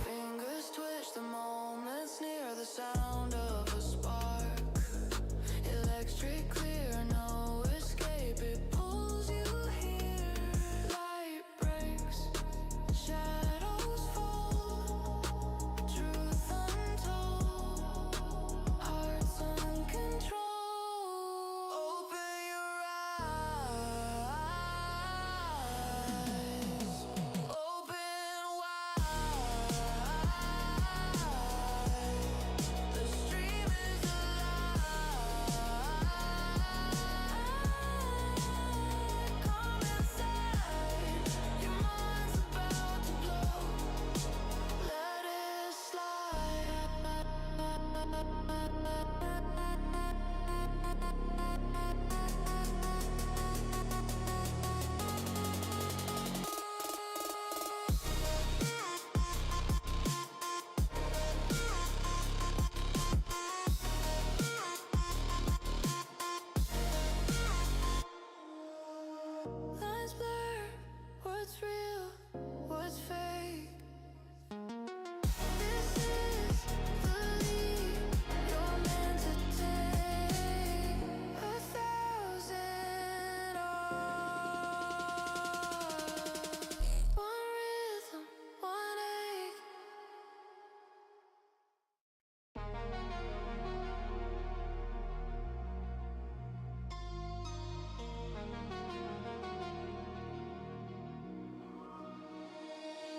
Fingers twitch the moments near the sound of a spark. Electric clear, no escape, it pulls you here. Light breaks, shadows fall, truth untold, hearts uncontrolled. Open your eyes, open wide. The stream is alive. Come inside, your mind's about to blow. Let it slide. Lines blur, what's real, what's fake. This is the lead you're meant to take. 1,000 arms, one rhythm, one ache.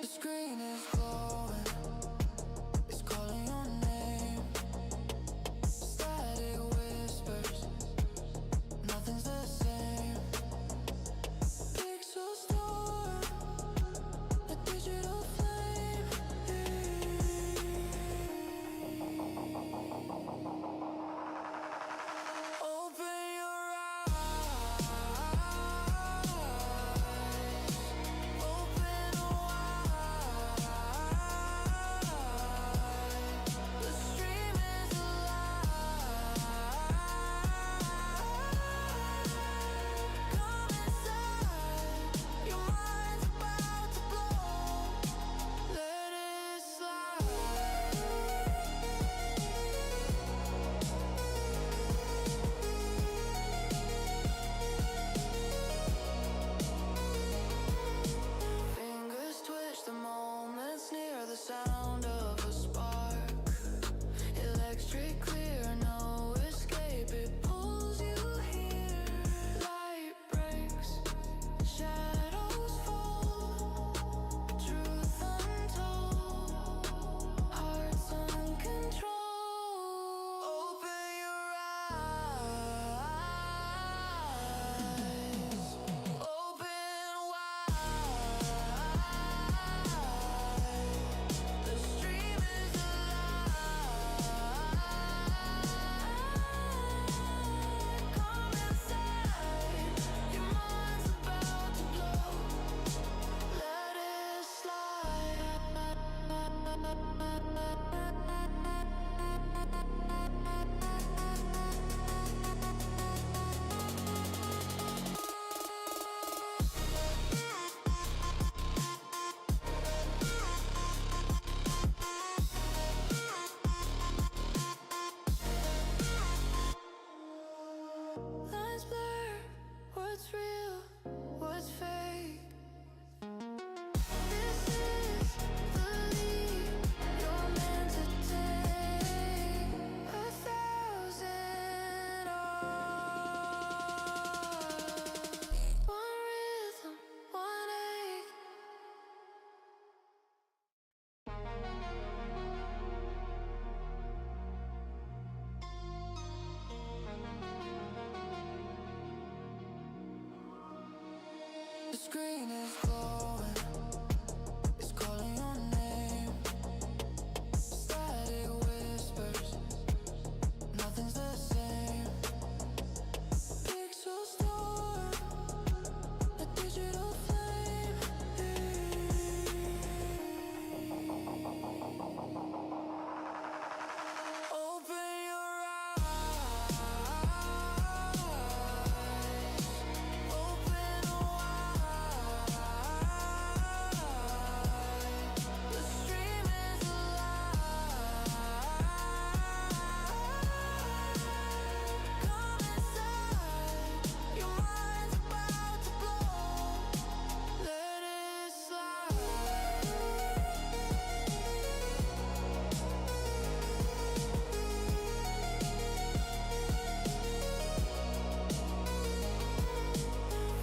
The screen is glowing, it's calling your name. Static whispers, nothing's the same. Pixel storm, a digital flame. Open your eyes, open wide. screen is glowing, it's calling your name. Static whispers, nothing's the same. Pixel storm, a digital flame. Open your eyes, open wide. The stream is alive. Come inside, your mind's about to blow. Let it slide.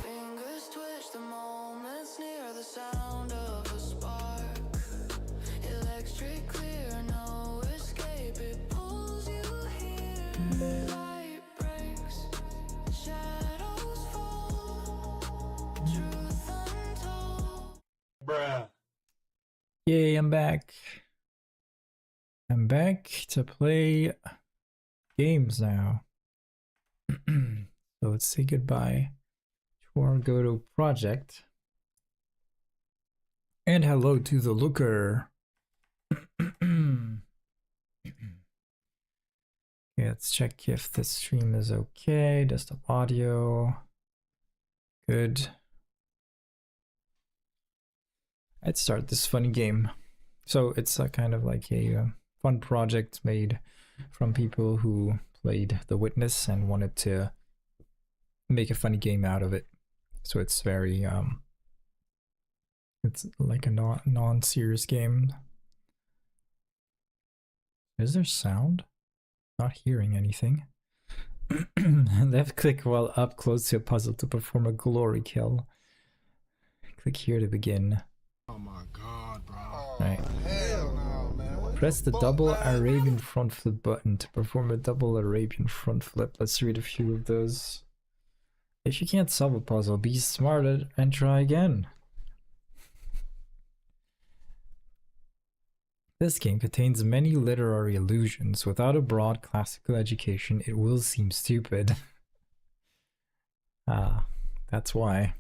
Fingers twitch, the moment's near, the sound of a spark. Electric clear, no escape, it pulls you here. Light breaks, shadows fall, truth untold. Bruh. Yay, I'm back. I'm back to play games now. So let's say goodbye to our Godot project. And hello to the looker. Okay, let's check if the stream is okay. Desktop audio. Good. Let's start this funny game. So it's a kind of like a fun project made from people who played The Witness and wanted to make a funny game out of it. So it's very it's like a non-serious game. Is there sound? Not hearing anything. Left click while up close to a puzzle to perform a glory kill. Click here to begin. Oh my god, bro. Right. Hell no, man. What Press the fuck, double man? Arabian front flip button to perform a double Arabian front flip. Let's read a few of those. If you can't solve a puzzle, be smarter and try again. This game contains many literary allusions. Without a broad classical education, it will seem stupid. That's why.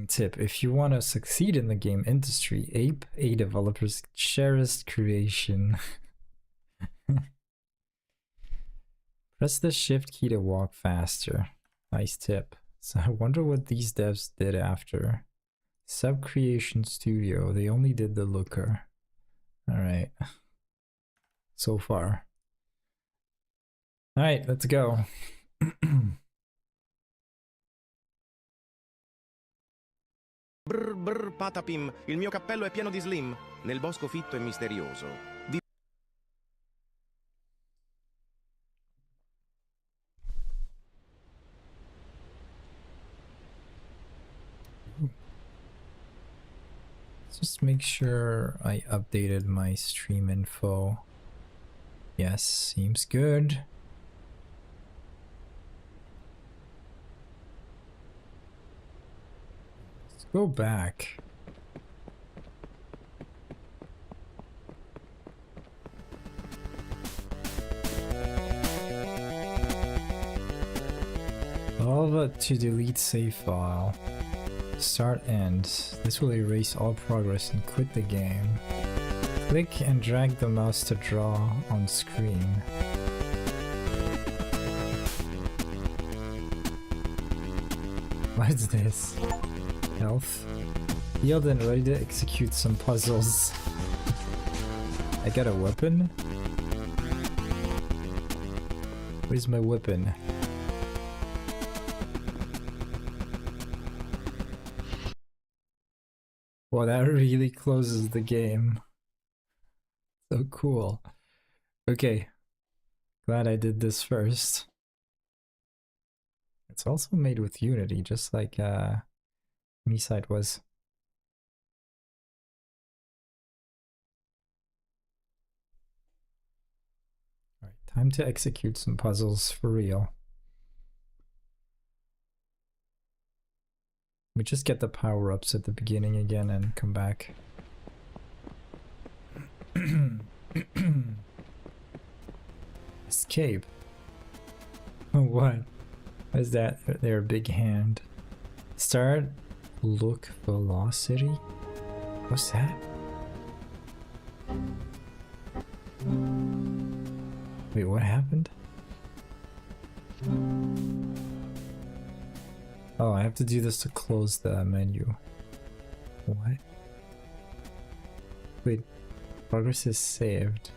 Tip: if you want to succeed in the game industry, ape a developer's cherished creation. Press the shift key to walk faster. Nice tip. So I wonder what these devs did after. Sub-Creation Studio, they only did the Looker. Alright. So far. Alright, let's go. Brr brr patapim, il mio cappello è pieno di slim, nel bosco fitto e misterioso. Just make sure I updated my stream info. Yes, seems good. Let's go back. Alva to delete save file. Start end. This will erase all progress and quit the game. Click and drag the mouse to draw on screen. What is this? Health. Healed and ready to execute some puzzles. I got a weapon? Where's my weapon? Well, that really closes the game. So cool. Okay. Glad I did this first. It's also made with Unity, just like MeSite was. Alright, time to execute some puzzles for real. We just get the power-ups at the beginning again and come back. Escape. What? What is that? Their big hand. Start. Look velocity. What's that? Wait, what happened? Oh, I have to do this to close the menu. What? Wait, progress is saved.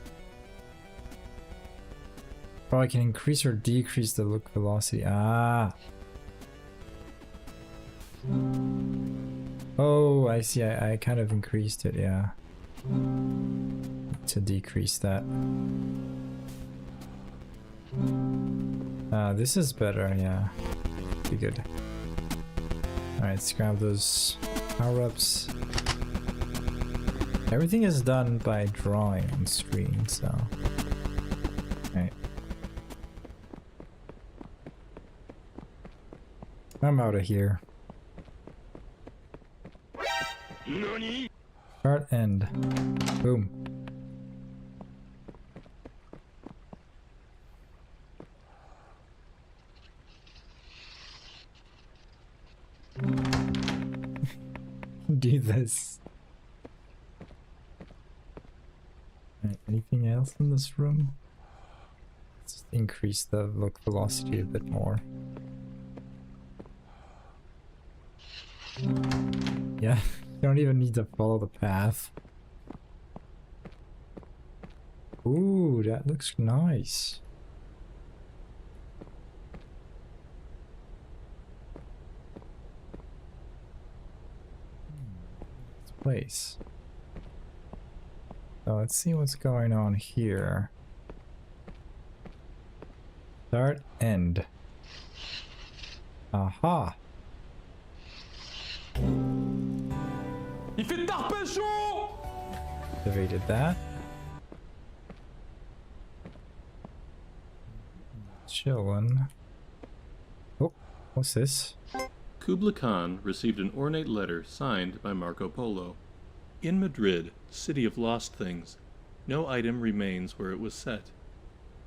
Oh, I can increase or decrease the look velocity. Ah. Oh, I see. I kind of increased it, yeah. To decrease that. This is better, yeah. Be good. Alright, let's grab those power-ups. Everything is done by drawing on screen, so... Alright. I'm out of here. Start, end. Boom. Do this. Right, anything else in this room? Let's increase the look velocity a bit more. Yeah, you don't even need to follow the path. Ooh, that looks nice. Place. So let's see what's going on here. Start, end. Aha. Activated that. Chillin'. Oh, what's this? Kubla Khan received an ornate letter signed by Marco Polo. In Madrid, city of lost things, no item remains where it was set.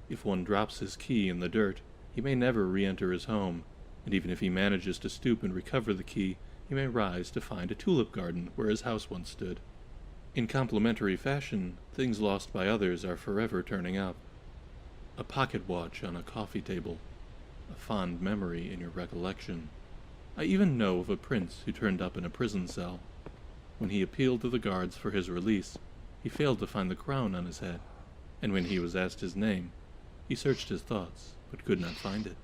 If one drops his key in the dirt, he may never re-enter his home, and even if he manages to stoop and recover the key, he may rise to find a tulip garden where his house once stood. In complementary fashion, things lost by others are forever turning up. A pocket watch on a coffee table, a fond memory in your recollection. I even know of a prince who turned up in a prison cell. When he appealed to the guards for his release, he failed to find the crown on his head, and when he was asked his name, he searched his thoughts, but could not find it.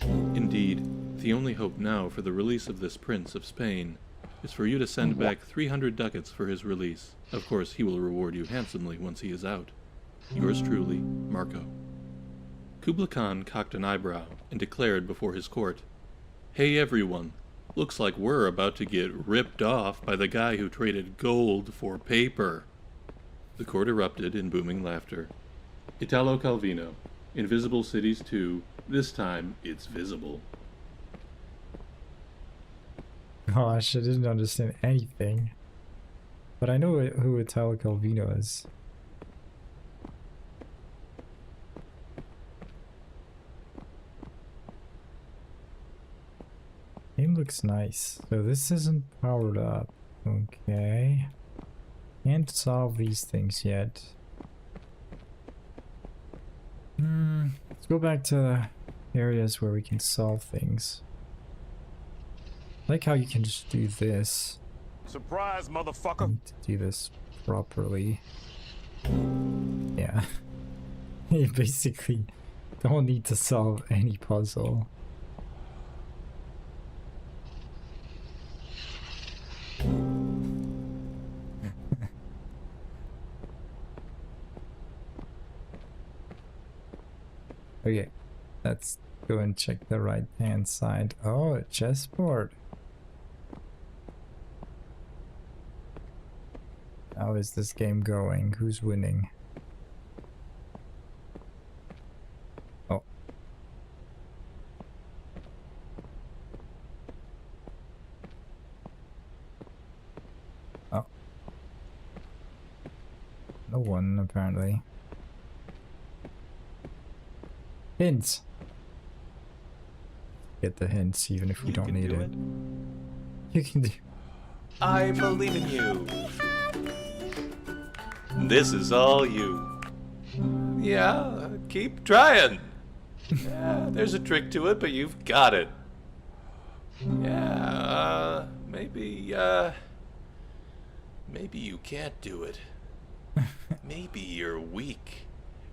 Indeed, the only hope now for the release of this prince of Spain is for you to send back 300 ducats for his release. Of course, he will reward you handsomely once he is out. Yours truly, Marco. Kubla Khan cocked an eyebrow and declared before his court, "Hey everyone, looks like we're about to get ripped off by the guy who traded gold for paper." The court erupted in booming laughter. Italo Calvino, Invisible Cities 2, this time it's visible. Gosh, I didn't understand anything. But I know who Italo Calvino is. Game looks nice. So this isn't powered up. Okay. Can't solve these things yet. Let's go back to areas where we can solve things. I like how you can just do this. Surprise, motherfucker! Need to do this properly. Yeah. You basically don't need to solve any puzzle. Okay, let's go and check the right hand side. Oh, a chessboard. How is this game going? Who's winning? Oh. one, apparently. Hints! Get the hints, even if we don't need it. You can do. I believe in you. This is all you. Yeah, keep trying. Yeah, there's a trick to it, but you've got it. Yeah, maybe you can't do it. Maybe you're weak.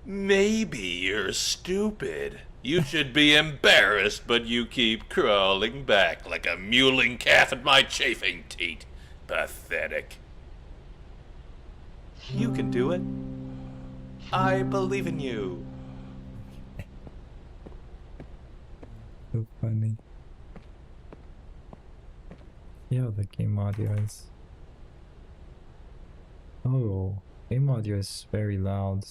Maybe you're stupid. You should be embarrassed, but you keep crawling back like a mewling calf at my chafing teat. Pathetic. You can do it. I believe in you. So funny. Yeah, the game audio is. Oh, game audio is very loud.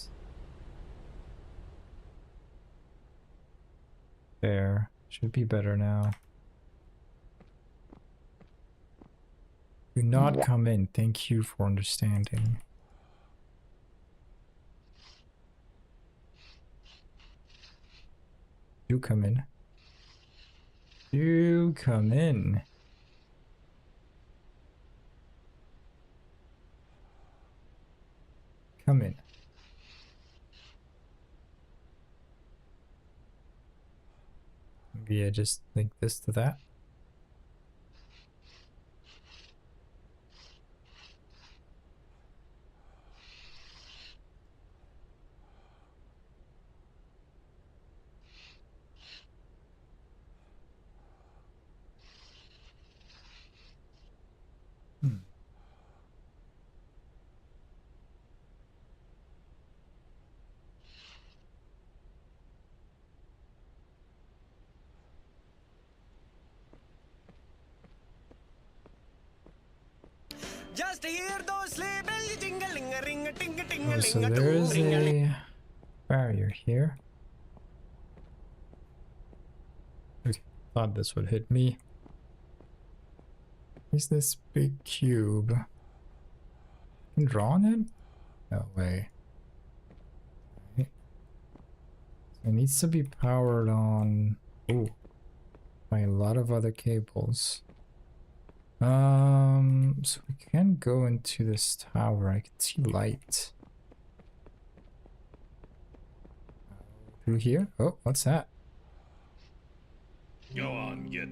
There. Should be better now. Do not come in. Thank you for understanding. Do come in. Do come in. Come in. Maybe I just link this to that. Just hear those sleigh bells jingling a ring a ting a ting a Oh, so ling a there is ring a ling. a barrier here. Okay, thought this would hit me. Where's this big cube? Can draw on it? No way. Okay. So it needs to be powered on. Oh, by a lot of other cables. So we can go into this tower. I can see light. Through here? Oh, what's that? Go on, get.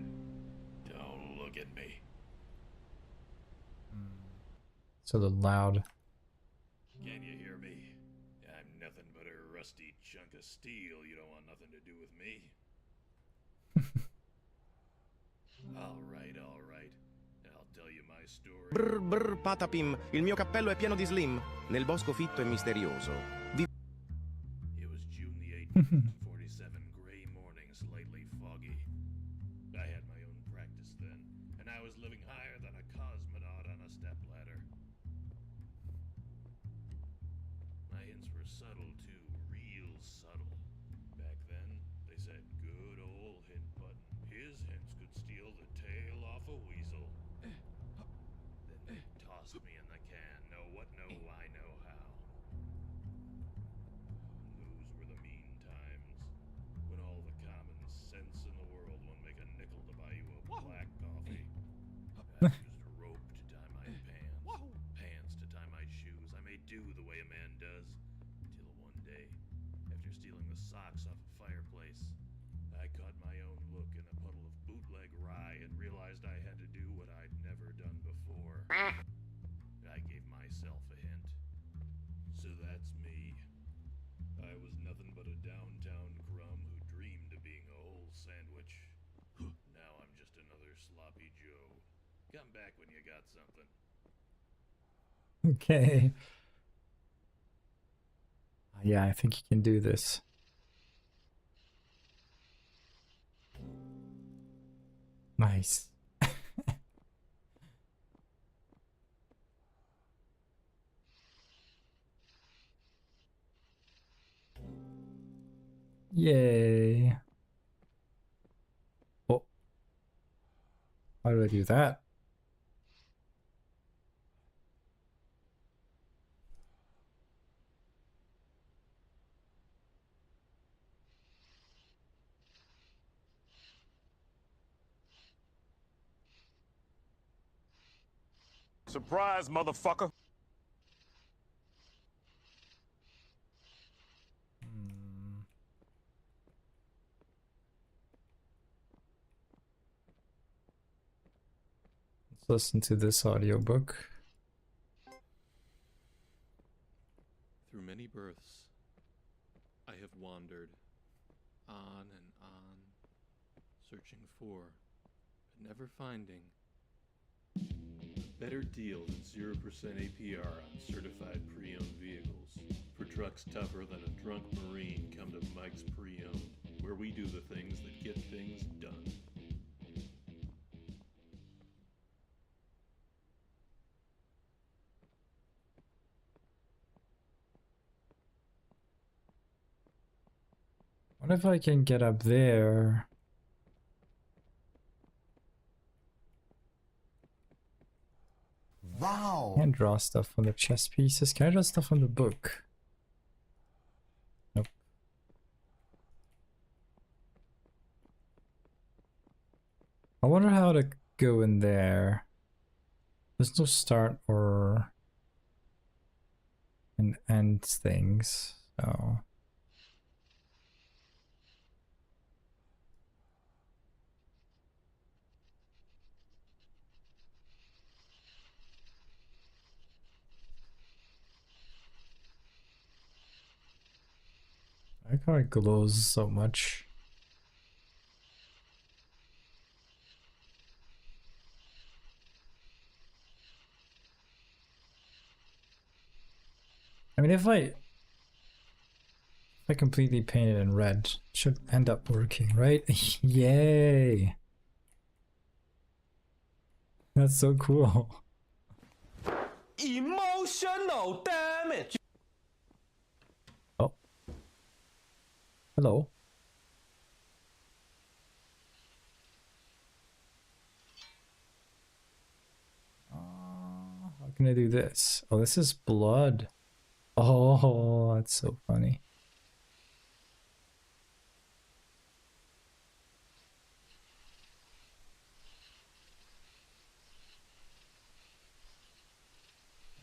Don't look at me. So the loud. Can you hear me? I'm nothing but a rusty chunk of steel. You don't want nothing to do with me. All right. I'll tell you my story. Brr brr patapim, il mio cappello è pieno di slim, nel bosco fitto e misterioso. It was June the 8th, 47, gray morning, slightly foggy. I had my own practice then, and I was living higher than a cosmonaut on a stepladder. My hints were subtle too, real subtle. Back then, they said good old hint button. His hints could steal the tail off a weasel. Then they tossed me in the can. Know what, know why, know how. Those were the mean times, when all the common sense in the world won't make a nickel to buy you a black coffee. I used a rope to tie my pants, pants to tie my shoes. I made do the way a man does, till one day, after stealing the socks off a fireplace, I caught my own look in a puddle of bootleg rye and realized I had to do what I'd never done before. I gave myself a hint. So that's me. I was nothing but a downtown crumb who dreamed of being a whole sandwich. Now I'm just another sloppy Joe. Come back when you got something. Okay. Yeah, I think you can do this. Nice. Yay. Oh. How do I do that? Surprise, motherfucker. Let's listen to this audiobook. Through many births, I have wandered on and on, searching for, but never finding, a better deal than 0% APR on certified pre-owned vehicles. For trucks tougher than a drunk Marine, come to Mike's Pre-Owned, where we do the things that get things done. What if I can get up there? Wow. Can't draw stuff on the chess pieces. Can I draw stuff on the book? Nope. I wonder how to go in there. There's no start or an end things, so. I like how it glows so much. I mean, if I completely paint it in red, it should end up working, right? Yay! That's so cool. Emotional damage. Oh. Hello. How can I do this? Oh, this is blood. Oh, that's so funny.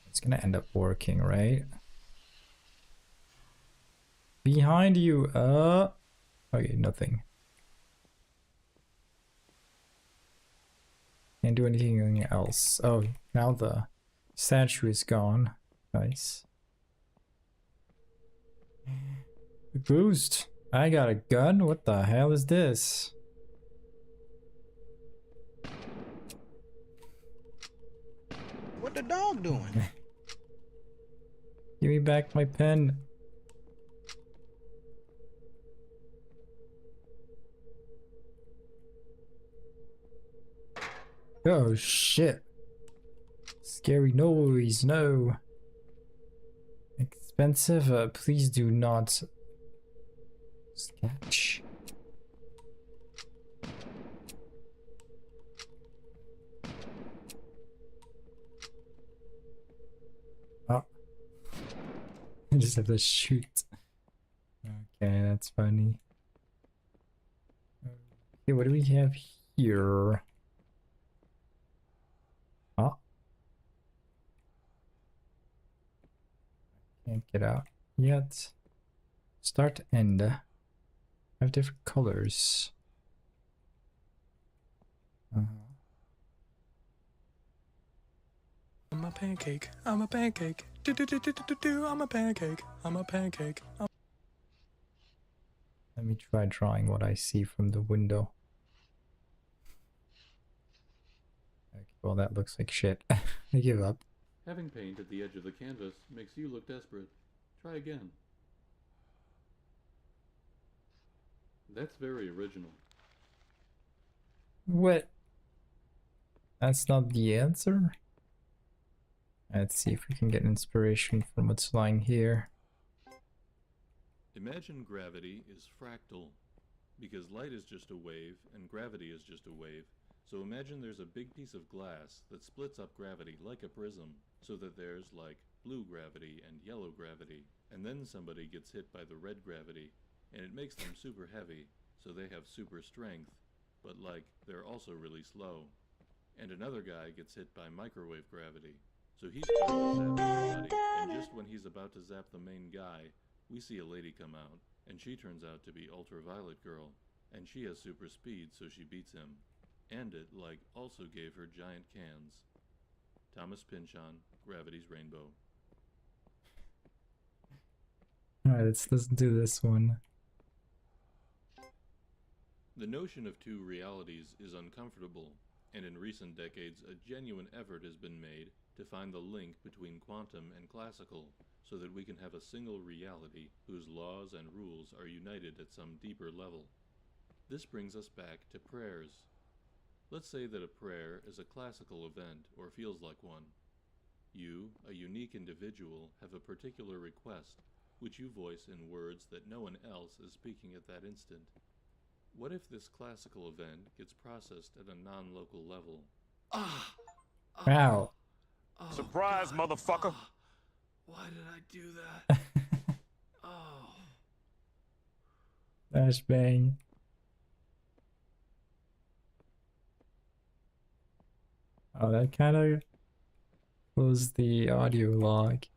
It's gonna end up working, right? Behind you, okay, nothing. Can't do anything else. Oh, now the statue is gone. Nice. Boost. I got a gun? What the hell is this? What the dog doing? Give me back my pen. Oh shit. Scary noise, no. Expensive, please do not sketch. Oh. I just have to shoot. Okay, that's funny. Okay, what do we have here? Oh. Can't get out yet. Start, end. Have different colors. I'm a pancake. I'm a pancake. Do do do do do do. I'm a pancake. I'm a pancake. Let me try drawing what I see from the window. Okay, well, that looks like shit. I give up. Having paint at the edge of the canvas makes you look desperate. Try again. That's very original. What? That's not the answer? Let's see if we can get inspiration from what's lying here. Imagine gravity is fractal, because light is just a wave and gravity is just a wave. So imagine there's a big piece of glass that splits up gravity like a prism, so that there's like blue gravity and yellow gravity, and then somebody gets hit by the red gravity, and it makes them super heavy, so they have super strength, but like they're also really slow. And another guy gets hit by microwave gravity. So he's trying to zap everybody, and just when he's about to zap the main guy, we see a lady come out, and she turns out to be Ultraviolet Girl, and she has super speed, so she beats him. And it, like, also gave her giant cans. Thomas Pynchon, Gravity's Rainbow. Alright, let's do this one. The notion of two realities is uncomfortable, and in recent decades a genuine effort has been made to find the link between quantum and classical, so that we can have a single reality whose laws and rules are united at some deeper level. This brings us back to prayers. Let's say that a prayer is a classical event or feels like one. You, a unique individual, have a particular request, which you voice in words that no one else is speaking at that instant. What if this classical event gets processed at a non-local level? Wow. Surprise, God. Motherfucker! Why did I do that? Flashbang. Oh, that kind of closed the audio log.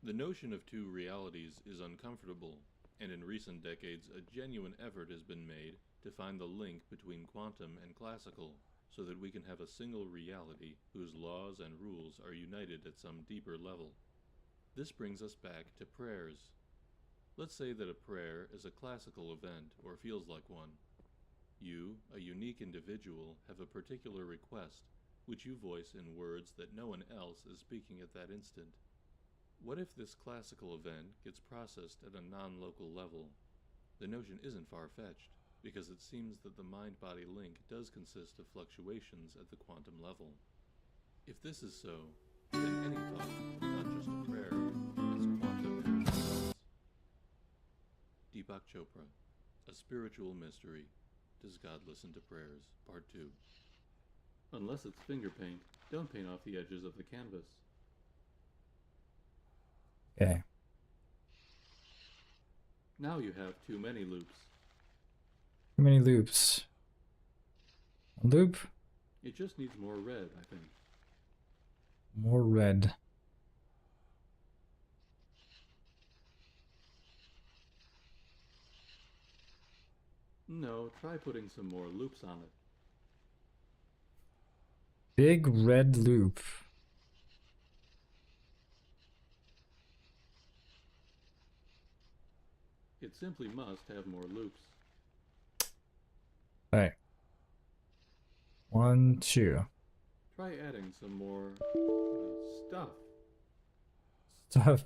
The notion of two realities is uncomfortable, and in recent decades a genuine effort has been made to find the link between quantum and classical, so that we can have a single reality whose laws and rules are united at some deeper level. This brings us back to prayers. Let's say that a prayer is a classical event or feels like one. You, a unique individual, have a particular request, which you voice in words that no one else is speaking at that instant. What if this classical event gets processed at a non-local level? The notion isn't far-fetched, because it seems that the mind-body link does consist of fluctuations at the quantum level. If this is so, then any thought, not just a prayer, is quantum and else. Deepak Chopra, A Spiritual Mystery. Does God Listen to Prayers? Part 2. Unless it's finger paint, don't paint off the edges of the canvas. Okay. Now you have too many loops. Too many loops. A loop? It just needs more red, I think. More red. No, try putting some more loops on it. Big red loop. It simply must have more loops. Alright. 1, 2. Try adding some more stuff. Stuff.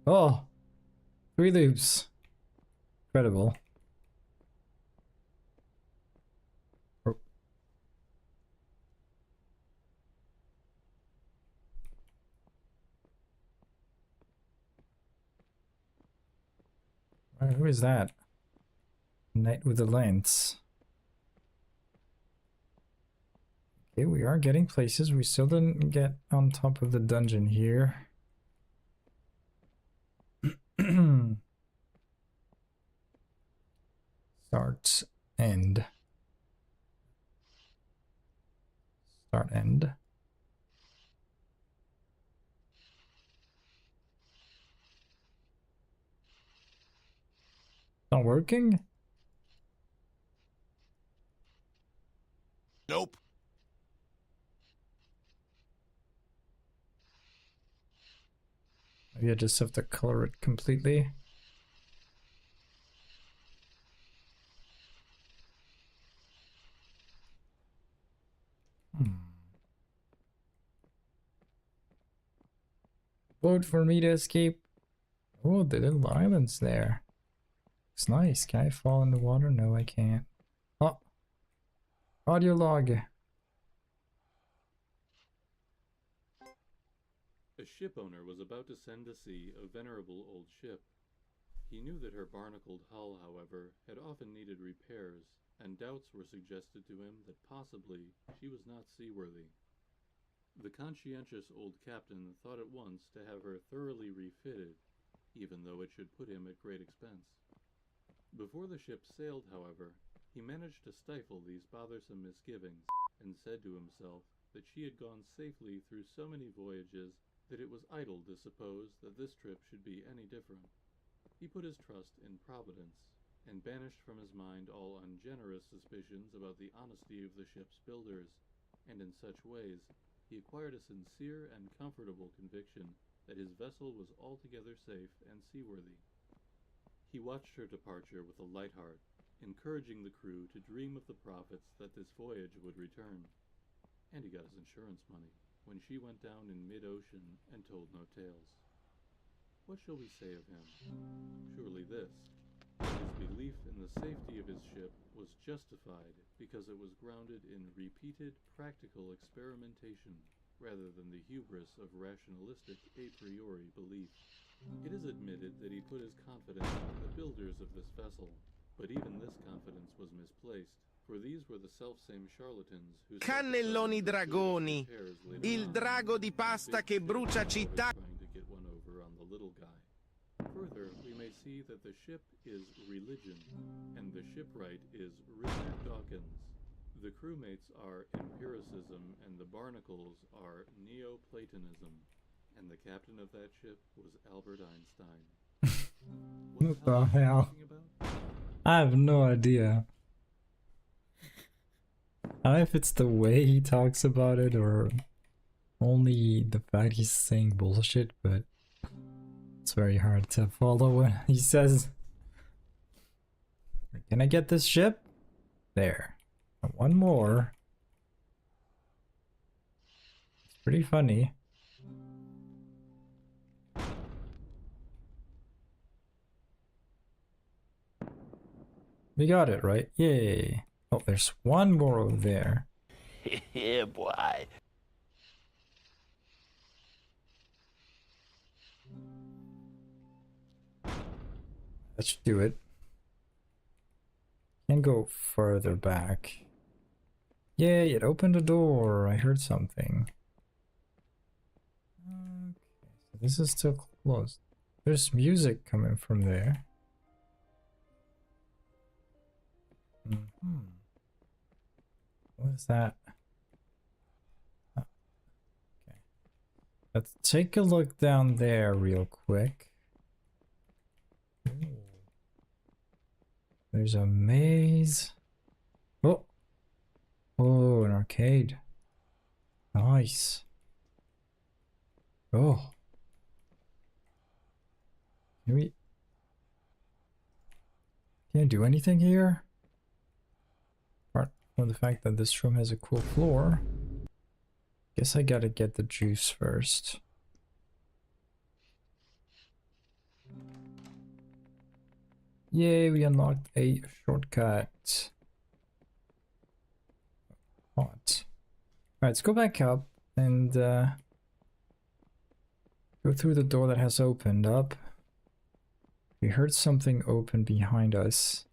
Oh! 3 loops. Incredible. Oh. Who is that? Knight with the lance. Okay, we are getting places. We still didn't get on top of the dungeon here. Start, end. Start, end. Not working? Nope. Maybe I just have to color it completely. Vote for me to escape. Oh, the little island's there. It's nice. Can I fall in the water? No, I can't. Oh, audio log. A ship owner was about to send to sea a venerable old ship. He knew that her barnacled hull, however, had often needed repairs, and doubts were suggested to him that possibly she was not seaworthy. The conscientious old captain thought at once to have her thoroughly refitted, even though it should put him at great expense. Before the ship sailed, however, He managed to stifle these bothersome misgivings, and said to himself that she had gone safely through so many voyages that it was idle to suppose that this trip should be any different. He put his trust in Providence, and banished from his mind all ungenerous suspicions about the honesty of the ship's builders, and in such ways he acquired a sincere and comfortable conviction that his vessel was altogether safe and seaworthy. He watched her departure with a light heart, encouraging the crew to dream of the profits that this voyage would return. And he got his insurance money when she went down in mid-ocean and told no tales. What shall we say of him? Surely this: his belief in the safety of his ship was justified because it was grounded in repeated practical experimentation rather than the hubris of rationalistic a priori belief. It is admitted that he put his confidence in the builders of this vessel, but even this confidence was misplaced, for these were the selfsame charlatans who Cannelloni dragoni, il drago di pasta che brucia città. Trying to get one over on the little guy. Further, we may see that the ship is religion, and the shipwright is Richard Dawkins. The crewmates are empiricism, and the barnacles are Neoplatonism, and the captain of that ship was Albert Einstein. What the hell? I have no idea. I don't know if it's the way he talks about it or only the fact he's saying bullshit, but it's very hard to follow when he says, "Can I get this ship?" There. One more. It's pretty funny. We got it, right? Yay. Oh, there's one more over there. Yeah, boy. That should do it. Can go further back. Yay, it opened a door. I heard something. Okay, so this is still closed. There's music coming from there. What is that? Oh, okay. Let's take a look down there real quick. Ooh. There's a maze. Oh! Oh, an arcade. Nice. Oh. Can we... Can't do anything here? Apart from the fact that this room has a cool floor. Guess I gotta get the juice first. Yay, we unlocked a shortcut. Hot. Alright, let's go back up and go through the door that has opened up. We heard something open behind us.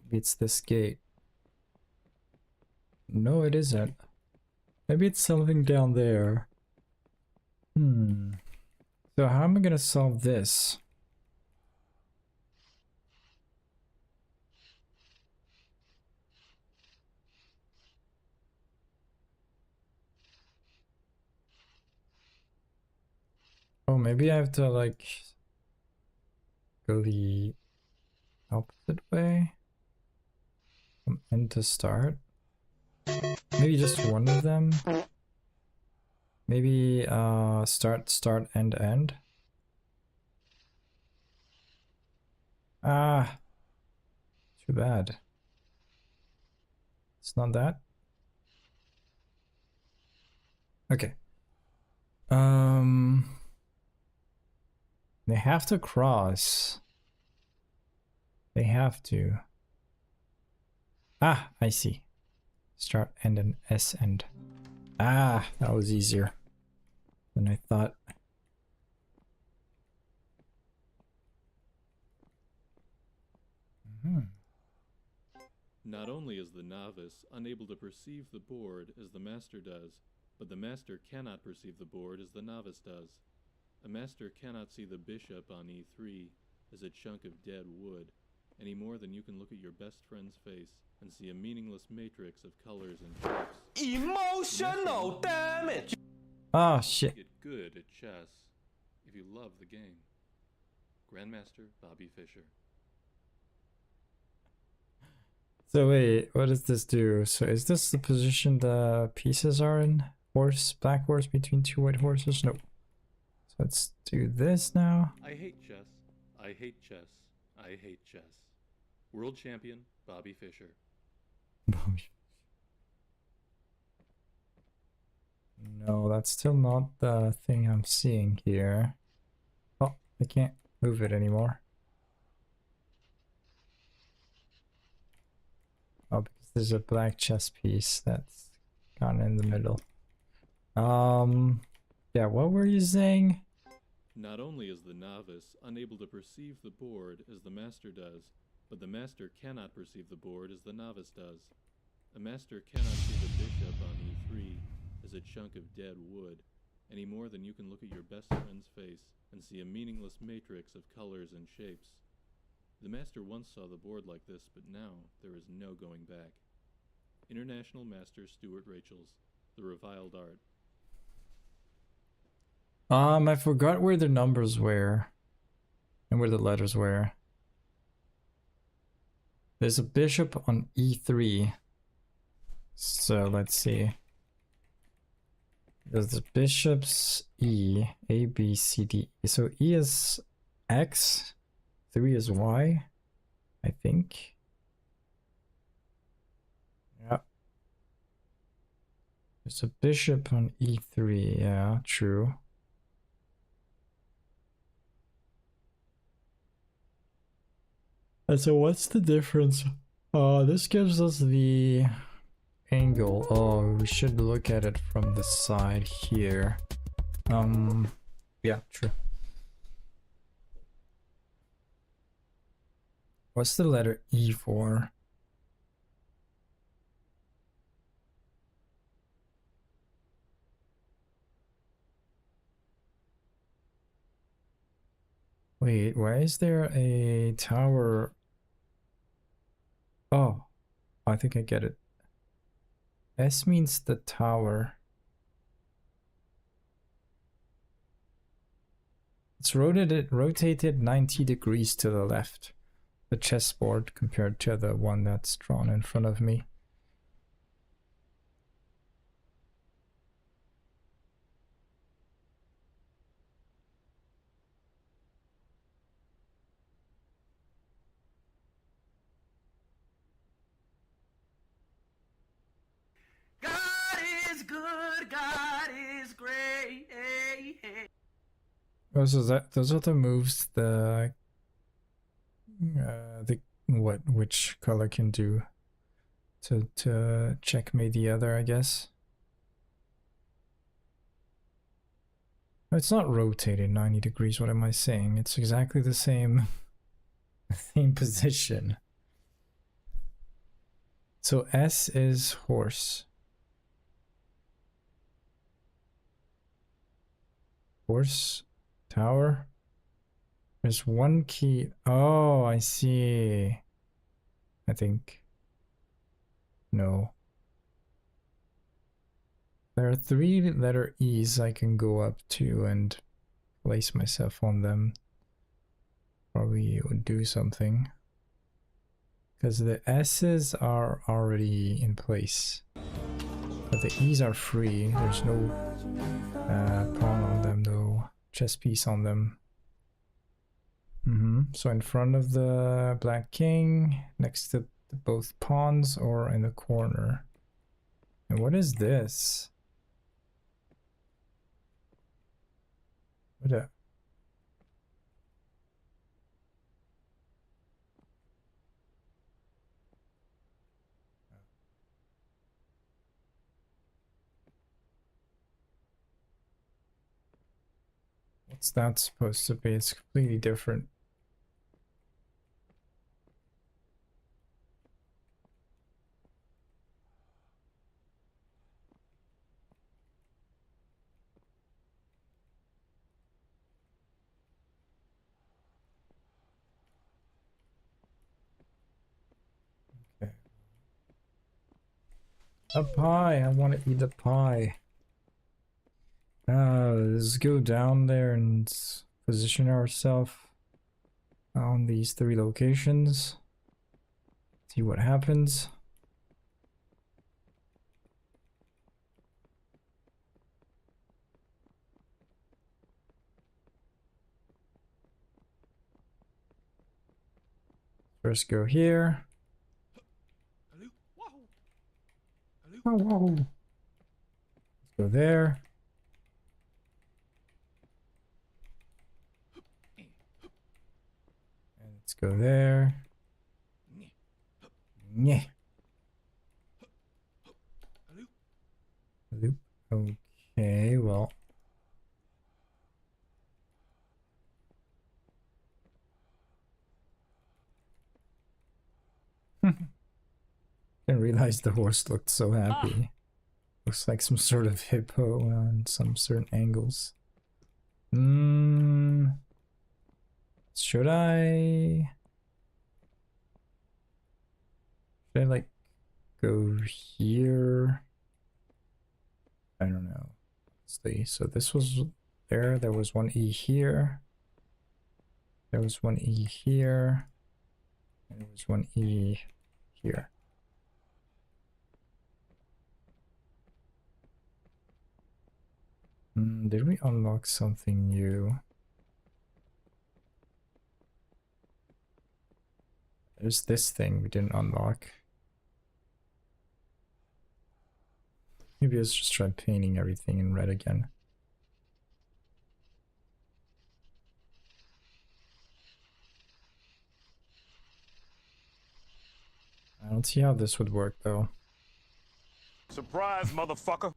Maybe it's this gate. No, it isn't. Maybe it's something down there. So how am I gonna solve this? Oh, maybe I have to like go the opposite way from end to start. Maybe just one of them. Maybe start, end. Ah, too bad. It's not that. Okay. They have to cross. They have to. Ah, I see. Start, end, and S end. Ah, that was easier than I thought. Not only is the novice unable to perceive the board as the master does, but the master cannot perceive the board as the novice does. A master cannot see the bishop on e3 as a chunk of dead wood, any more than you can look at your best friend's face and see a meaningless matrix of colors and shapes. Emotional damage! Oh shit. Get good at chess if you love the game. Grandmaster Bobby Fischer. So wait, what does this do? So is this the position the pieces are in? Horse, black horse between two white horses? No. So let's do this now. I hate chess. I hate chess. I hate chess. World champion Bobby Fischer. No, that's still not the thing I'm seeing here. Oh, I can't move it anymore. Oh, because there's a black chess piece that's gone in the middle. Yeah, what were you saying? Not only is the novice unable to perceive the board as the master does, but the master cannot perceive the board as the novice does. A master cannot see the bishop on e3 as a chunk of dead wood, any more than you can look at your best friend's face and see a meaningless matrix of colors and shapes. The master once saw the board like this, but now there is no going back. International Master Stuart Rachel's The Reviled Art. I forgot where the numbers were and where the letters were. There's a bishop on e3. So let's see. There's the bishops E, A, B, C, D. So E is X, 3 is Y, I think. Yeah. There's a bishop on E3, yeah, true. And so what's the difference? This gives us the angle. Oh, we should look at it from the side here. Yeah, true. What's the letter E for? Wait, why is there a tower? Oh, I think I get it. S means the tower. It's rotated 90 degrees to the left. The chessboard compared to the one that's drawn in front of me. God is good, God is great. Oh, so those are the moves which color can do to checkmate the other, I guess. It's not rotated 90 degrees, what am I saying? It's exactly the same same position. So S is horse. Horse, tower. There's one key. Oh, I see. I think. No. There are 3 letter E's I can go up to and place myself on them. Probably would do something. Because the S's are already in place. But the E's are free. There's no pawn on them, though. Chess piece on them. So in front of the black king, next to both pawns, or in the corner. And what is this? What a... What's that supposed to be? It's completely different. A pie! I want to eat a pie. Let's go down there and position ourselves on these 3 locations. See what happens. First go here. Oh, whoa. Let's go there. And let's go there. Yeah. Loop. Okay, well. Didn't realize the horse looked so happy. Looks like some sort of hippo on some certain angles. Should I? Should I like go here? I don't know. Let's see. So this was there. There was one E here. There was one E here. And there was one E here. Did we unlock something new? There's this thing we didn't unlock. Maybe let's just try painting everything in red again. I don't see how this would work though. Surprise, motherfucker.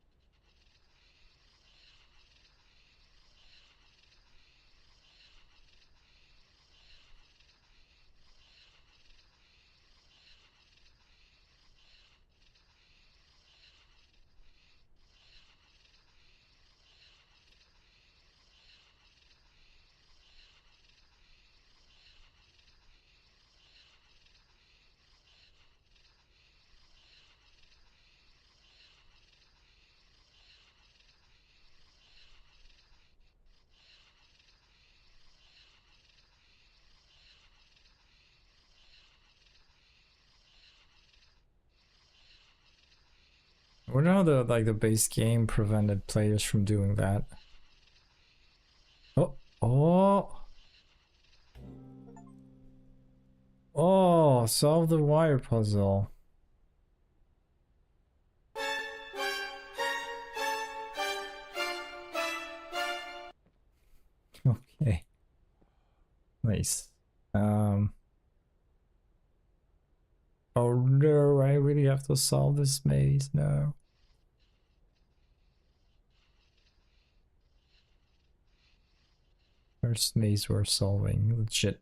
I wonder how the base game prevented players from doing that. Oh, solve the wire puzzle. Okay. Nice. Oh no, I really have to solve this maze now. First maze we're solving, legit.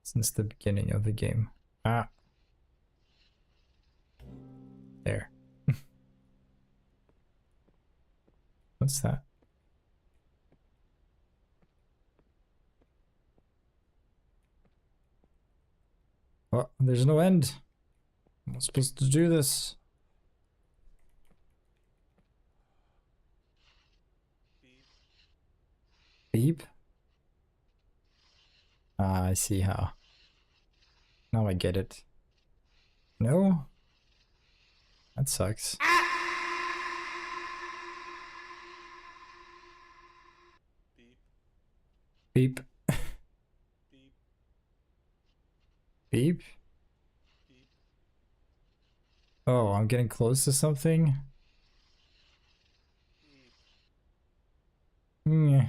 Since the beginning of the game. Ah. There. What's that? Oh, there's no end. I'm not supposed to do this. Beep? Ah, I see how. Now I get it. No? That sucks. Beep. Beep? Oh, I'm getting close to something? Yeah.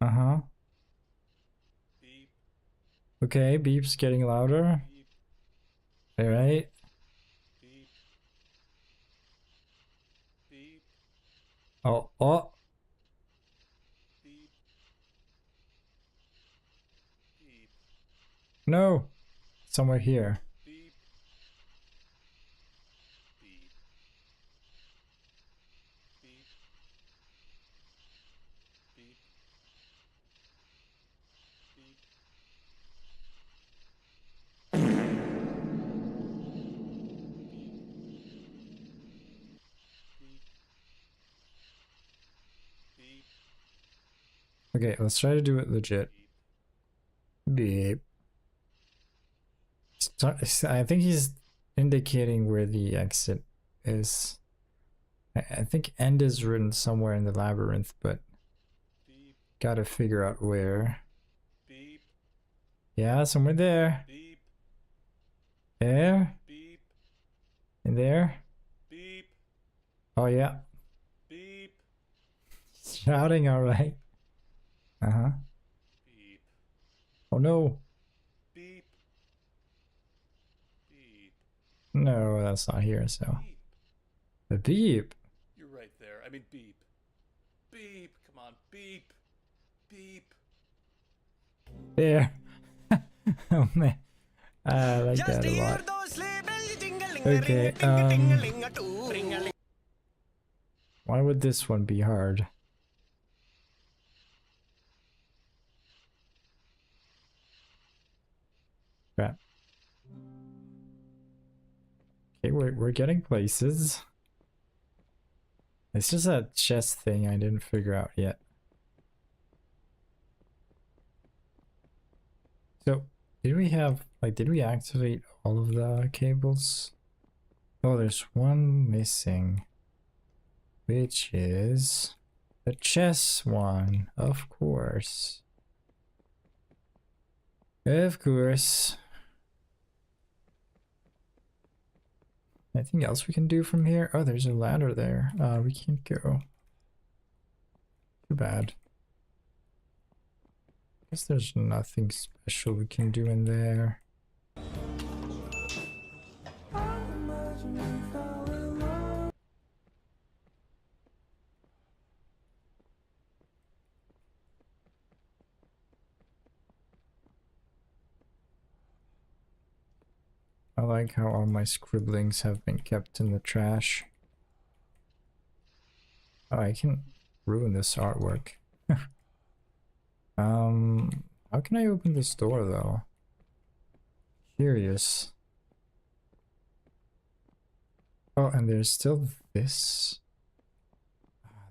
Uh-huh. Okay, beep's getting louder. Alright. Oh. No! Somewhere here. Okay, let's try to do it legit. Beep. I think he's indicating where the exit is. I think end is written somewhere in the labyrinth, but Beep. gotta figure out where. Beep. Yeah, somewhere there. Beep. There? Beep. In there? Beep. Oh yeah. Beep. Shouting, alright. Uh-huh. Beep. Oh no. Beep. Beep. No, that's not here, so. Beep. The beep. You're right there. I mean beep. Beep. Come on. Beep. Beep. There. Oh man. I like that a lot. Okay, why would this one be hard? Crap. Okay, we're getting places. It's just a chest thing I didn't figure out yet. So, did we activate all of the cables? Oh, there's one missing, which is the chest one, of course. Of course. Anything else we can do from here? Oh, there's a ladder there. We can't go. Too bad. Guess there's nothing special we can do in there. I like how all my scribblings have been kept in the trash. Oh, I can ruin this artwork. How can I open this door though? Curious. Oh, and there's still this.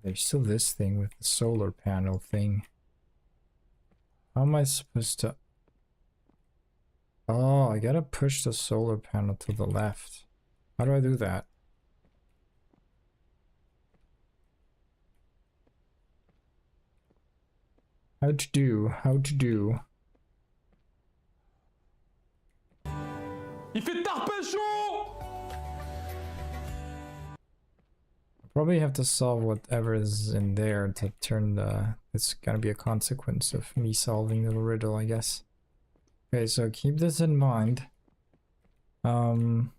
There's still this thing with the solar panel thing. How am I supposed to... Oh, I gotta push the solar panel to the left. How do I do that? How to do. Il fait tarpin chaud! Probably have to solve whatever is in there to turn the... It's gonna be a consequence of me solving the riddle, I guess. Okay, so keep this in mind. Go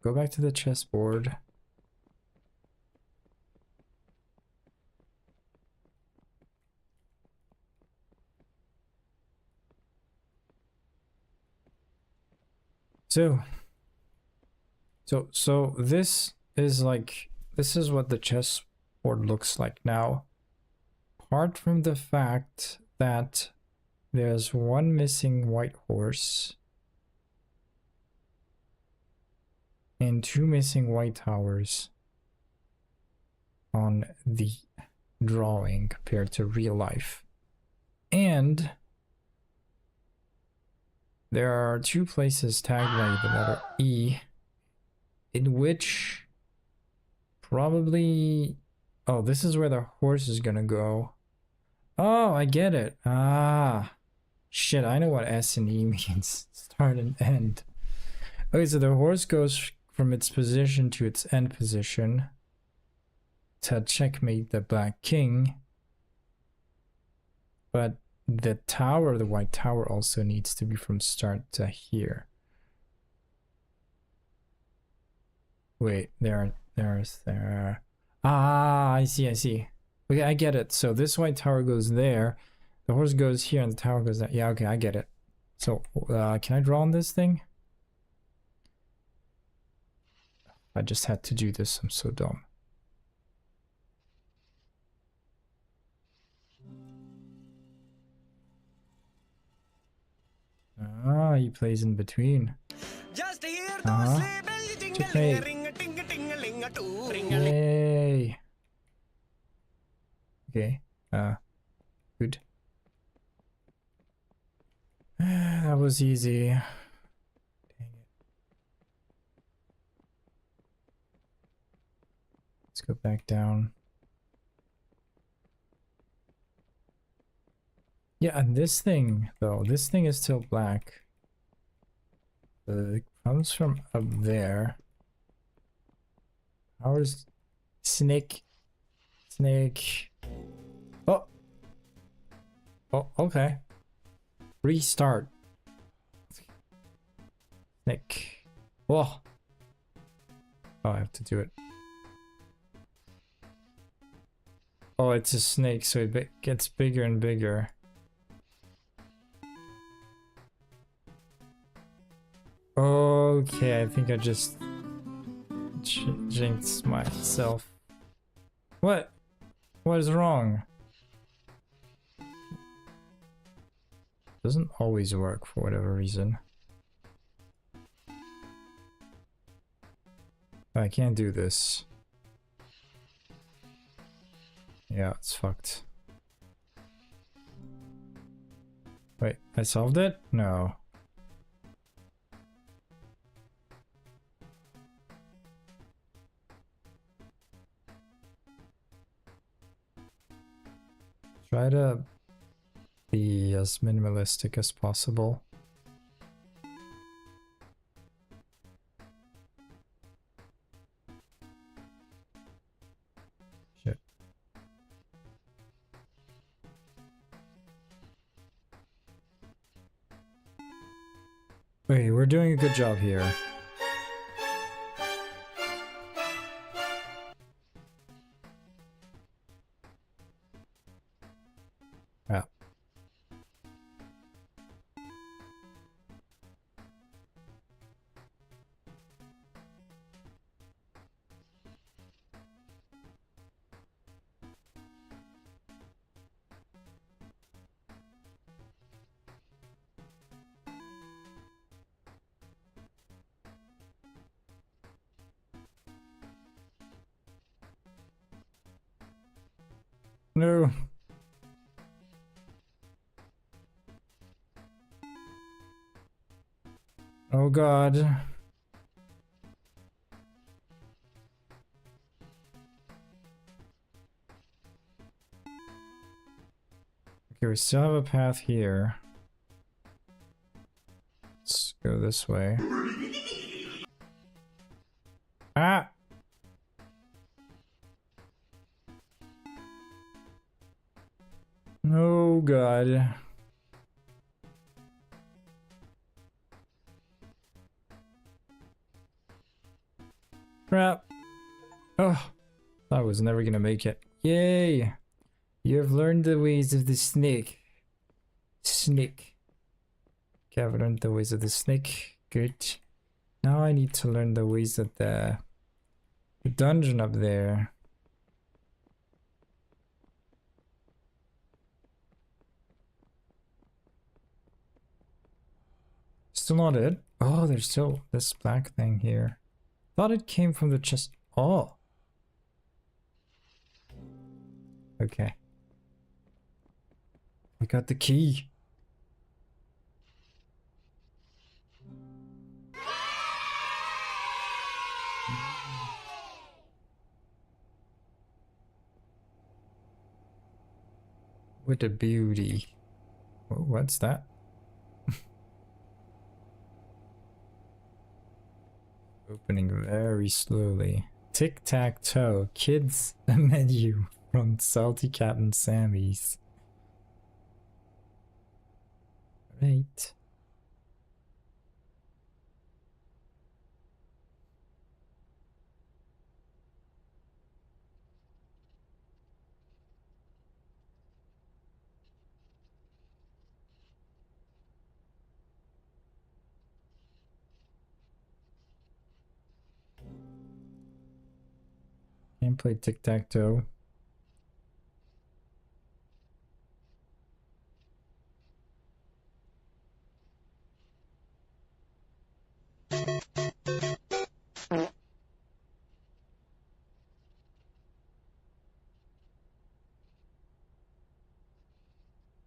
back to the chessboard. So this is like, this is what the chessboard looks like now. Apart from the fact that there's one missing white horse and two missing white towers on the drawing compared to real life. And there are two places tagged by the letter E in which probably... Oh, this is where the horse is gonna go. Oh, I get it. Ah. Shit, I know what S and E means. Start and end. Okay, so the horse goes from its position to its end position to checkmate the black king. But the tower, the white tower, also needs to be from start to here. Wait, there. Ah, I see. Okay, I get it. So this white tower goes there, the horse goes here, and the tower goes there. Yeah, okay, I get it. So, can I draw on this thing? I just had to do this. I'm so dumb. Ah, he plays in between. Checkmate. Yay. Okay. Good. That was easy. Dang it. Let's go back down. Yeah, and this thing, though, this thing is still black. It comes from up there. Ours... Snake. Snake. Oh! Oh, okay. Restart. Snake. Oh! Oh, I have to do it. Oh, it's a snake, so it gets bigger and bigger. Okay, I think I just jinxed myself. What? What is wrong? Doesn't always work for whatever reason. I can't do this. Yeah, it's fucked. Wait, I solved it? No. Try to be as minimalistic as possible. Shit. Wait, we're doing a good job here. Yeah. No. Oh god. Okay, we still have a path here. Let's go this way. Ah! Oh god. Crap. Oh, I was never gonna make it. Yay! You have learned the ways of the snake. Snake. Okay, I've learned the ways of the snake. Good. Now I need to learn the ways of the dungeon up there. Still not it? Oh, there's still this black thing here. Thought it came from the chest. Oh. Okay. We got the key. What a beauty. What's that? Opening very slowly. Tic-tac-toe. Kids menu from Salty Captain Sammy's. Right. Can't play tic-tac-toe.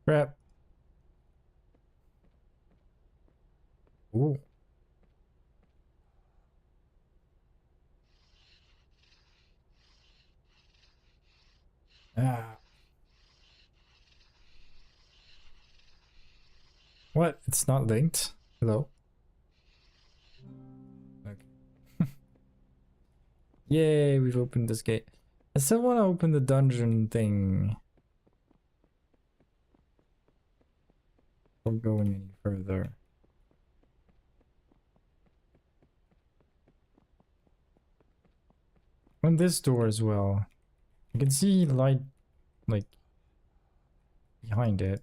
Crap. Ooh. Ah. What? It's not linked? Hello? Okay. Yay, we've opened this gate. I still want to open the dungeon thing. Before going any further. On this door as well. I can see light, like, behind it.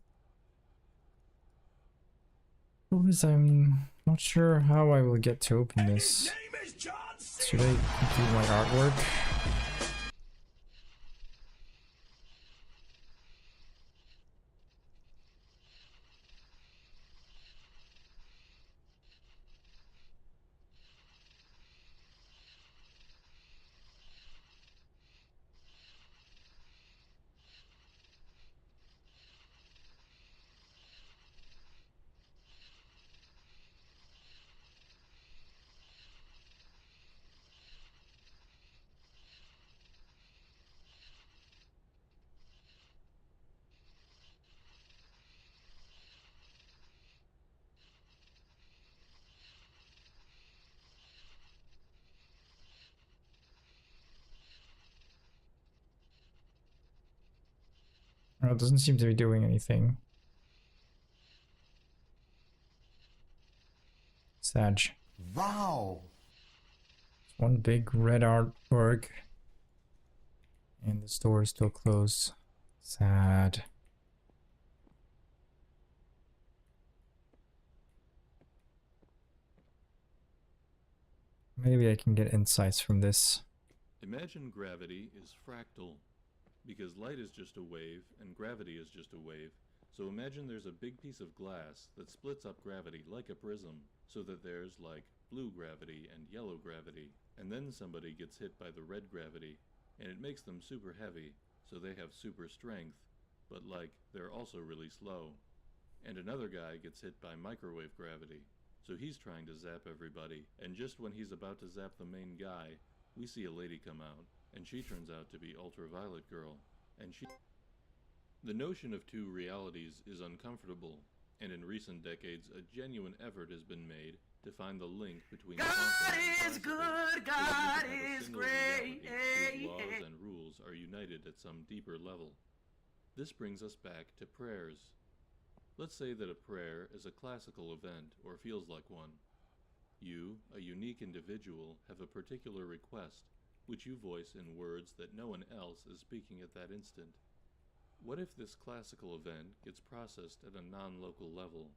I'm not sure how I will get to open this. Should I complete my artwork? Oh, it doesn't seem to be doing anything. Sag. Wow. One big red artwork. And the store is still closed. Sad. Maybe I can get insights from this. Imagine gravity is fractal, because light is just a wave and gravity is just a wave. So imagine there's a big piece of glass that splits up gravity like a prism, so that there's like blue gravity and yellow gravity, and then somebody gets hit by the red gravity, and it makes them super heavy, so they have super strength, but like they're also really slow. And another guy gets hit by microwave gravity, so he's trying to zap everybody, and just when he's about to zap the main guy, we see a lady come out, and she turns out to be Ultraviolet Girl, and she... The notion of two realities is uncomfortable, and in recent decades a genuine effort has been made to find the link between God is good, God is great. Whose laws and rules are united at some deeper level. This brings us back to prayers. Let's say that a prayer is a classical event or feels like one. You, a unique individual, have a particular request, which you voice in words that no one else is speaking at that instant. What if this classical event gets processed at a non-local level?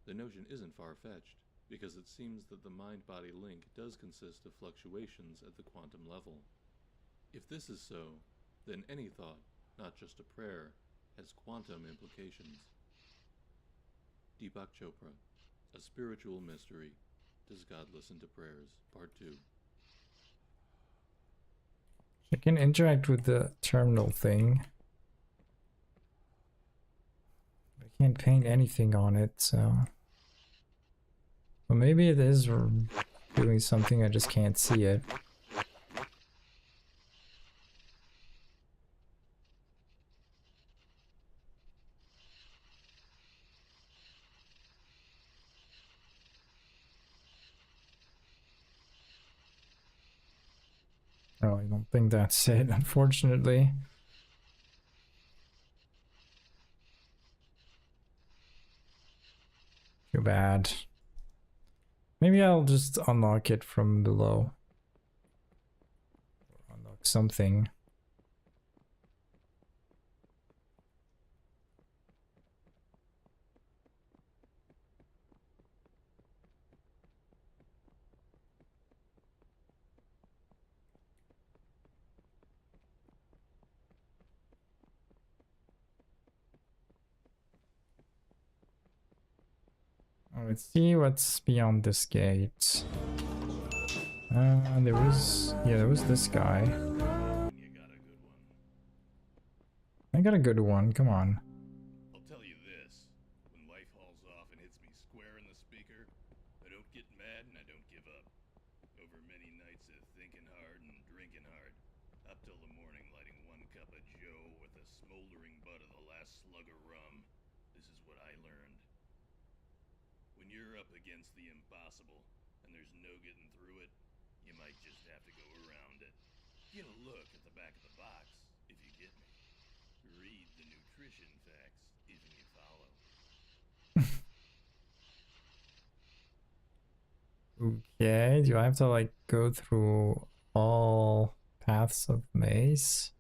The notion isn't far-fetched, because it seems that the mind-body link does consist of fluctuations at the quantum level. If this is so, then any thought, not just a prayer, has quantum implications. Deepak Chopra, A Spiritual Mystery. Does God Listen to Prayers? Part 2. I can interact with the terminal thing. I can't paint anything on it, so... Well, maybe it is doing something, I just can't see it. Oh, I don't think that's it, unfortunately. Too bad. Maybe I'll just unlock it from below. Or unlock something. Let's see what's beyond this gate. There was this guy. I got a good one, come on. I'll tell you this, when life hauls off and hits me square in the speaker, I morning lighting 1 cup of joe with the smoldering butt of the last slug of rum. This is what I learned. When you're up against the impossible, and there's no getting through it, you might just have to go around it. Get a look at the back of the box, if you get me. Read the nutrition facts, if you follow. Okay, do I have to like go through all paths of maze?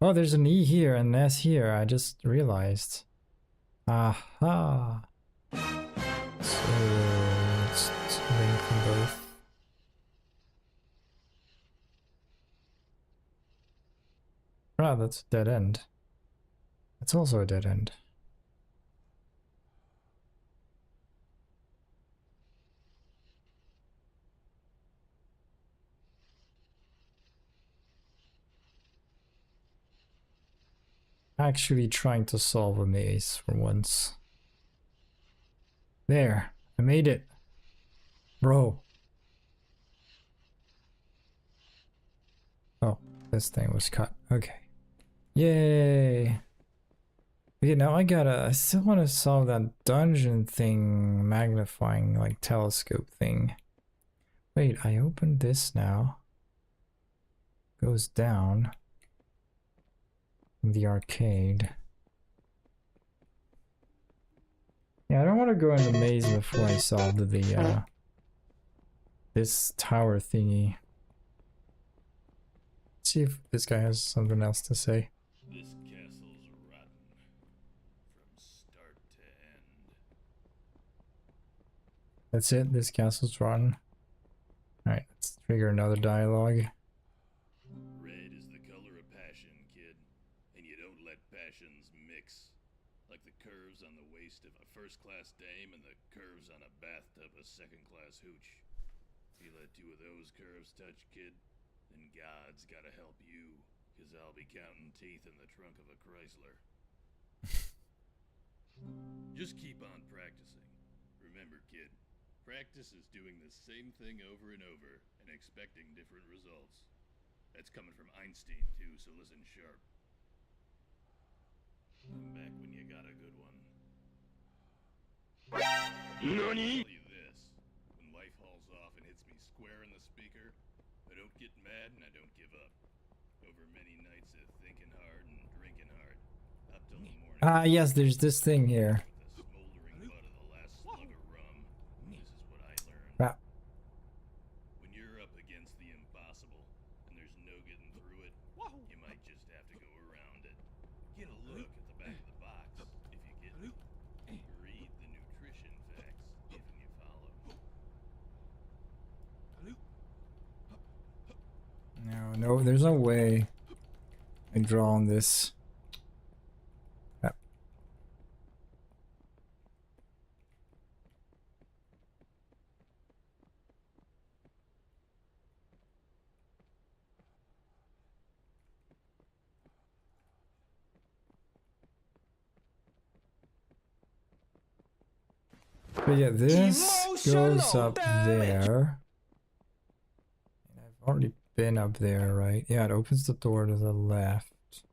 Oh, there's an E here and an S here, I just realized. Aha! So, let's link them both. Ah, that's a dead end. That's also a dead end. Actually trying to solve a maze for once. There, I made it. Bro. Oh, this thing was cut. Okay. Yay. Okay, now I still want to solve that dungeon thing, magnifying like telescope thing. Wait, I opened this now. Goes down. The arcade. Yeah, I don't want to go in the maze before I solve the this tower thingy. Let's see if this guy has something else to say. This castle's rotten from start to end. That's it, this castle's rotten. Alright, let's trigger another dialogue. Red is the color of passion, kid. And you don't let passions mix. Like the curves on the waist of a first-class dame and the curves on a bathtub of second-class hooch. If you let 2 of those curves touch, kid, then God's gotta help you, 'cause I'll be counting teeth in the trunk of a Chrysler. Just keep on practicing. Remember, kid, practice is doing the same thing over and over and expecting different results. That's coming from Einstein, too, so listen sharp. I'm back when you got a good one. NANI? I'll tell you this. When life hauls off and hits me square in the speaker, I don't get mad and I don't give up. Over many nights of thinking hard and drinking hard, up till the morning. Ah, yes, there's this thing here. The smoldering butt of the last slug of rum. This is what I learned. Ah. When you're up against the impossible and there's no getting through it, you might just have to go around it. Get a look at the back of the box, if you get me. Read the nutrition facts, if you follow. No, there's no way I draw on this. Ah. But yeah, this goes up there. And I've already been up there, right? Yeah, it opens the door to the left.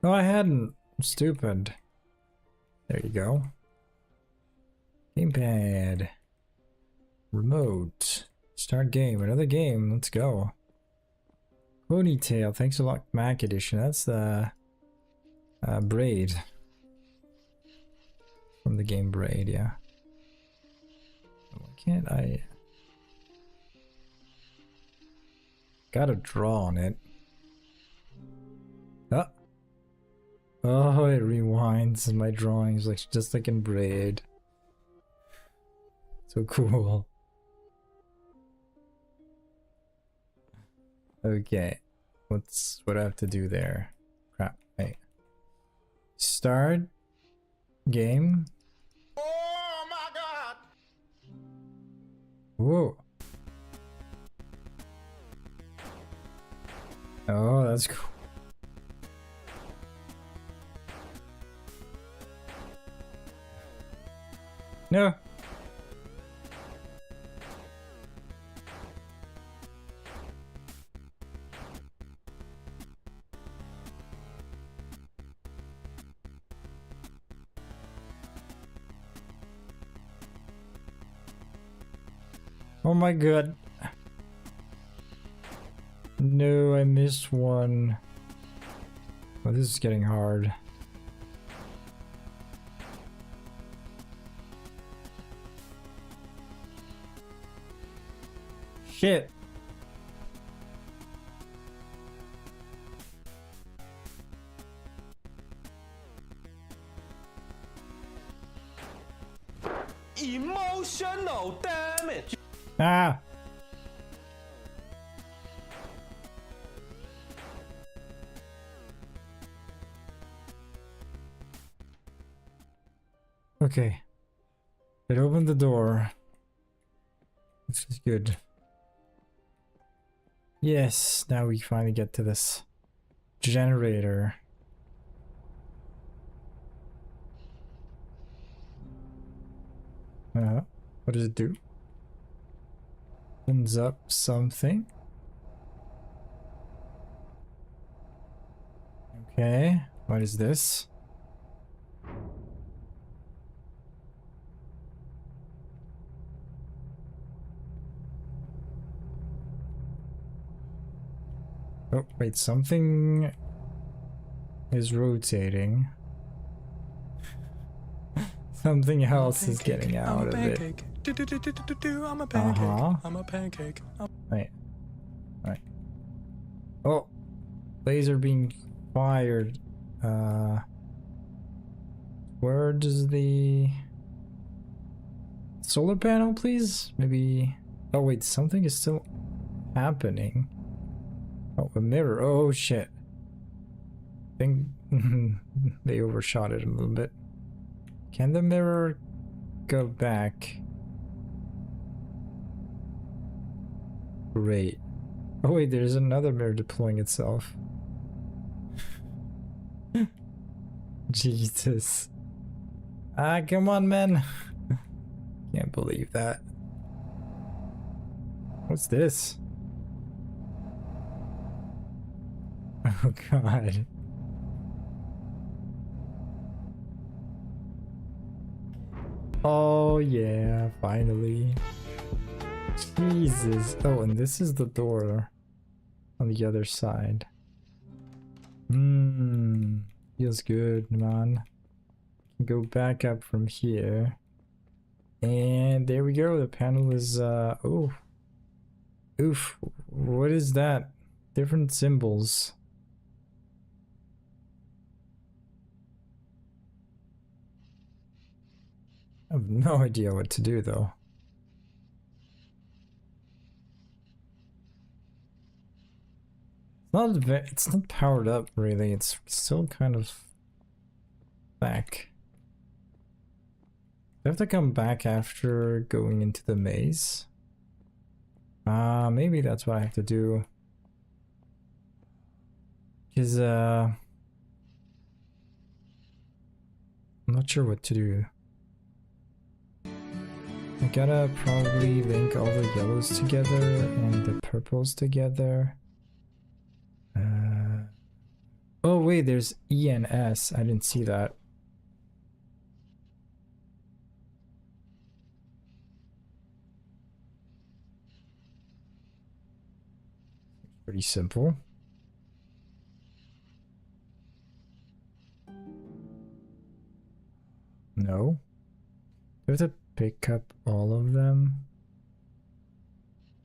No, I hadn't. I'm stupid. There you go. Gamepad. Remote. Start game. Another game. Let's go. Ponytail. Thanks a lot, Mac Edition. That's the Braid. From the game Braid, yeah. Why can't I... Gotta draw on it. Ah. Oh, it rewinds my drawings like just like in Braid. So cool. Okay. What do I have to do there? Crap. Wait. Start game. Oh my god! Whoa. Oh, that's cool. No. Oh my god. No, I missed one. Oh, this is getting hard. Shit. Emotional damage. Ah. Okay. It opened the door. This is good. Yes, now we finally get to this generator. What does it do? Opens up something. Okay, what is this? Oh, wait, something is rotating. Something else is getting out of it. I'm a pancake. I'm a pancake. Wait. Right. Oh, laser being fired. Where does the solar panel, please? Maybe. Oh wait, something is still happening. Oh, a mirror. Oh shit. I think they overshot it a little bit. Can the mirror go back? Great. Oh wait, there's another mirror deploying itself. Jesus. Ah, come on, man. Can't believe that. What's this? Oh god. Oh yeah, finally. Jesus. Oh, and this is the door on the other side. Feels good, man. Go back up from here. And there we go. The panel is oh. Oof. What is that? Different symbols. I have no idea what to do though. It's not powered up really. It's still kind of back. Do I have to come back after going into the maze? Maybe that's what I have to do. Because I'm not sure what to do. I gotta probably link all the yellows together and the purples together. Oh wait, there's E and S. I didn't see that. Pretty simple. No. Do I have to pick up all of them?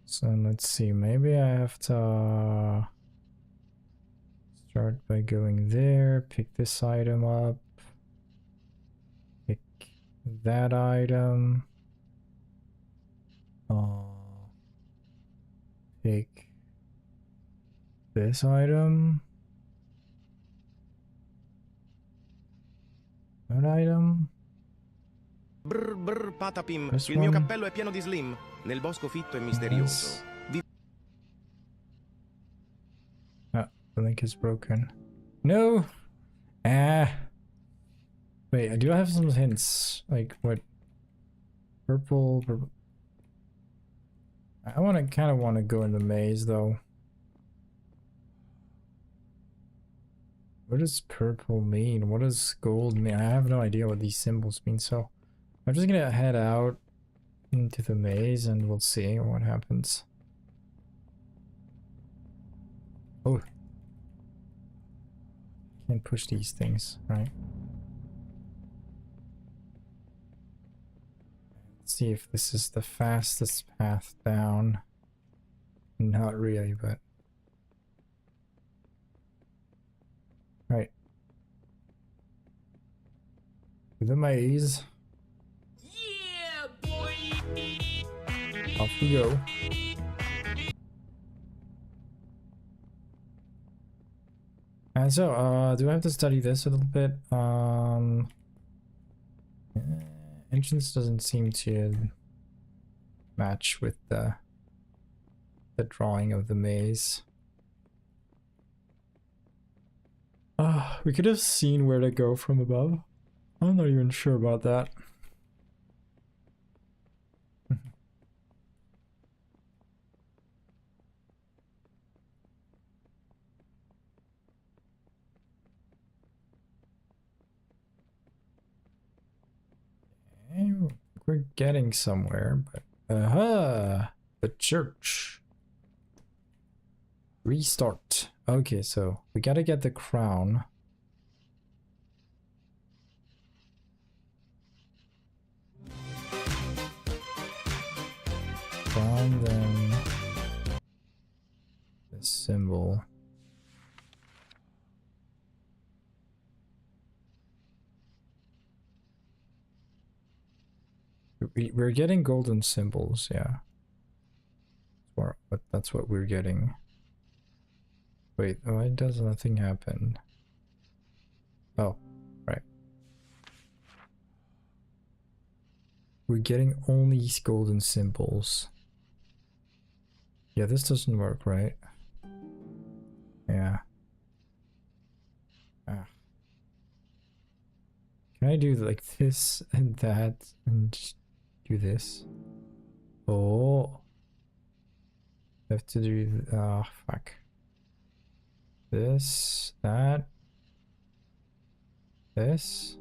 So let's see, maybe I have to start by going there, pick this item up, pick that item, pick this item, that item. Brr brr patapim, il mio cappello è pieno di slim, nel bosco fitto e misterioso. The link is broken. No! Ah! Wait, I do have some hints. Like, what? Purple... I kind of want to go in the maze, though. What does purple mean? What does gold mean? I have no idea what these symbols mean, so... I'm just gonna head out into the maze and we'll see what happens. Oh. Can't push these things, right? Let's see if this is the fastest path down. Not really, but... Right. To the maze. Yeah, boy. Off we go. And so, do I have to study this a little bit? Entrance doesn't seem to match with the drawing of the maze. We could have seen where to go from above. I'm not even sure about that. We're getting somewhere, but the church. Restart. Okay, so we gotta get the crown. Crown, then the symbol. We're getting golden symbols, yeah. But that's what we're getting. Wait, why does nothing happen? Oh, right. We're getting only these golden symbols. Yeah, this doesn't work, right? Yeah. Ah. Can I do like this and that and just do this? Oh. I have to do, fuck. This, that, this.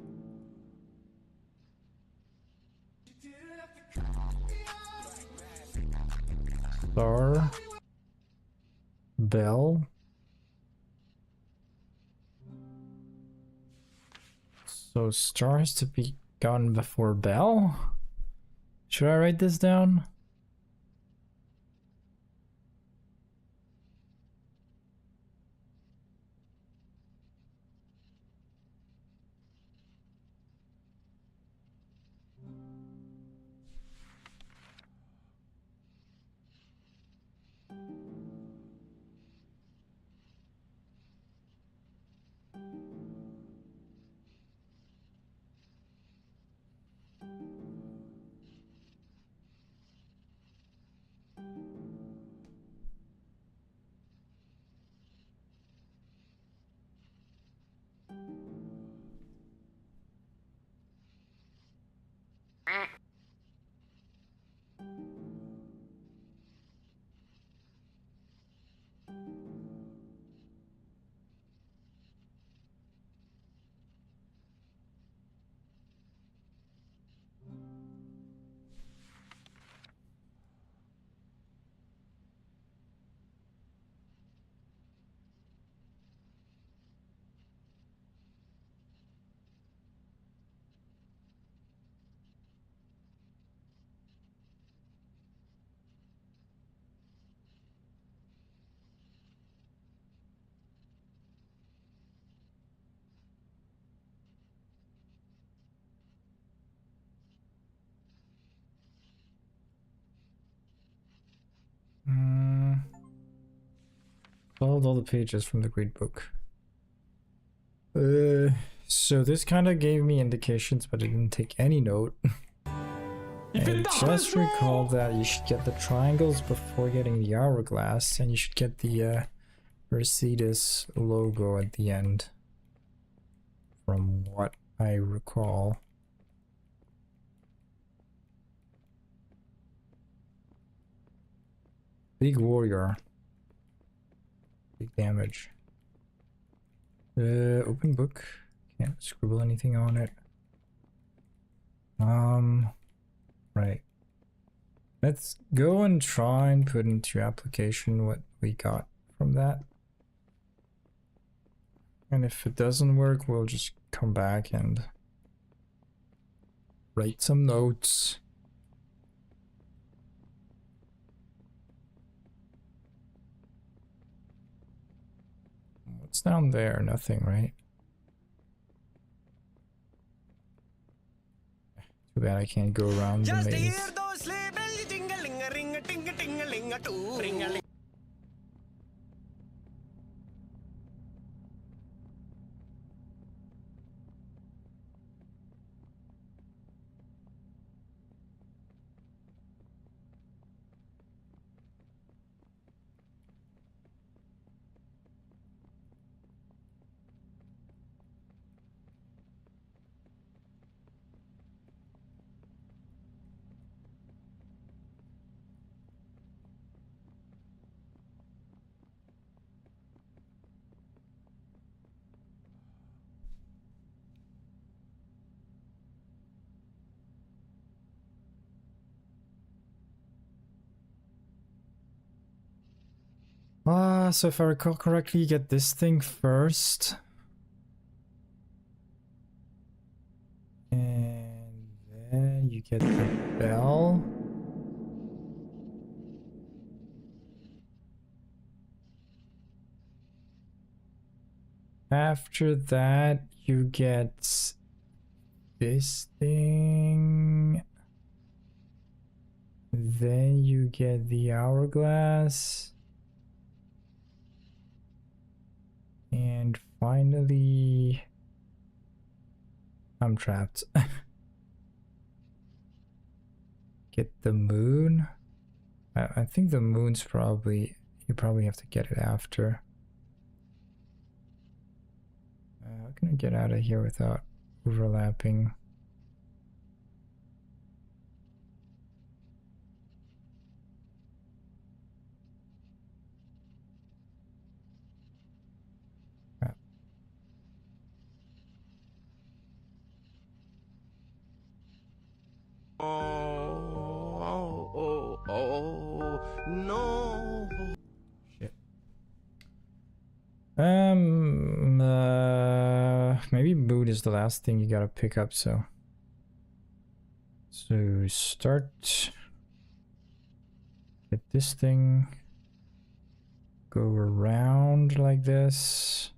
Star. Bell. So star has to be gone before bell? Should I write this down? Followed all the pages from the great book. So this kind of gave me indications, but it didn't take any note. And just recall that you should get the triangles before getting the hourglass, and you should get the Mercedes logo at the end, from what I recall. Big warrior. Big damage. Open book. Can't scribble anything on it. Right. Let's go and try and put into application what we got from that. And if it doesn't work, we'll just come back and write some notes. What's down there? Nothing, right? Too bad I can't go around the maze. So if I recall correctly, you get this thing first. And then you get the bell. After that, you get this thing. Then you get the hourglass. And finally, I'm trapped. Get the moon. I think the moon's probably, you probably have to get it after. How can I get out of here without overlapping? No. Shit. Maybe mood is the last thing you gotta pick up, so start with this thing, go around like this,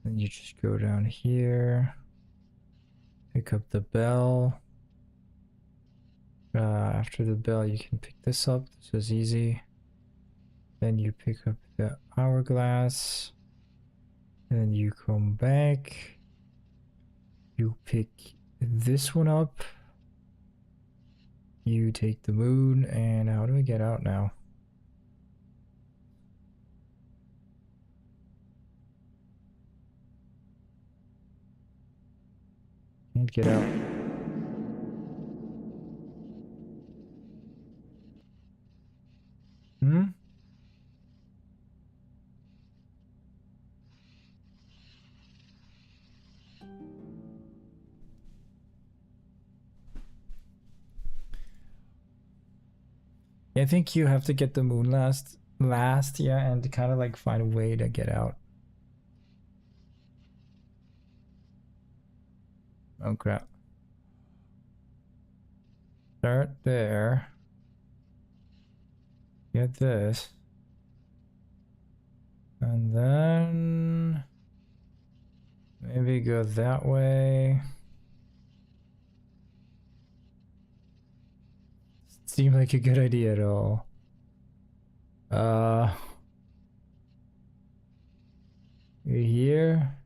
then you just go down here, pick up the bell. After the bell, you can pick this up. This is easy. Then you pick up the hourglass. And then you come back. You pick this one up. You take the moon. And how do I get out now? Can't get out. Hmm? I think you have to get the moon last, yeah, and kind of like find a way to get out. Oh crap. Start there. Get this. And then maybe go that way. Seemed like a good idea at all. You're here.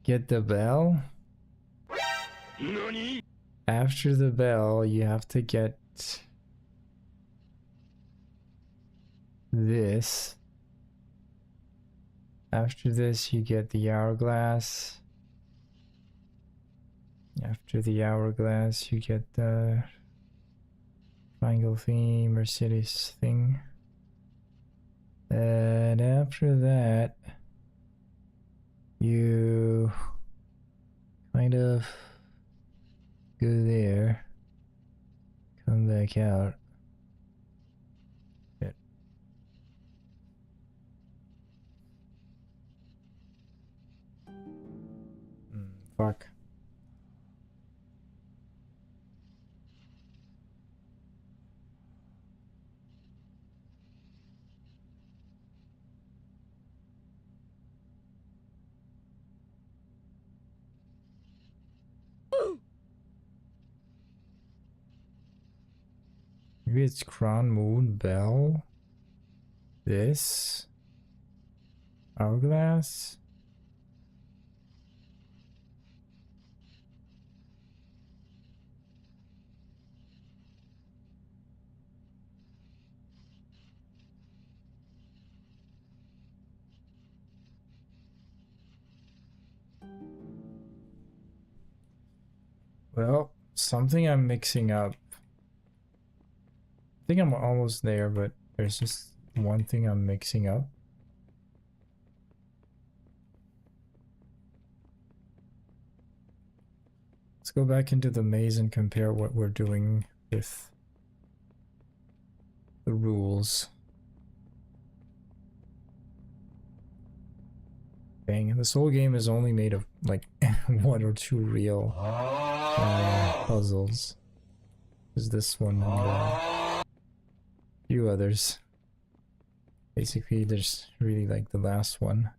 Get the bell. Nani? After the bell, you have to get this. After this, you get the hourglass. After the hourglass, you get the triangle theme Mercedes thing. And after that, you kind of Go there. Come back out. Shit. Fuck. Maybe it's crown, moon, bell. This. Hourglass. Well, something I'm mixing up. I think I'm almost there, but there's just one thing I'm mixing up. Let's go back into the maze and compare what we're doing with the rules. Dang, this whole game is only made of like 1 or 2 real puzzles. There's this one and a few others. Basically, there's really like the last one.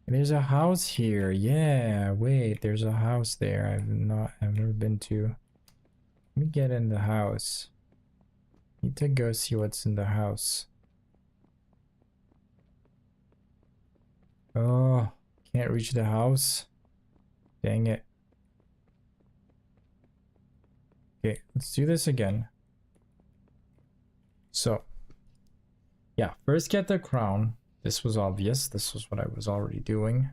And there's a house here. Yeah, wait, there's a house there. I've never been to. Let me get in the house. Need to go see what's in the house. Oh, can't reach the house. Dang it. Okay, let's do this again. So, yeah, first get the crown. This was obvious. This was what I was already doing.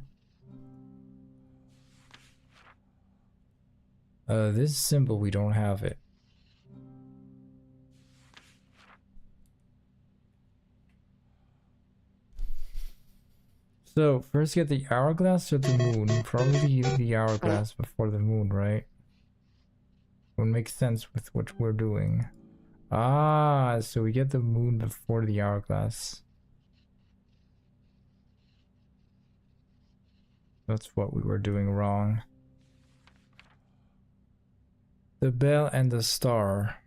This symbol, we don't have it. So, first get the hourglass or the moon? Probably the hourglass before the moon, right? Would make sense with what we're doing. Ah, so we get the moon before the hourglass. That's what we were doing wrong. The bell and the star.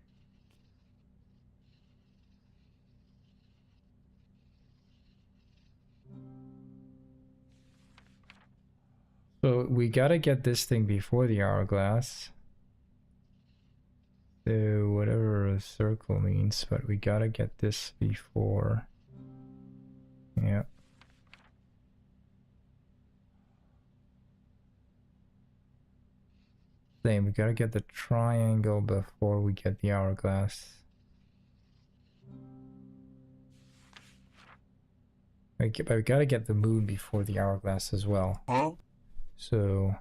So we gotta get this thing before the hourglass. So whatever a circle means, but we gotta get this before. Yeah. Same, we gotta get the triangle before we get the hourglass. But we gotta get the moon before the hourglass as well. Huh? So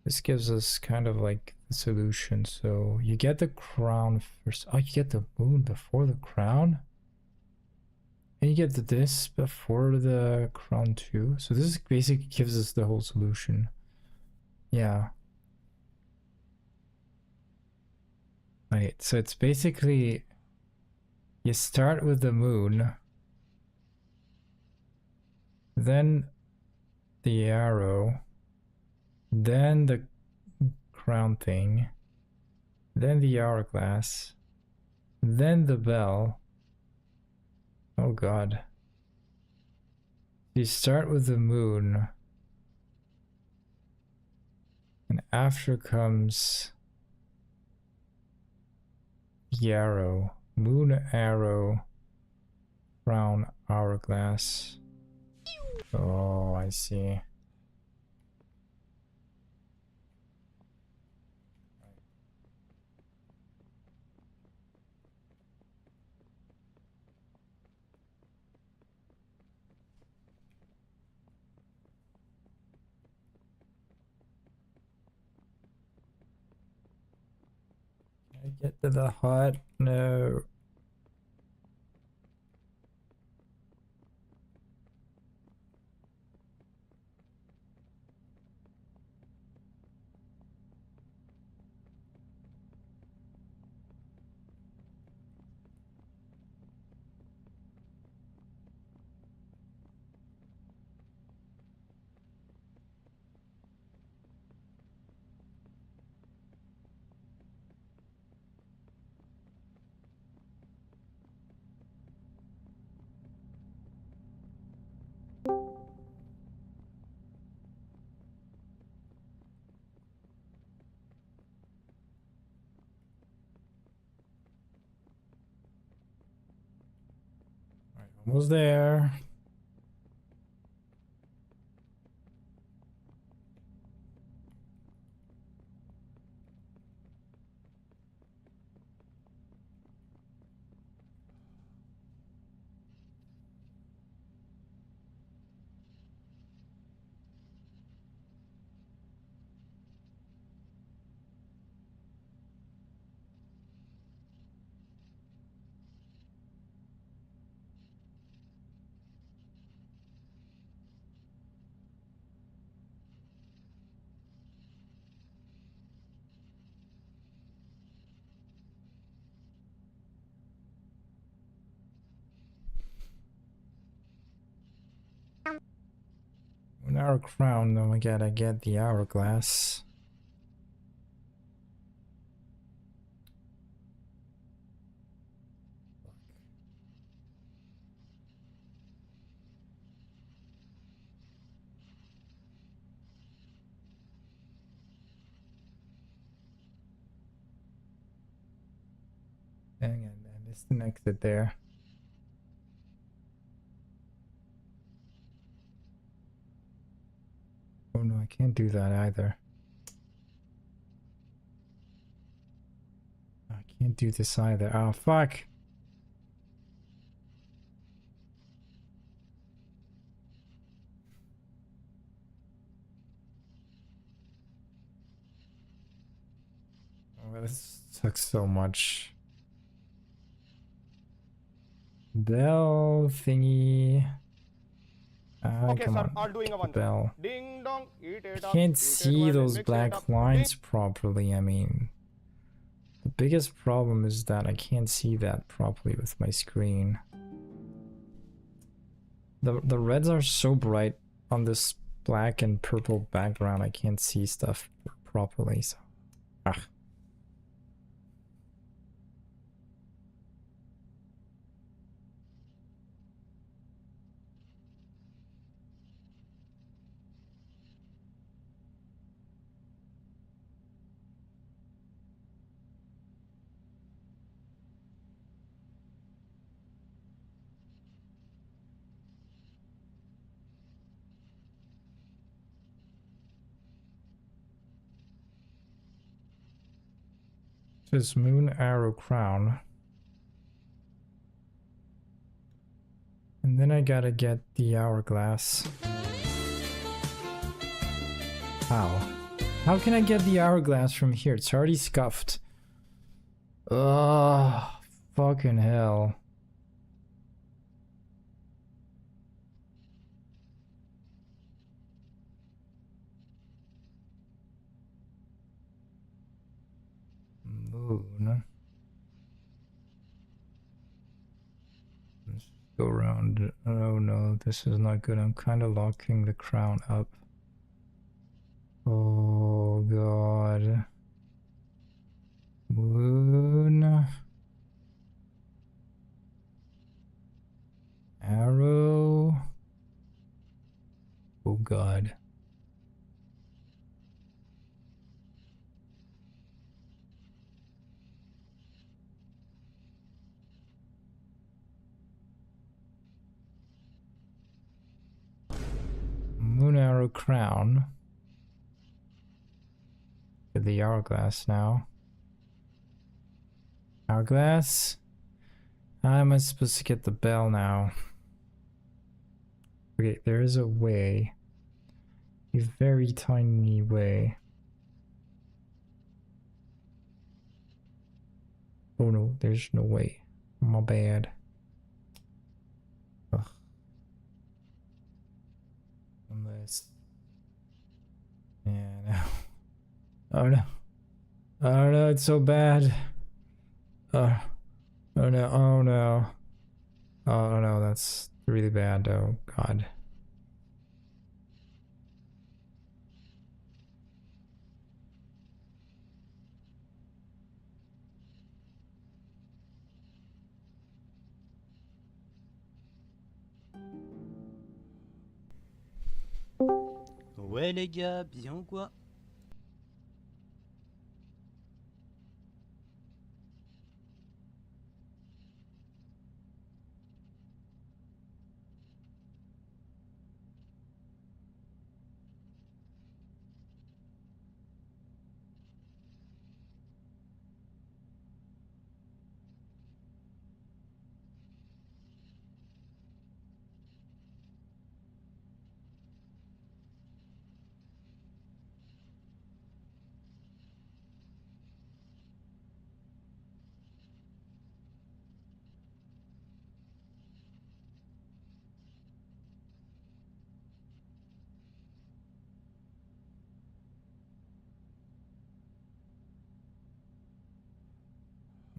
this gives us kind of like the solution. So you get the crown first. Oh, you get the moon before the crown? And you get this before the crown too. So this basically gives us the whole solution. Yeah. Right, so it's basically you start with the moon, then the arrow, then the crown thing, then the hourglass, then the bell. Oh god. You start with the moon, and after comes the arrow. Moon, arrow, crown, hourglass. Oh, I see. Can I get to the hut? No. Almost there. An hour crown, then we gotta get the hourglass. Dang it, I missed an exit there. Oh no, I can't do that either. I can't do this either. Oh, fuck! Oh, this sucks so much. Bell thingy. Okay, Come sir, on, all doing a the one. bell. Ding dong, eat it I up. can't Eat it see well, those mix it black up. lines properly. I mean, the biggest problem is that I can't see that properly with my screen. The reds are so bright on this black and purple background, I can't see stuff properly. So, this moon arrow crown. And then I gotta get the hourglass. How? How can I get the hourglass from here? It's already scuffed. Ugh, fucking hell. Moon. Let's go around. Oh no, this is not good. I'm kind of locking the crown up. Oh god. Moon. Arrow. Oh god. Moon arrow crown. Get the hourglass now. Hourglass? How am I supposed to get the bell now? Okay, there is a way. A very tiny way. Oh no, there's no way. My bad. Ugh. Unless... Yeah, no. Oh no. Oh no, it's so bad. Oh no, oh no. Oh no, that's really bad. Oh god. Ouais les gars, bien ou quoi?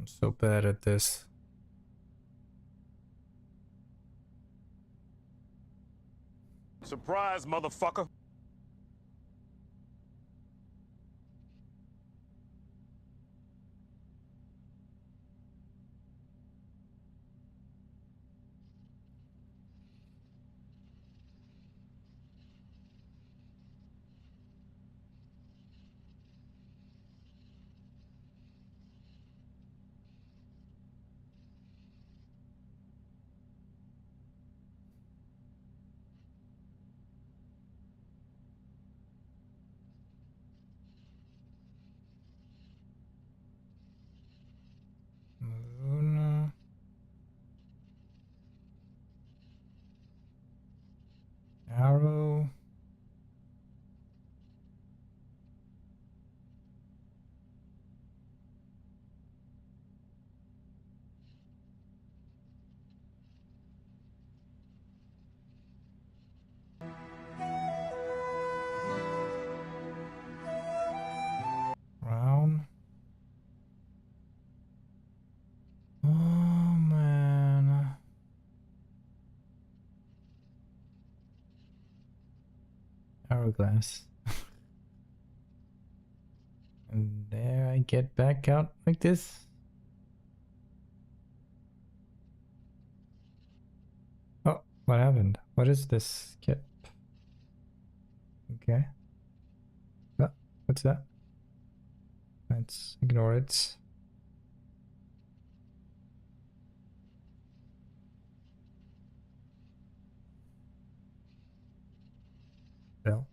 I'm so bad at this. Surprise, motherfucker. Moon. Arrow. Brown. Oh man. Hourglass. And there I get back out like this. Oh, what happened? What is this kit? Okay. Oh, what's that? Let's ignore it. Bell.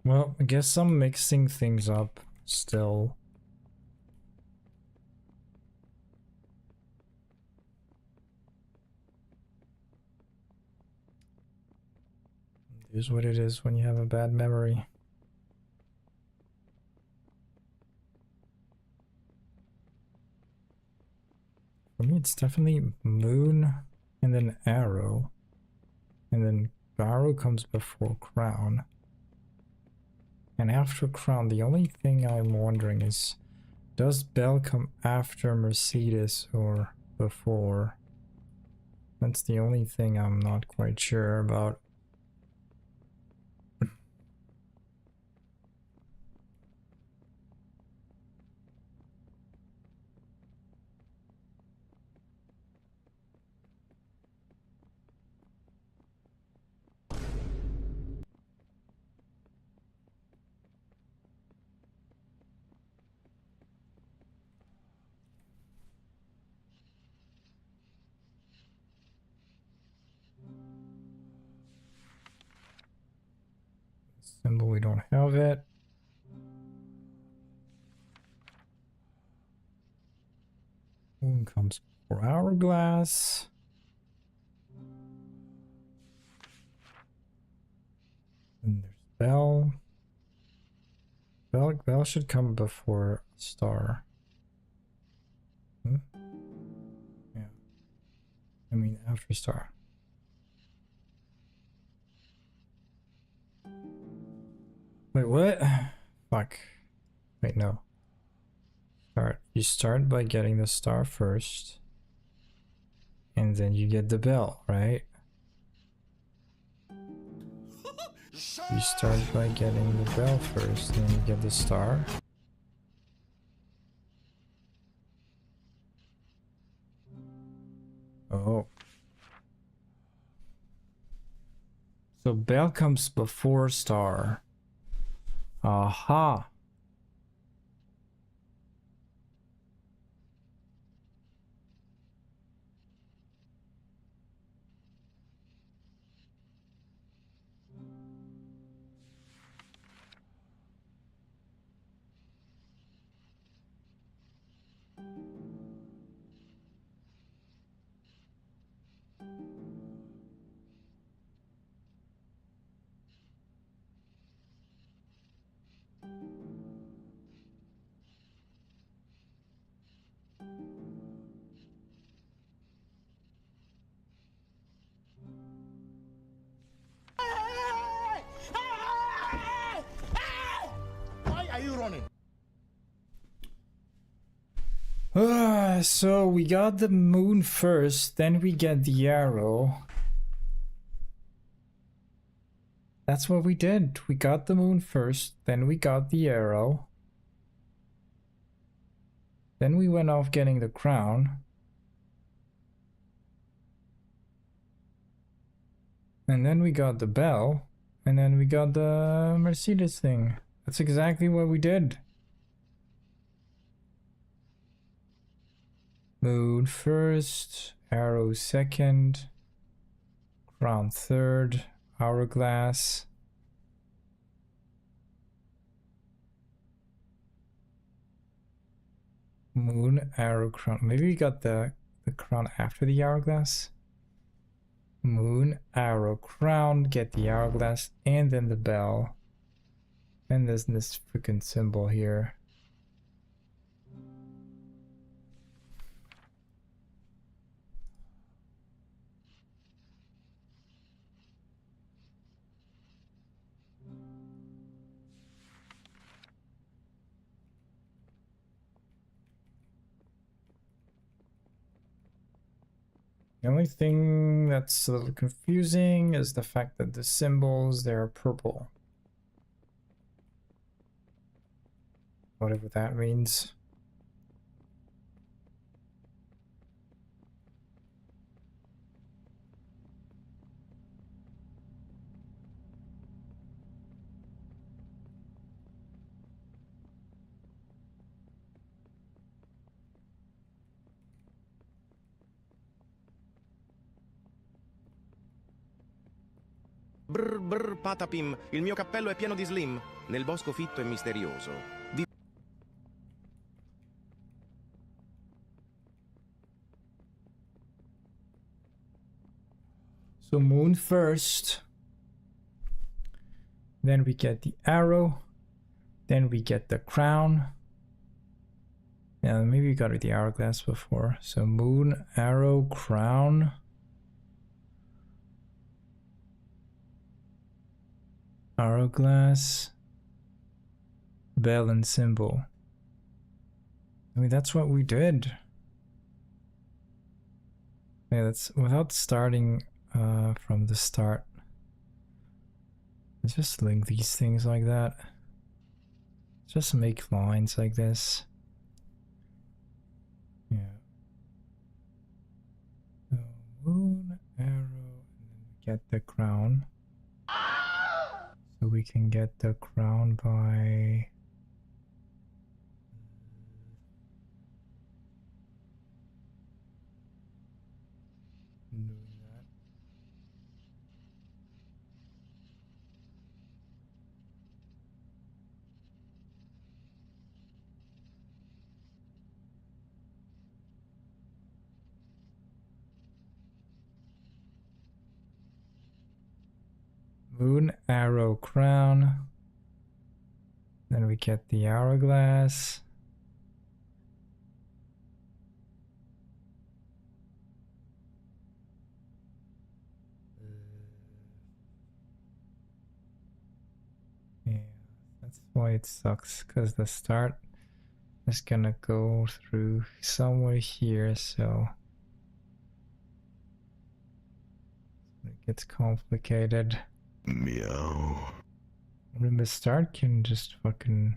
Well, I guess I'm mixing things up still. It is what it is when you have a bad memory. For me, it's definitely moon and then arrow. And then arrow comes before crown. And after crown, the only thing I'm wondering is, does Bell come after Mercedes or before? That's the only thing I'm not quite sure about. Symbol, we don't have it. Moon comes before hourglass. And there's Bell. Bell should come before star. Hmm? Yeah. I mean after star. Wait, what? Fuck. Wait, no. Start. You start by getting the star first. And then you get the bell, right? You start by getting the bell first, and then you get the star. Oh. So bell comes before star. Aha. you running? So we got the moon first, then we get the arrow. That's what we did. We got the moon first, then we got the arrow. Then we went off getting the crown. And then we got the bell. And then we got the Mercedes thing. That's exactly what we did. Moon first, arrow second, crown third, hourglass. Moon, arrow, crown. Maybe we got the crown after the hourglass. Moon, arrow, crown, get the hourglass, and then the bell. And there's this freaking symbol here. The only thing that's a little confusing is the fact that the symbols, they're purple. Whatever that means. Brr brr patapim, il mio cappello è pieno di slim, nel bosco fitto e misterioso. So moon first. Then we get the arrow. Then we get the crown. Yeah, maybe we got the hourglass before. So moon, arrow, crown. Hourglass, bell, and symbol. I mean, that's what we did. Yeah, that's without starting from the start. Let's just link these things like that. Just make lines like this. Yeah. So moon, arrow, and then we get the crown. So we can get the crown by doing that. Moon, arrow, crown. Then we get the hourglass. Yeah, that's why it sucks, because the start is gonna go through somewhere here, so it gets complicated. Meow. When the start can just fucking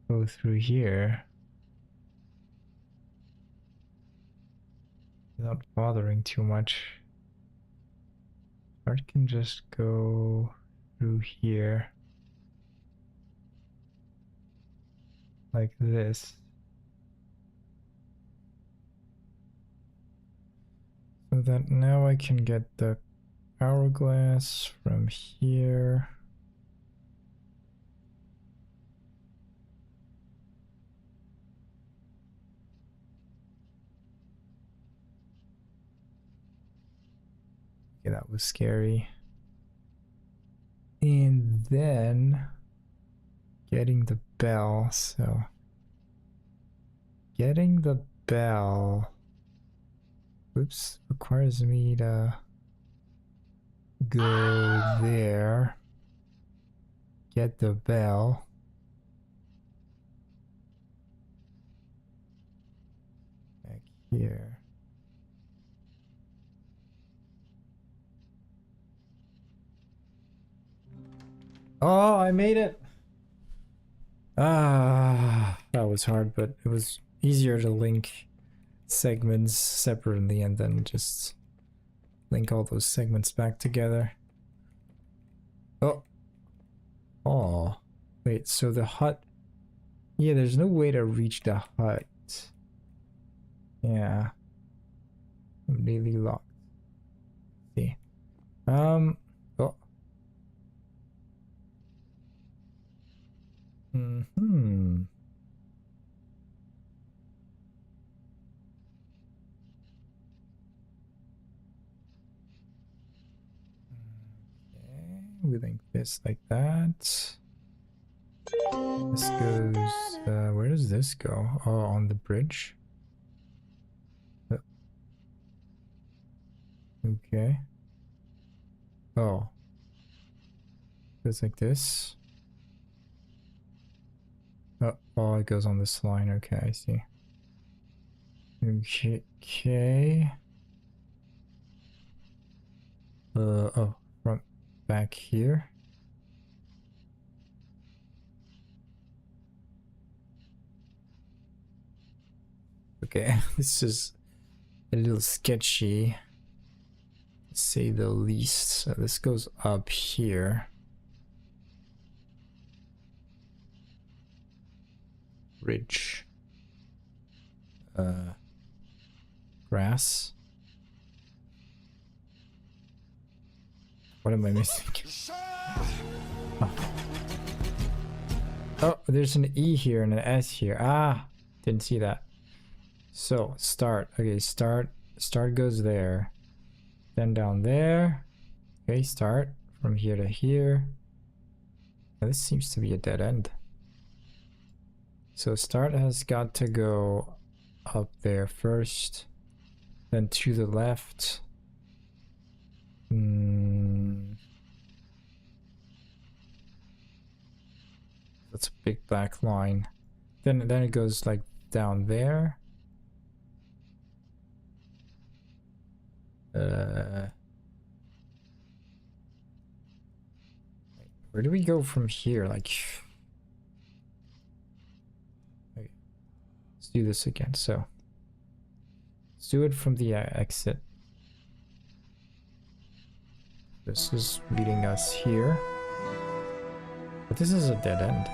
go through here without bothering too much. Start can just go through here like this. So that now I can get the hourglass from here. Okay, that was scary. And then getting the bell, so getting the bell, oops, requires me to go there. get the bell. Back here. Oh, I made it! Ah, that was hard, but it was easier to link segments separately and then just link all those segments back together. Oh. Oh. Wait, so the hut... Yeah, there's no way to reach the hut. Yeah. Completely locked. See. Oh. Mm-hmm. Okay, we link this like that. This goes, where does this go? Oh, on the bridge. Okay. Oh. Goes like this. Oh, it goes on this line. Okay, I see. Okay. Oh, from back here. Okay, this is a little sketchy, to say the least. So this goes up here. Ridge. Grass. What am I missing? Oh, there's an E here and an S here. Ah, didn't see that. So, start. Okay, start goes there. Then down there. Okay, start from here to here. Now, this seems to be a dead end. So start has got to go up there first, then to the left. That's a big black line. Then it goes like down there. Where do we go from here? Like, okay. Let's do this again. So let's do it from the exit. This is leading us here, but this is a dead end.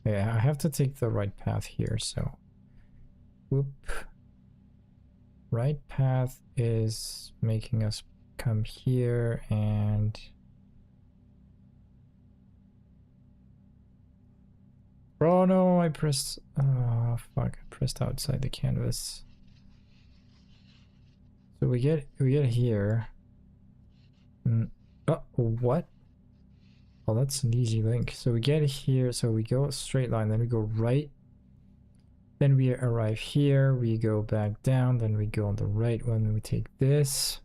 Yeah, I have to take the right path here. So, whoop. Right path is making us come here and oh no, I pressed oh fuck, I pressed outside the canvas. So we get here. Oh, what? Oh, that's an easy link. So we get here, so we go straight line, then we go right. Then we arrive here, we go back down, then we go on the right one, then we take this.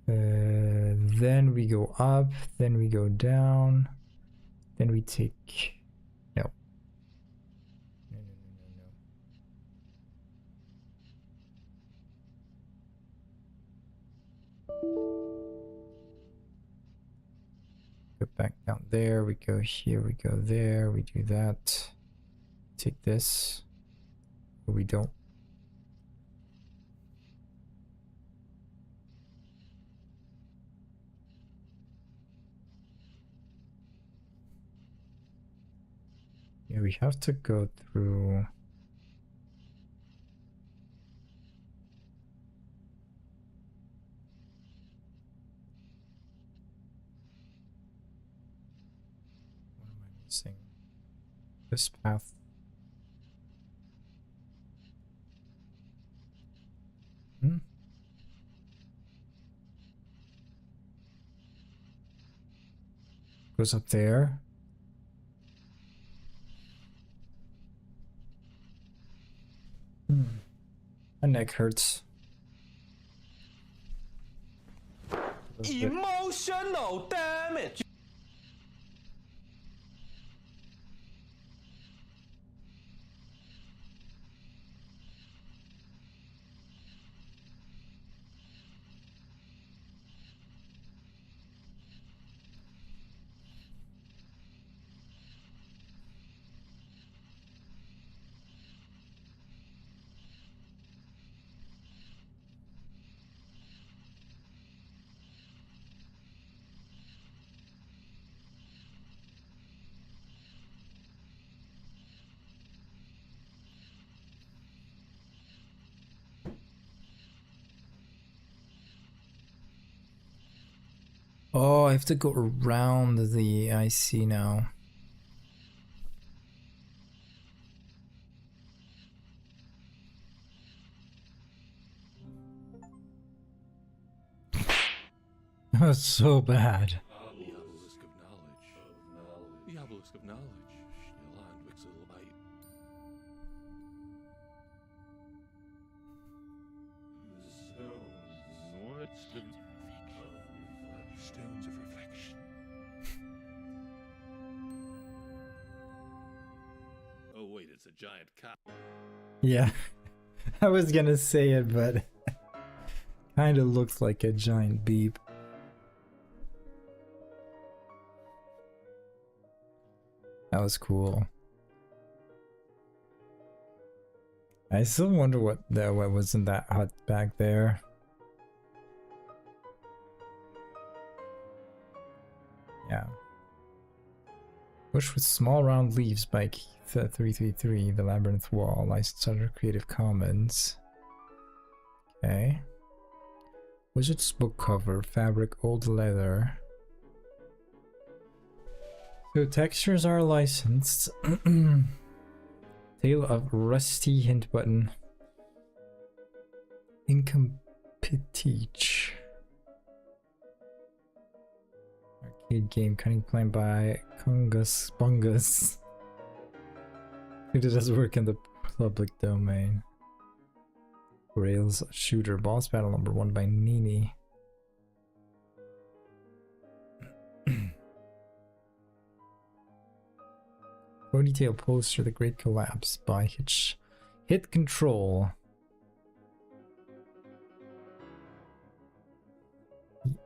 Then we go up, then we go down, then we take... No. No. Go back down there, we go here, we go there, we do that. Take this, or we don't. Yeah, we have to go through. What am I missing? This path. Goes up there. My neck hurts. Emotional damage. Oh, I have to go around the... I see now. That's so bad. The obelisk of knowledge. The obelisk of knowledge. Yolande Wixelbite. What's the... Stones of reflection. Oh wait, it's a giant cow. Yeah, I was gonna say it, but kind of looks like a giant beep. That was cool. I still wonder what was in that hut back there. Yeah. Bush with small round leaves by Keith 333. The Labyrinth Wall. Licensed under Creative Commons. Okay. Wizard's book cover. Fabric, old leather. So textures are licensed. Tale of Rusty Hint Button. Incompetech. Arcade game cunning plan by Kungus Bungus. It does work in the public domain. Rails shooter boss battle number 1 by Nini. Ponytail poster The Great Collapse by Hit Control.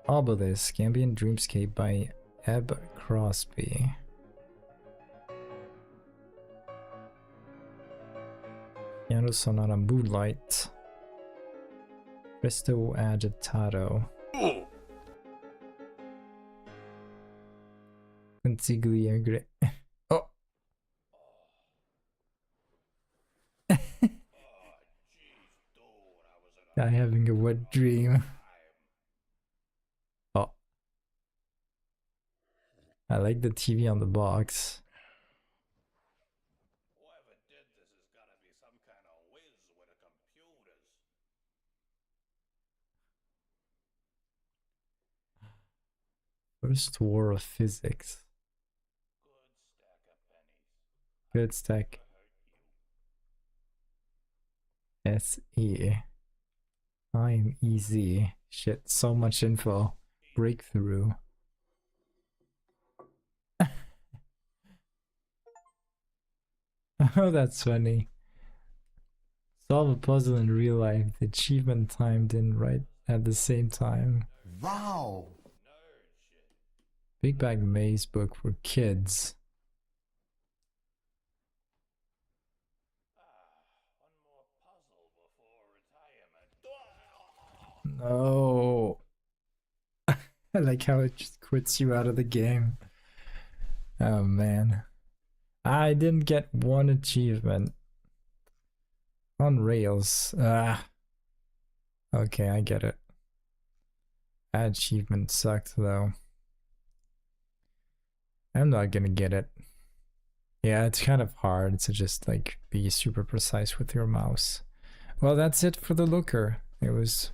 Obelisk Ambient Dreamscape by Ebb Crosby. Piano Sonata Moonlight. Presto Agitato. Consiglia Gre. Oh! Guy having a wet dream. Oh. I like the TV on the box. Whoever did this has got to be some kind of whiz with a computers. First War of Physics. Good stack. SE. I'm easy. Shit, so much info. Breakthrough. Oh, that's funny. Solve a puzzle in real life. The achievement timed in right at the same time. Wow! Big Bag Maze book for kids. No. I like how it just quits you out of the game. Oh man. I didn't get one achievement. On rails. Okay, I get it. That achievement sucked though. I'm not gonna get it. Yeah, it's kind of hard to just like be super precise with your mouse. Well, that's it for the Looker. It was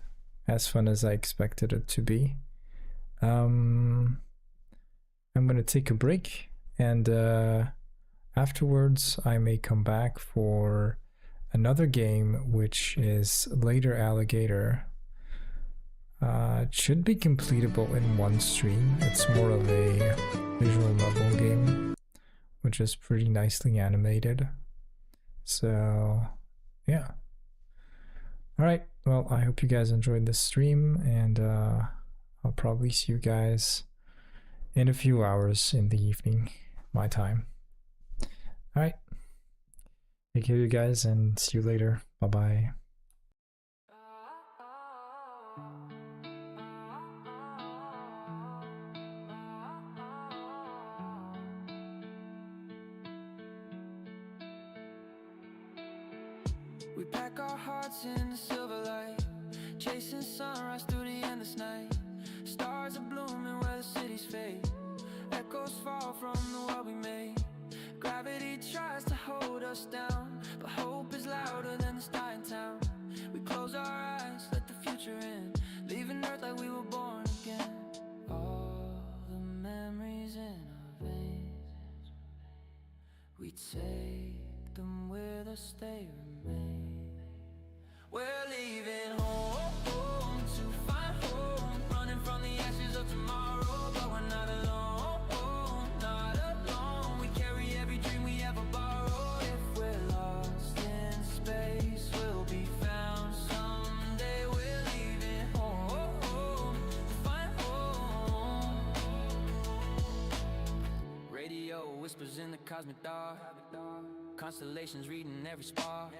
as fun as I expected it to be. I'm gonna take a break, and afterwards I may come back for another game, which is Later Alligator. It should be completable in one stream. It's more of a visual novel game, which is pretty nicely animated. So yeah. Alright, well, I hope you guys enjoyed this stream, and I'll probably see you guys in a few hours in the evening, my time. Alright, take care, you guys, and see you later. Bye-bye. We pack our hearts in the silver light, chasing sunrise through the endless night. Stars are blooming where the city's fate. Echoes fall from the world we made. Gravity tries to hold us down, but hope is louder than this dying town. We close our eyes, let the future in, leaving Earth like we were born again. All the memories in our veins, we take them with us, they remain. We're leaving home to find home, running from the ashes of tomorrow, but we're not alone, not alone. We carry every dream we ever borrowed. If we're lost in space, we'll be found someday. We're leaving home to find home. Radio whispers in the cosmic dark, constellations reading every spark.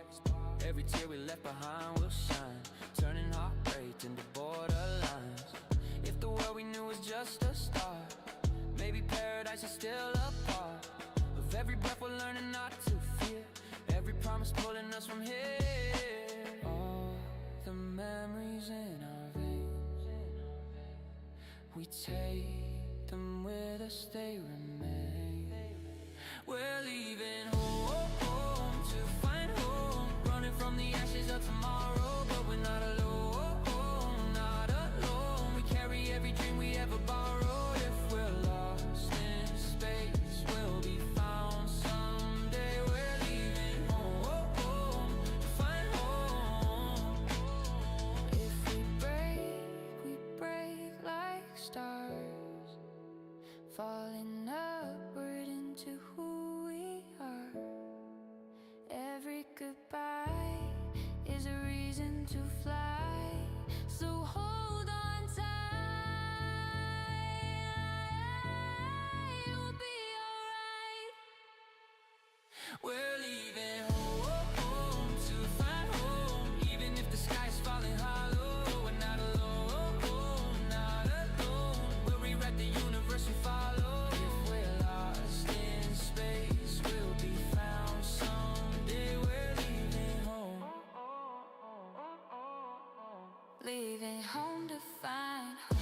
Every tear we left behind will shine, turning heartbreak into borderlines. If the world we knew was just a start, maybe paradise is still a part of every breath we're learning not to fear, every promise pulling us from here. All the memories in our veins, we take them with us, they remain. We're leaving home to find home, running from the ashes of tomorrow, but we're not alone, not alone. We carry every dream we ever borrowed. If we're lost in space, we'll be found someday. We're leaving home to find home. If we break like stars, falling upward into who we are. Every goodbye is a reason to fly, so hold on tight. You'll be alright. We're leaving home to find home, even if the sky's falling hollow. We're not alone, not alone. We'll rewrite the universe and follow. If we're lost in space, we'll be found someday. We're leaving home to find home.